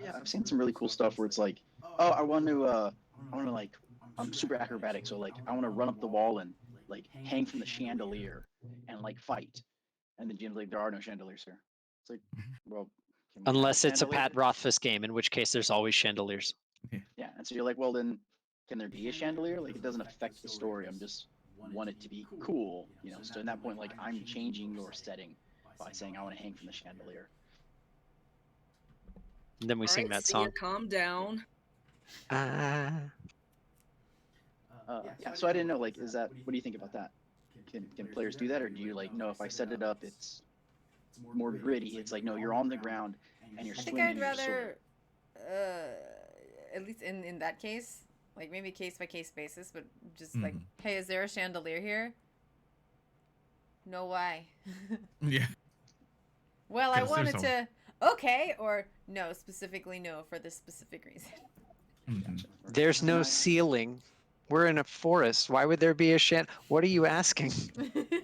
Yeah, I've seen some really cool stuff where it's like, oh, I want to like, I'm super acrobatic, so like, I want to run up the wall and like hang from the chandelier and like fight. And the GM's like, there are no chandeliers here. It's like, well, can we have Unless it's a chandelier? Pat Rothfuss game, in which case there's always chandeliers. Yeah, and so you're like, well, then can there be a chandelier? Like, it doesn't affect the story. I'm just want it to be cool, you know. So in that point, like, I'm changing your setting by saying I want to hang from the chandelier. And then we sing that song. Calm down. Ah. Yeah, so I didn't know, like, is that, what do you think about that? Can players do that, or do you like, no, if I set it up, it's more gritty? It's like, no, you're on the ground and you're I think swinging I'd your sword. rather, at least in that case, like maybe case by case basis, but just like, hey, is there a chandelier here? No, why? Yeah. Well, I 'Cause there's wanted to. Okay, or no, specifically no for this specific reason. Mhm. There's no ceiling. We're in a forest. Why would there be a What are you asking?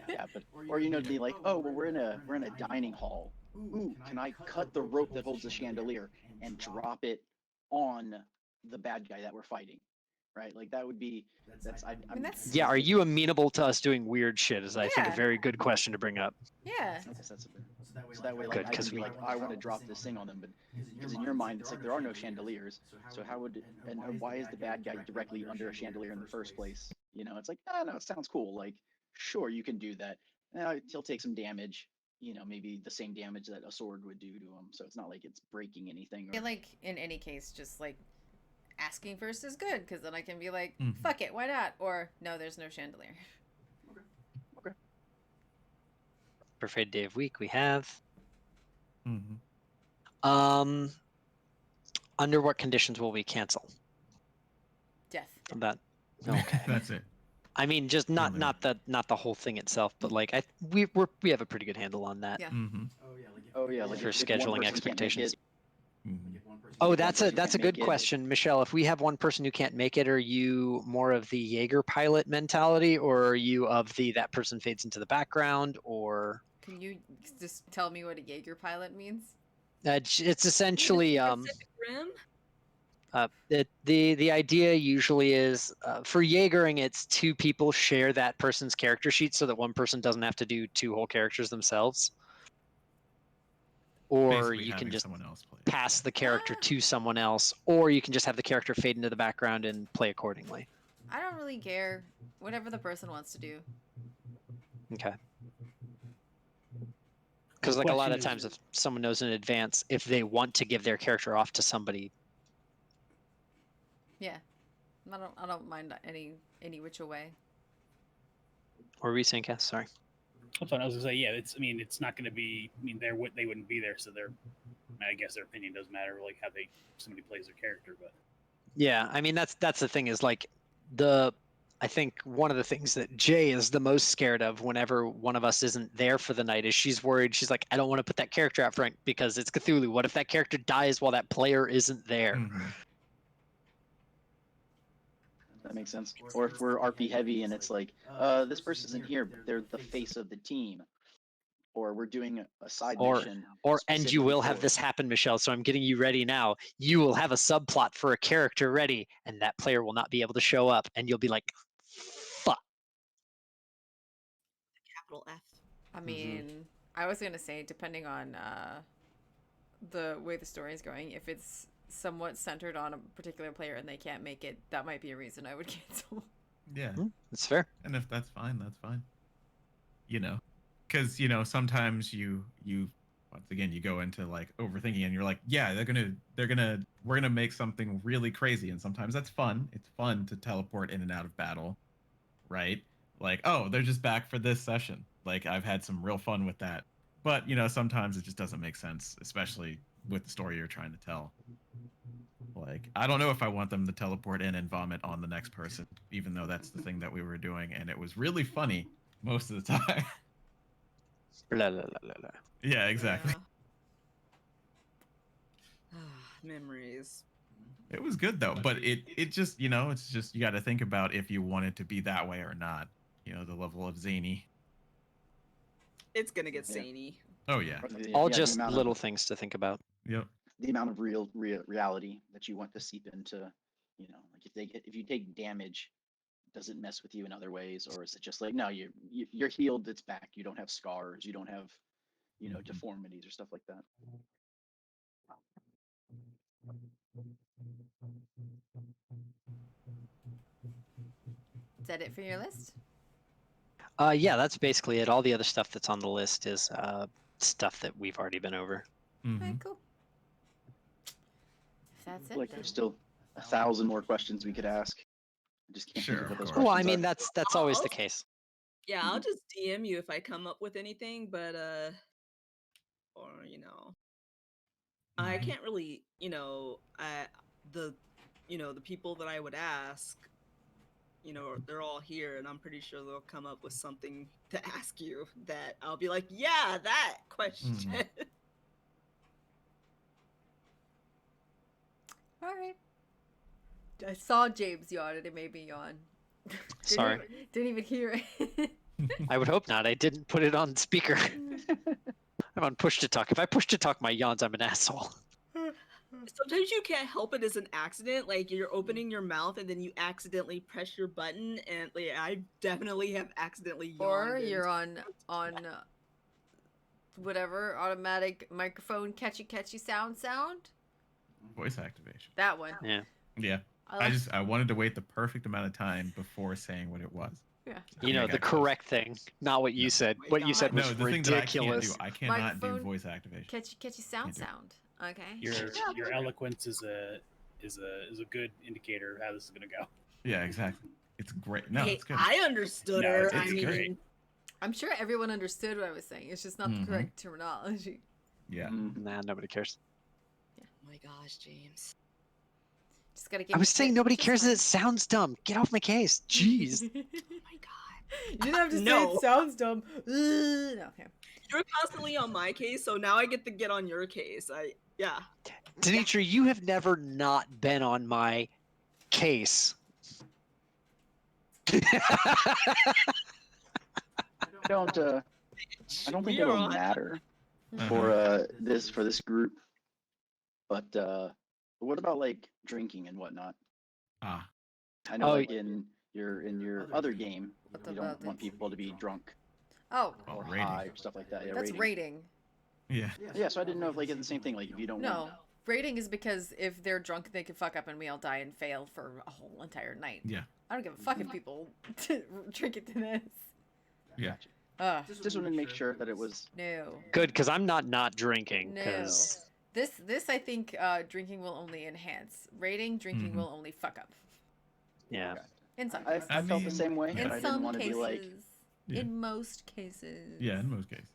Yeah, but or you know, be like, oh, well, we're in a dining hall. Ooh, can I cut the rope that holds the chandelier and drop it on the bad guy that we're fighting? Right, like that would be mean, that's- Yeah, are you amenable to us doing weird shit? Is I think a Yeah. very good question to bring up. Yeah. I guess that's a bit. So that way, like, Good, I 'cause can be like, I want to drop this thing on them, but because in your mind, it's like there are no chandeliers. So how would and why is the bad guy directly under a chandelier in the first place? You know, it's like, ah, no, it sounds cool. Like, sure, you can do that. He'll take some damage. You know, maybe the same damage that a sword would do to him. So it's not like it's breaking anything. I Or feel like in any case, just like asking first is good because then I can be like, Mhm. fuck it, why not? Or no, there's no chandelier. okay. Preferred day of week we have. Mhm. Under what conditions will we cancel? Death. That okay. That's it. I mean, just not Really. not the whole thing itself, but like we have a pretty good handle on that. Yeah. Mm-hmm. Oh yeah, like For if one scheduling person can't make expectations. it, Mm-hmm. Oh, if one that's a person that's a can't good make it, question, Michelle. If we have one person who can't make it, are you more of the Jaeger pilot mentality, or are you of the that person fades into the background, or Can you just tell me what a Jaeger pilot means? it's essentially Pacific Rim? the idea usually is for Jaegering, it's two people share that person's character sheet so that one person doesn't have to do two whole characters themselves, or Basically you can having just someone else play it. pass the character to someone else, or you can just have the character fade into the background and play accordingly. I don't really care. Whatever the person wants to do. Okay. Because like a lot of times, if someone knows in advance, if they want to give their character off to somebody, Yeah. I don't mind any which way. or were you saying, Cass? Sorry. That's what I was gonna say. Yeah, it's not gonna be. I mean, they wouldn't be there, so I guess their opinion doesn't matter, like how somebody plays their character. But Yeah, I mean that's the thing is like I think one of the things that Jay is the most scared of whenever one of us isn't there for the night is she's worried. She's like, I don't want to put that character out front because it's Cthulhu. What if that character dies while that player isn't there? Mhm. that makes sense. Or if we're RP heavy and it's like, this person isn't here, but they're the face of the team, or we're doing a side mission. And you will have this happen, Michelle. So I'm getting you ready now. You will have a subplot for a character ready, and that player will not be able to show up, and you'll be like, fuck. Capital F. I mean, I was gonna say depending on the way the story is going, if it's somewhat centered on a particular player and they can't make it, that might be a reason I would cancel. Yeah. That's fair. And if that's fine, that's fine. You know, because sometimes you once again you go into like overthinking and you're like, yeah, we're gonna make something really crazy, and sometimes that's fun. It's fun to teleport in and out of battle, right? Like, oh, they're just back for this session. Like, I've had some real fun with that. But sometimes it just doesn't make sense, especially with the story you're trying to tell. Like, I don't know if I want them to teleport in and vomit on the next person, even though that's the thing that we were doing, and it was really funny most of the time. Blah, blah, blah, blah, blah. Yeah, exactly. Yeah. Memories. It was good though, but it just it's just you got to think about if you want it to be that way or not. The level of zany. It's gonna get Yeah. zany. Oh yeah. All the just amount little of, things to think about. Yep. the amount of reality that you want to seep into, like if you take damage, does it mess with you in other ways, or is it just like, no, you're healed, it's back, you don't have scars, you don't have deformities or stuff like that. Is that it for your list? Yeah, that's basically it. All the other stuff that's on the list is stuff that we've already been over. Mhm. Alright, cool. If that's it Like then. there's still 1,000 more questions we could ask. I just can't Sure, think of what of those course. Well, I questions mean, are. that's always the case. Yeah, I'll Mhm. just DM you if I come up with anything, but or I Mhm. can't really, the the people that I would ask, they're all here, and I'm pretty sure they'll come up with something to ask you that I'll be like, yeah, that question. Alright. I saw James yawn and it made me yawn. Sorry. Didn't even hear it. I would hope not. I didn't put it on speaker. I'm on push to talk. If I push to talk my yawns, I'm an asshole. Sometimes you can't help it as an accident, like you're opening your mouth and then you accidentally press your button, and like, I definitely have accidentally yawned. Or and- you're on whatever automatic microphone catchy sound. Voice activation. That one. Yeah. Yeah. I wanted to wait the perfect amount of time before saying what it was. Yeah. I think I The got close. correct thing, not what you No. said. my What you God. said was No, the thing that I can't do. ridiculous. I cannot do Microphone voice activation. Catchy sound. Can't do it. Okay. Your eloquence is a good indicator of how this is gonna go. Yeah, exactly. It's great. No, Hey, it's good. I understood No, her. it's I mean, great. I'm sure everyone understood what I was saying. It's just not the correct terminology. Yeah. Mhm. Nah, nobody cares. oh my gosh, James. Just gotta give I was saying nobody just cares that fine. it sounds dumb. Get off my case. Jeez. Oh my god. You didn't have to say No. it sounds dumb. No, okay. You're constantly on my case, so now I get to get on your case. Yeah. Denitra, you have never not been on my case. I don't think We it'll are on- matter Uh-huh. for this group, but what about like drinking and whatnot? Ah. I know, Oh, like in your other game, What you about don't want it? people to be drunk Oh, Oh, or rating. high or stuff like that. Yeah, that's rating. Yeah. Yeah, so I didn't know if like it's the same thing. Like if you don't No. want, Rating is because if they're drunk, they can fuck up and we all die and fail for a whole entire night. Yeah. I don't give a fuck if people drink it to this. Yeah. Ugh, just wanted to make sure that it was. no. Good, because I'm not drinking. No. Because This I think drinking will only enhance. Rating, drinking Mhm. will only fuck up. yeah, Okay. In some I cases. felt the mean, same way, yeah. but I In didn't some want to be cases. like. Yeah. In most cases. Yeah, in most cases.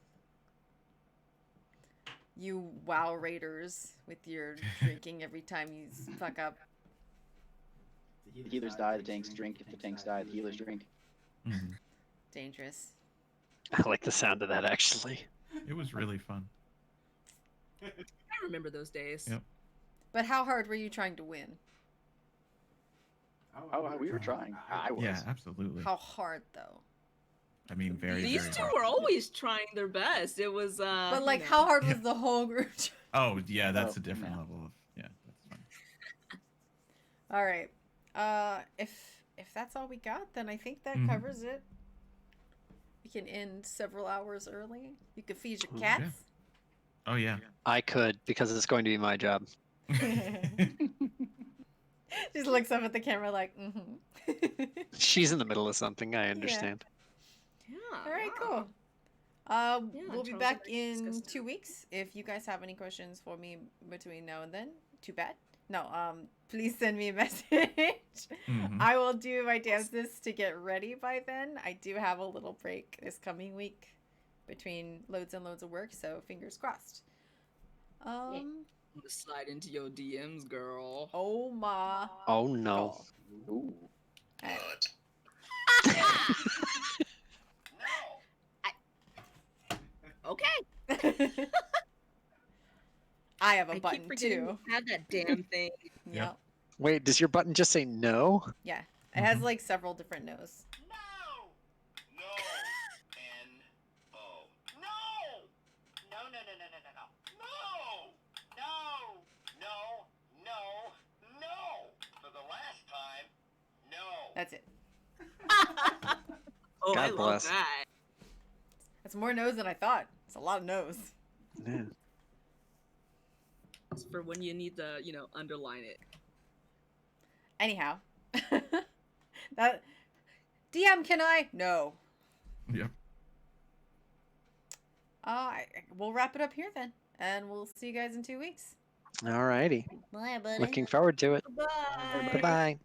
You WoW raiders with your drinking every time you fuck up. The healers die, the tanks drink. If the tanks die, the healers drink. Mhm. Dangerous. I like the sound of that actually. It was really fun. I remember those days. Yep. But how hard were you trying to win? Oh, we were trying. I was. Yeah, absolutely. How hard though? I mean, very, These very two hard. were always trying their best. It was But like, how hard was the whole group? Oh, yeah, that's Oh, a different no. level of. Yeah, that's fun. All right. If that's all we got, then I think that Mhm. covers it. We can end several hours early. You can feed your Ooh, cats. yeah. Oh, yeah. I could, because it's going to be my job. Just looks up at the camera like, mm-hmm. She's in the middle of something. I understand. Yeah. All right, wow. cool. Yeah, We'll be Charles back and I in discussed 2 it. weeks. If you guys have any questions for me between now and then, too bad. No, please send me a message. Mhm. I will do my dances to get ready by then. I do have a little break this coming week between loads and loads of work, so fingers crossed. I'm gonna slide into your DMs, girl. Oh my Oh no. God. Ooh. Okay. I have a I button keep forgetting too. to add that damn thing. Yep. Wait, does your button just say no? Yeah. It has Mhm. like several different no's. No! No! N-O. No! No, no, no, no, no, no, no. No! No! No! No! No! For the last time, no. That's it. Oh, I God love bless. that. That's more no's than I thought. It's a lot of no's. Yeah. It's for when you need to, underline it. Anyhow. That DM, can I? No. Yep. We'll wrap it up here then. And we'll see you guys in 2 weeks. Alrighty. Bye, buddy. Looking forward to it. Bye. Bye-bye.